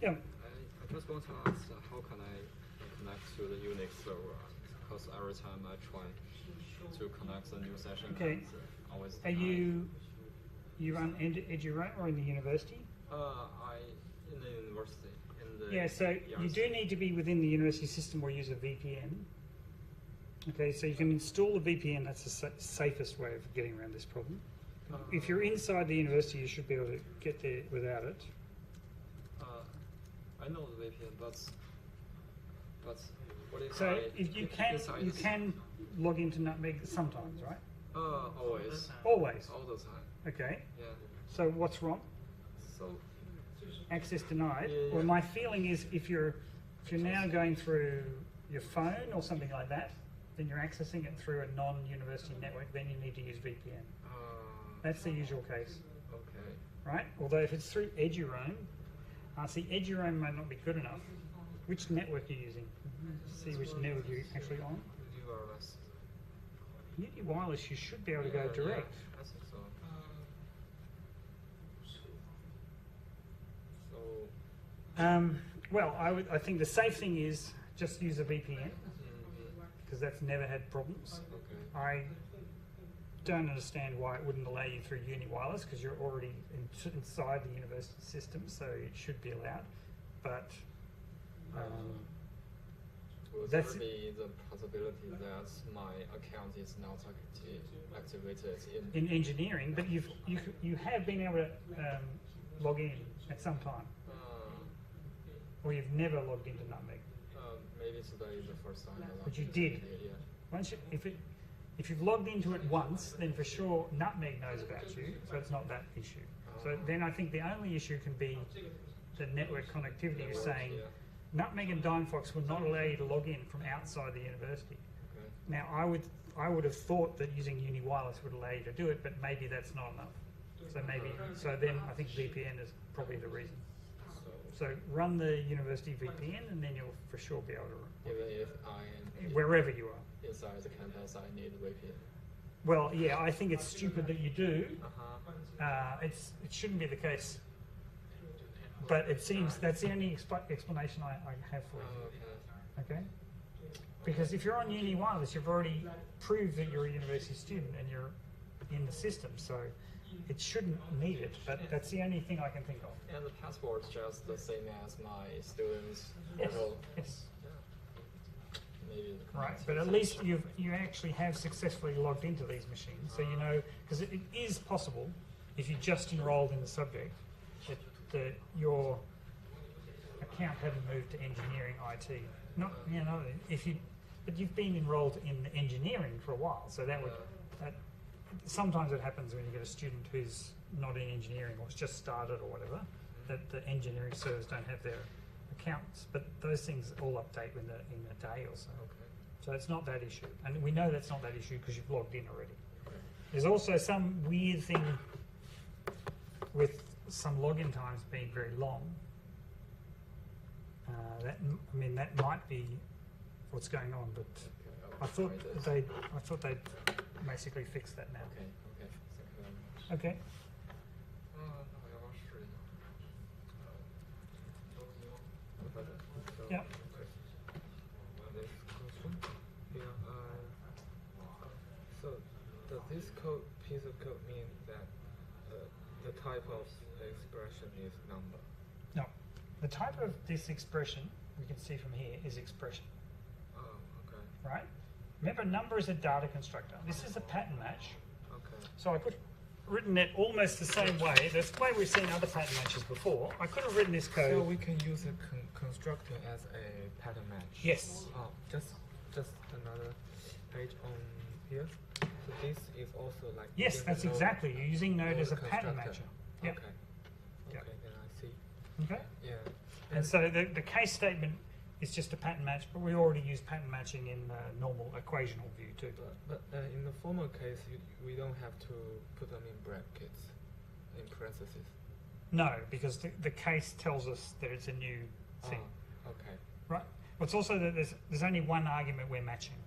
Yeah. I just want to ask, how can I connect to the Unix server? Because every time I try to connect the new session, Okay. it's always Are denied. you run EduRate or in the university? I in the university. In the Yeah, so you ERC. do need to be within the university system or use a VPN. Okay, so you can install a VPN. That's the safest way of getting around this problem. If you're inside the university, you should be able to get there without it. I know the VPN, but what if So I if you decide you can log into Nutmeg sometimes, right? always, Always. all the time. Okay. Yeah. So what's wrong? So Access denied. Yeah. Well, my feeling is if you're now going through your phone or something like that, then you're accessing it through a non-university network. Then you need to use VPN. That's the usual case, okay. right? Although if it's through EduRoam, see, EduRoam may not be good enough. Which network are you using? See which network you're actually on. URLs. Uni Wireless, you should be able to go direct. Yeah, I think so. Well, I think the safe thing is just use a VPN because that's never had problems. Okay. I don't understand why it wouldn't allow you through Uni Wireless because you're already inside the university system, so it should be allowed. But Will there be the possibility that my account is not activated in? In engineering, but you have been able to log in at some time, or you've never logged into Nutmeg. Maybe today is the first time. But you did. Yeah. Once if you've logged into it once, then for sure Nutmeg knows about you, so it's not that issue. So then I think the only issue can be the network connectivity. You're saying Nutmeg and DimeFox will not allow you to log in from outside the university. Okay. Now I would have thought that using Uni Wireless would allow you to do it, but maybe that's not enough. So then I think VPN is probably the reason. So run the university VPN, and then you'll for sure be able to. Even if I am wherever you are. inside the campus, I need VPN. Well, yeah, I think it's stupid that you do. It shouldn't be the case. But it seems that's the only explanation I have for you. Okay? Because if you're on Uni Wireless, you've already proved that you're a university student and you're in the system, so it shouldn't need it. But that's the only thing I can think of. And the passport's just the same as my students' Yes. portal. Yes. Maybe the Right, but at least you actually have successfully logged into these machines, so you know, because it is possible if you just enrolled in the subject that your account hadn't moved to engineering IT. Not but you've been enrolled in engineering for a while, so that sometimes it happens when you get a student who's not in engineering or has just started or whatever, that the engineering servers don't have their accounts, but those things all update in a day or so. Okay. So it's not that issue, and we know that's not that issue because you've logged in already. There's also some weird thing with some login times being very long. That might be what's going on, but I thought they'd basically fix that now. Okay. Okay. Thank you very much. Okay. Yeah. Next question. Yeah. So does this piece of code mean that the type of expression is number? No. The type of this expression we can see from here is expression. Oh, okay. Right? Remember, number is a data constructor. This is a pattern match. Okay. So I could have written it almost the same way. That's the way we've seen other pattern matches before. I could have written this code. So we can use a constructor as a pattern match. Yes. Oh, just another page on here. So this is also like. Yes, that's exactly. You're using Node as a pattern constructor. matcher. Yep. Okay. Yep. Okay, then I see. Okay. Yeah. And so the case statement is just a pattern match, but we already use pattern matching in the normal equational view too. But in the former case, we don't have to put them in brackets, in parentheses. No, because the case tells us that it's a new thing. Oh, okay. Right. Well, it's also that there's only one argument we're matching.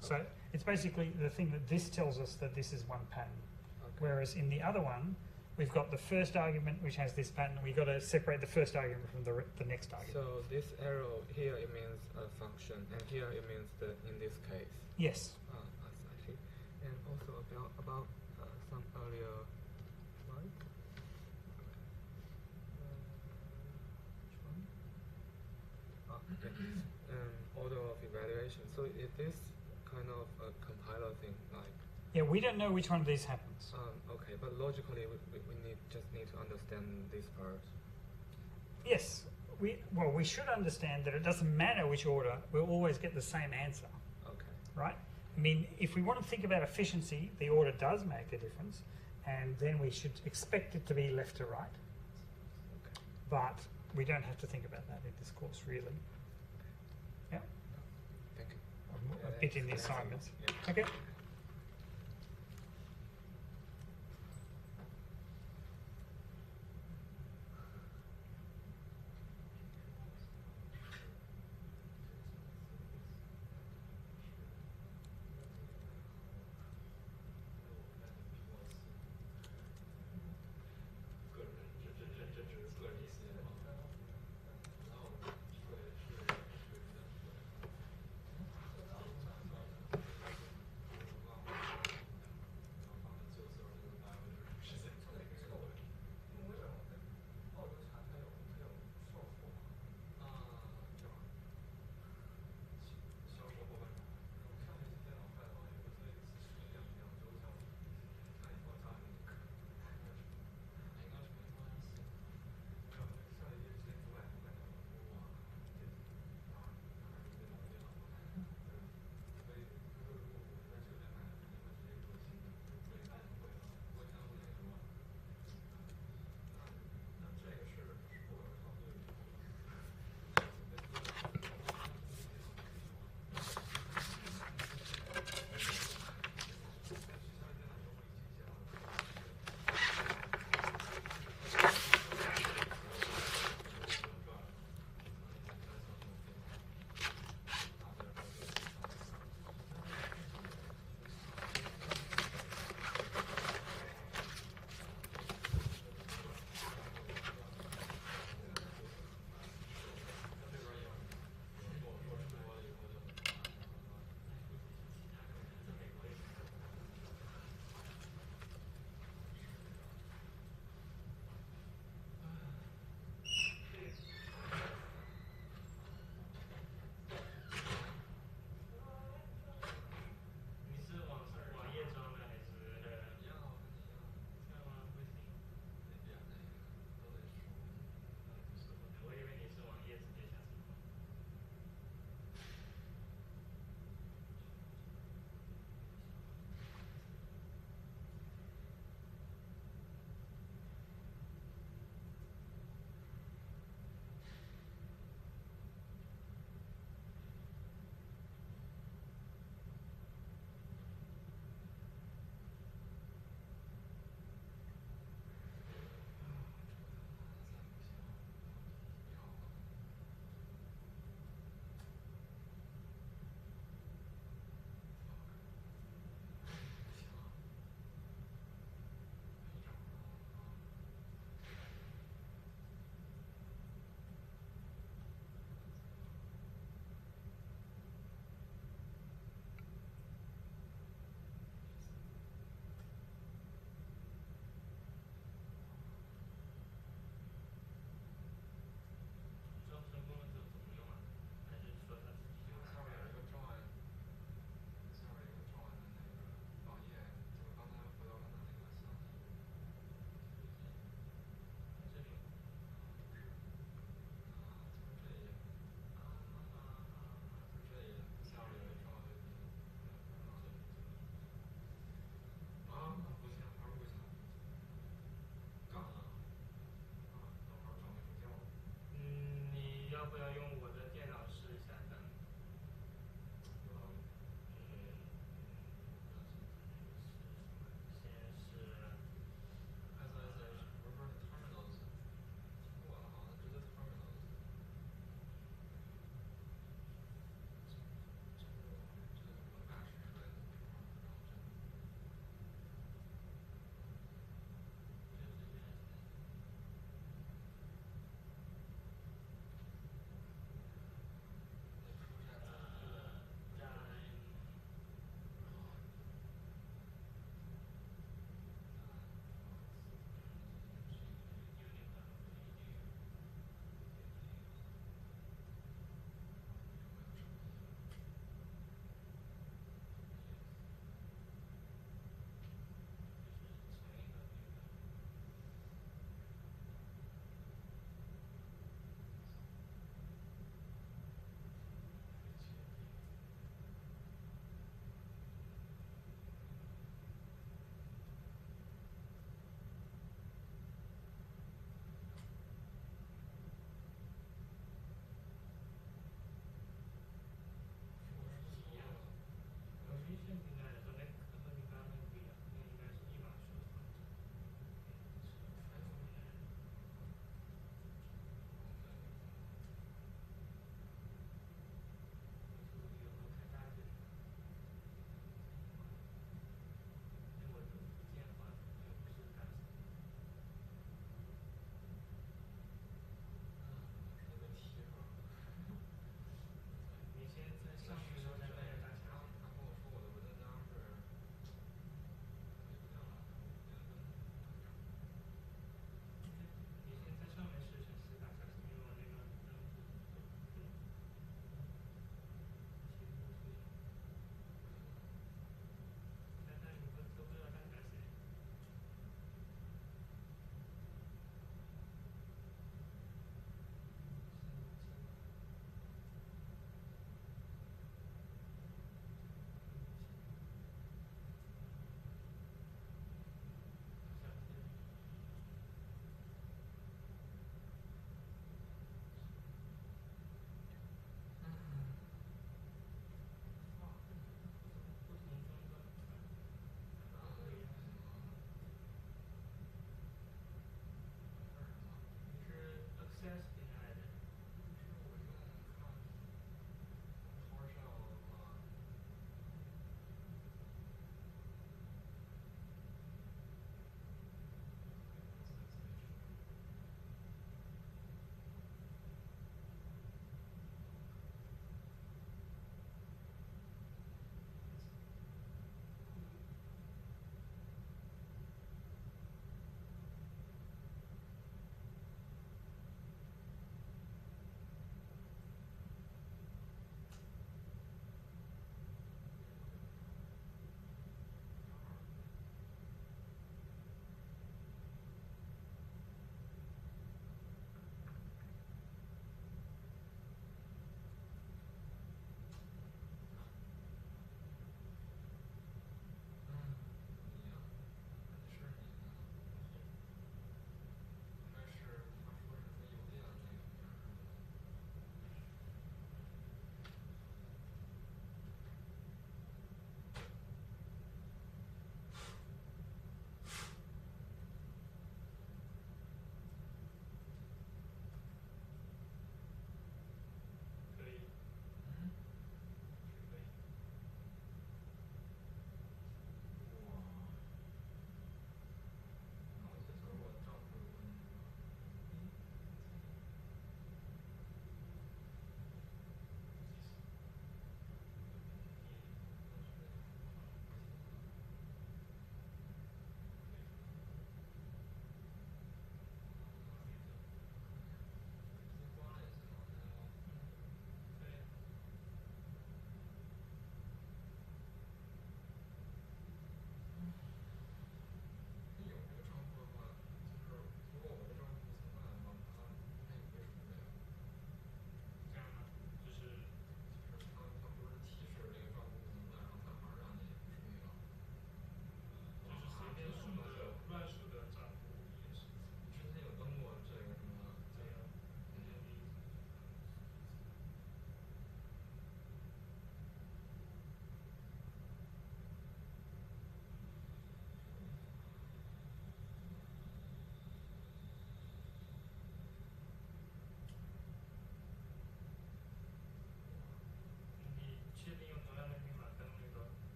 So it's basically the thing that this tells us that this is one pattern. Okay. Whereas in the other one, we've got the first argument which has this pattern. We've got to separate the first argument from the next argument. So this arrow here, it means a function, and here it means in this case. Yes. I see. And also about some earlier slide. Which one? Order of evaluation. So is this kind of a compiler thing, like? Yeah, we don't know which one of these happens. Okay, but logically we just need to understand this part. Yes. we should understand that it doesn't matter which order, we'll always get the same answer, Okay. right? I mean, if we want to think about efficiency, the order does make a difference, and then we should expect it to be left to right. But we don't have to think about that in this course, really. Yeah? Thank you. A bit in the assignments. Okay?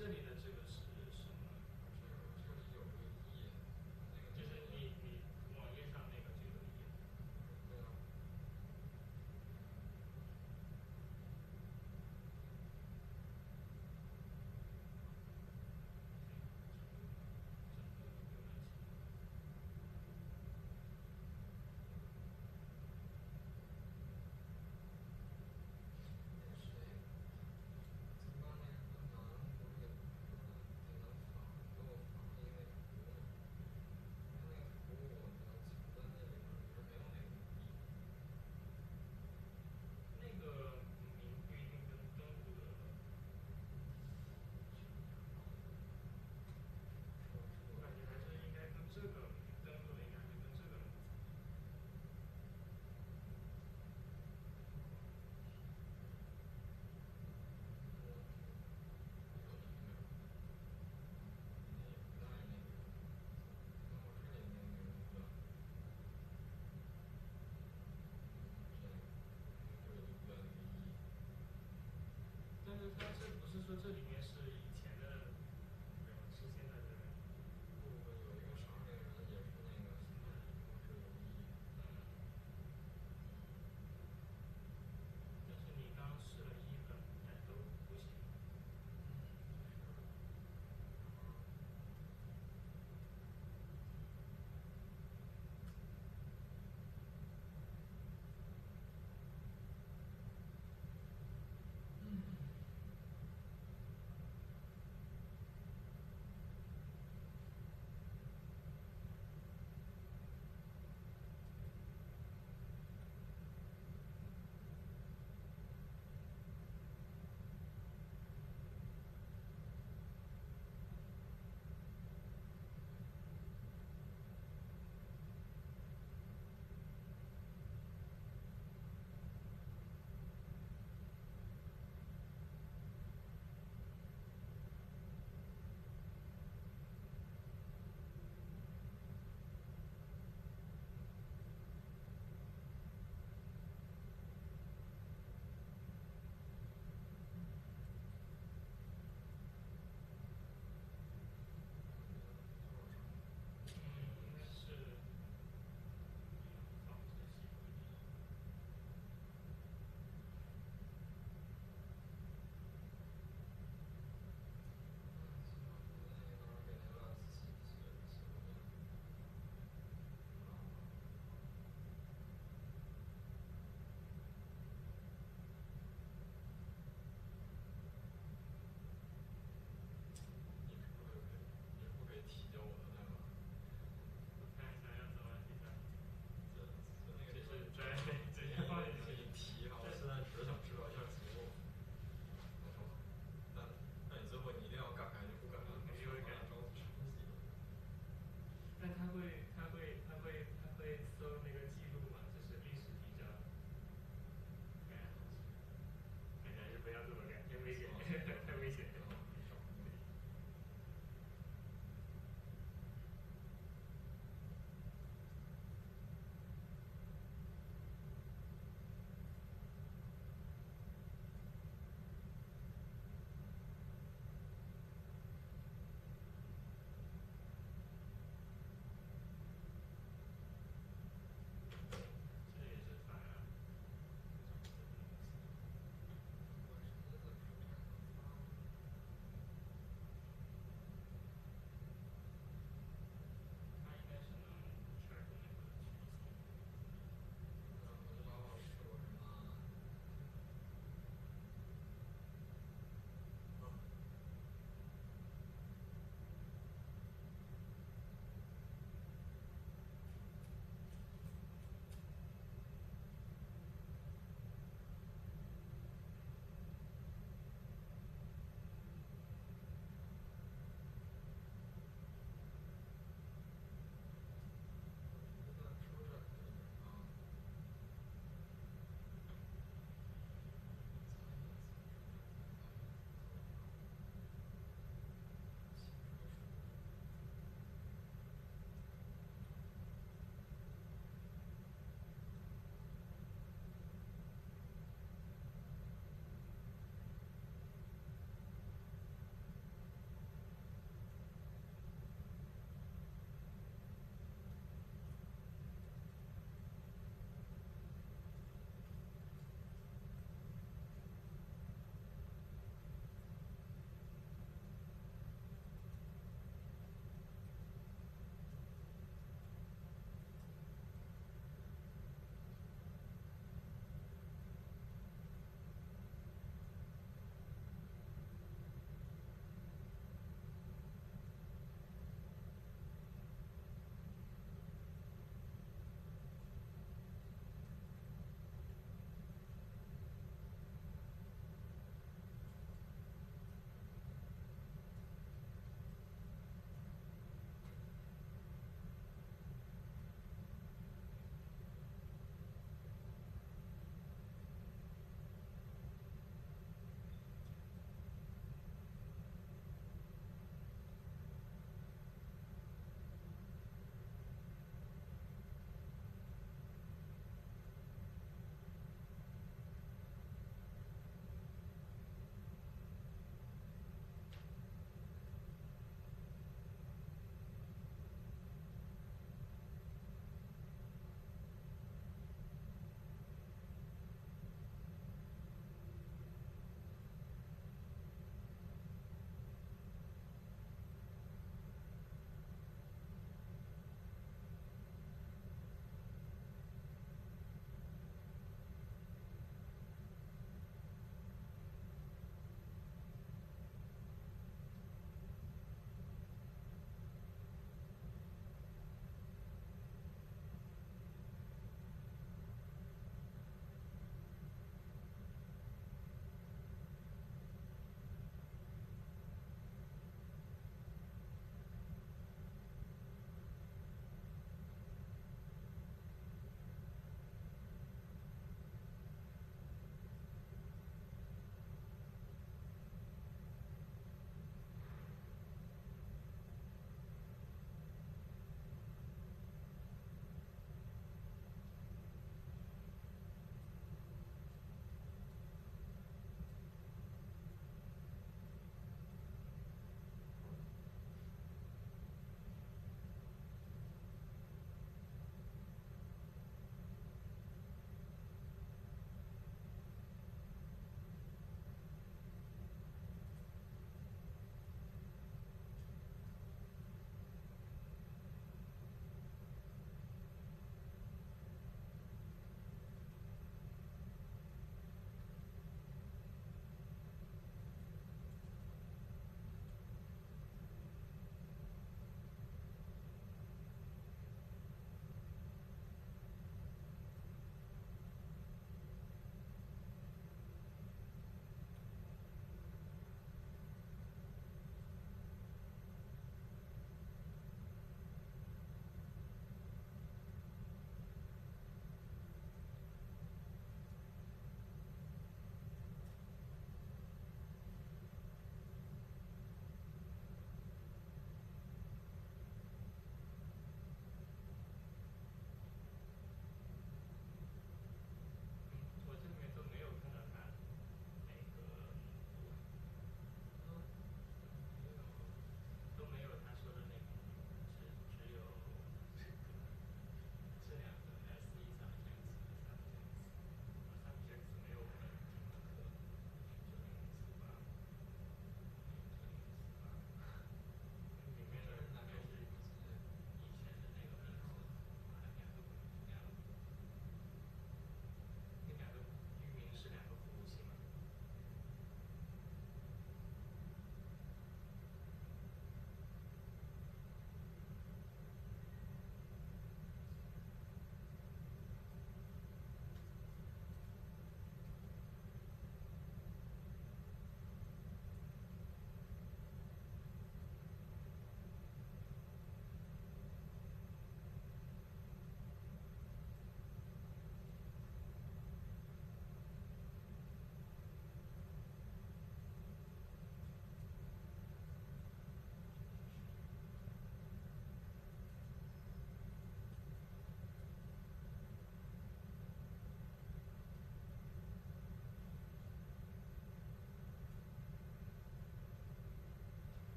这里的这个是什么？就是你网页上那个这个页。但是它这不是说这里面是以前的人，是现在的人。有一个啥那个人也是那个现在是有意义。但是你刚试了1个，但都不行。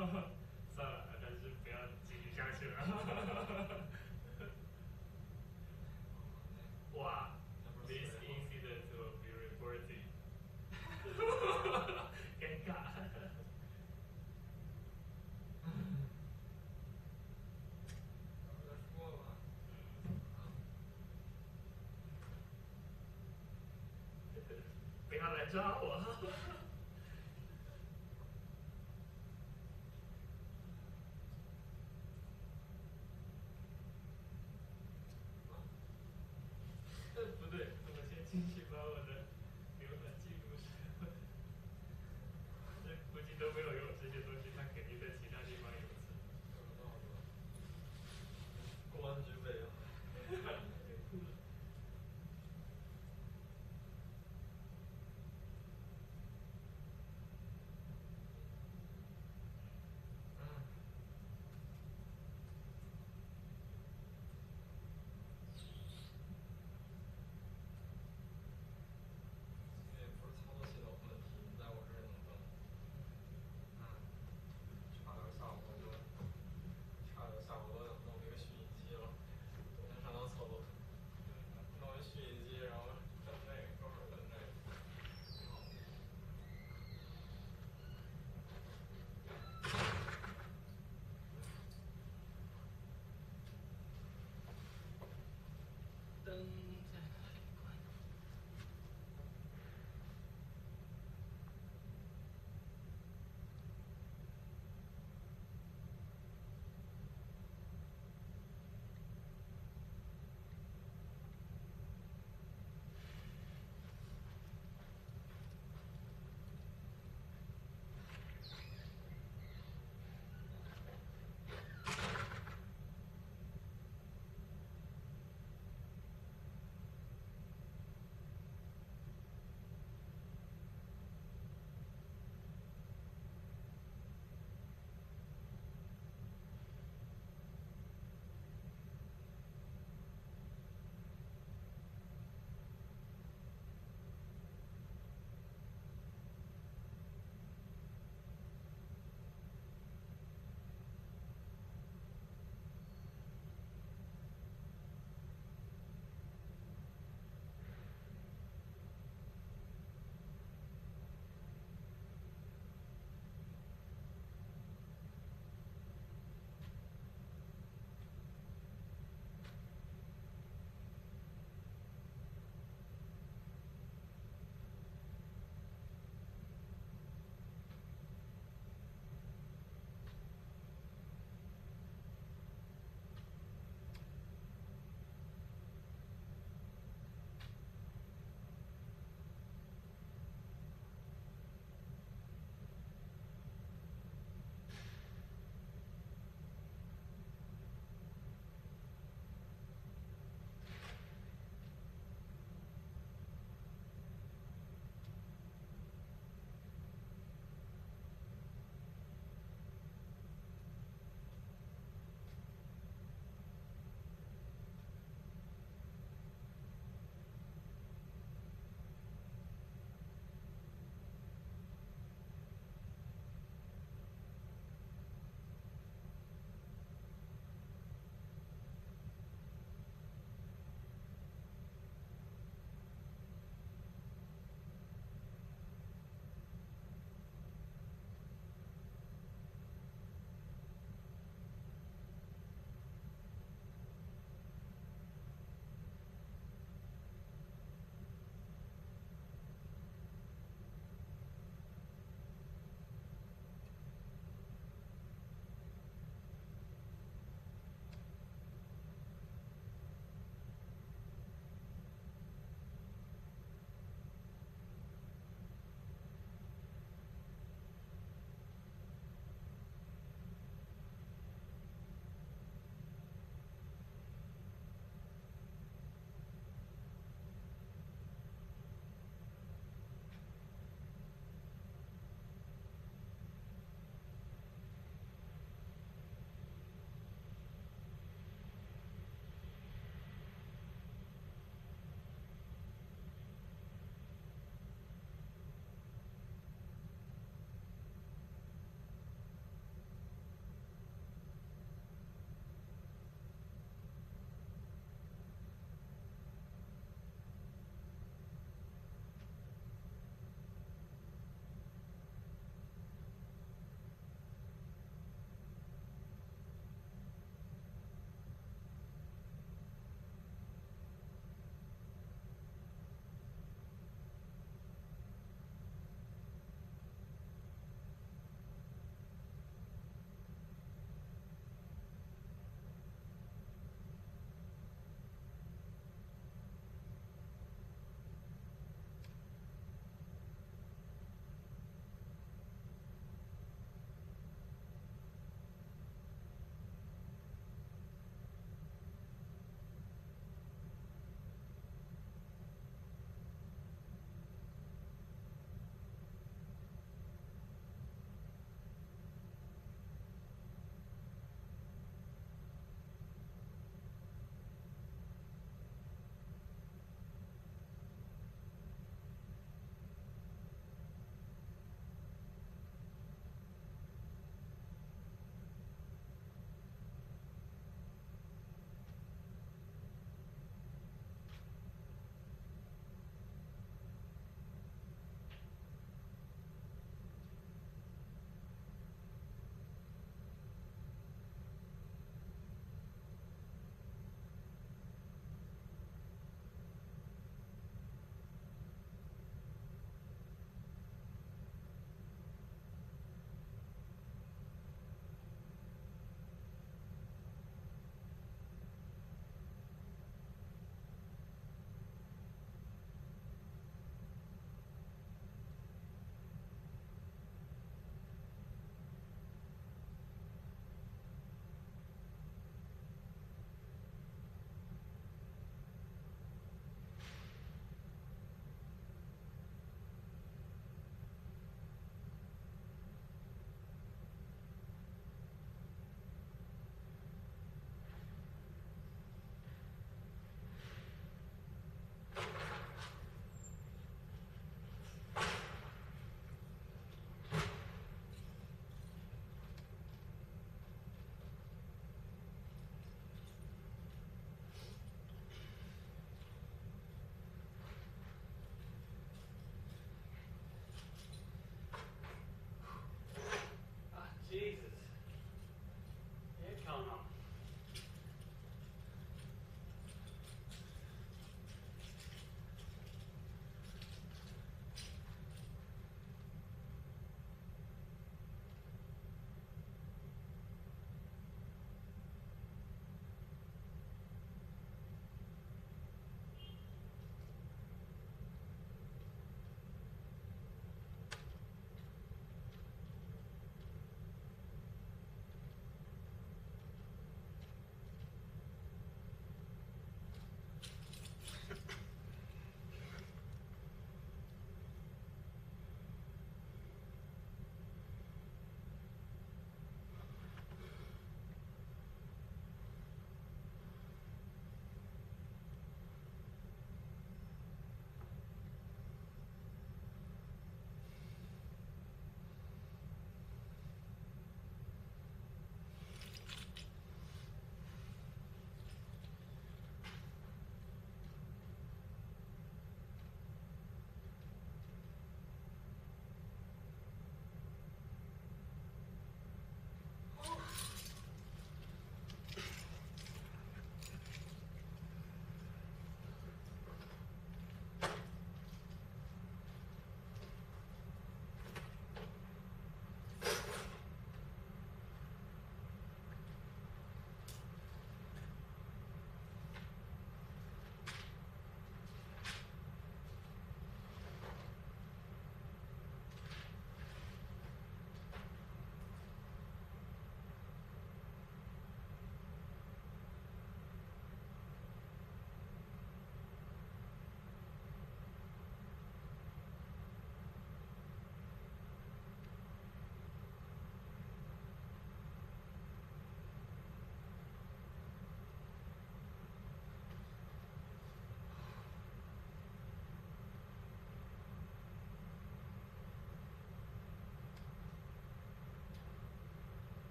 算了，还是不要继续下去了。哇，this incident will be reported 尴尬。不要来抓我！不对，我先进去把我的浏览记录什么的，这估计都没有用，这些东西太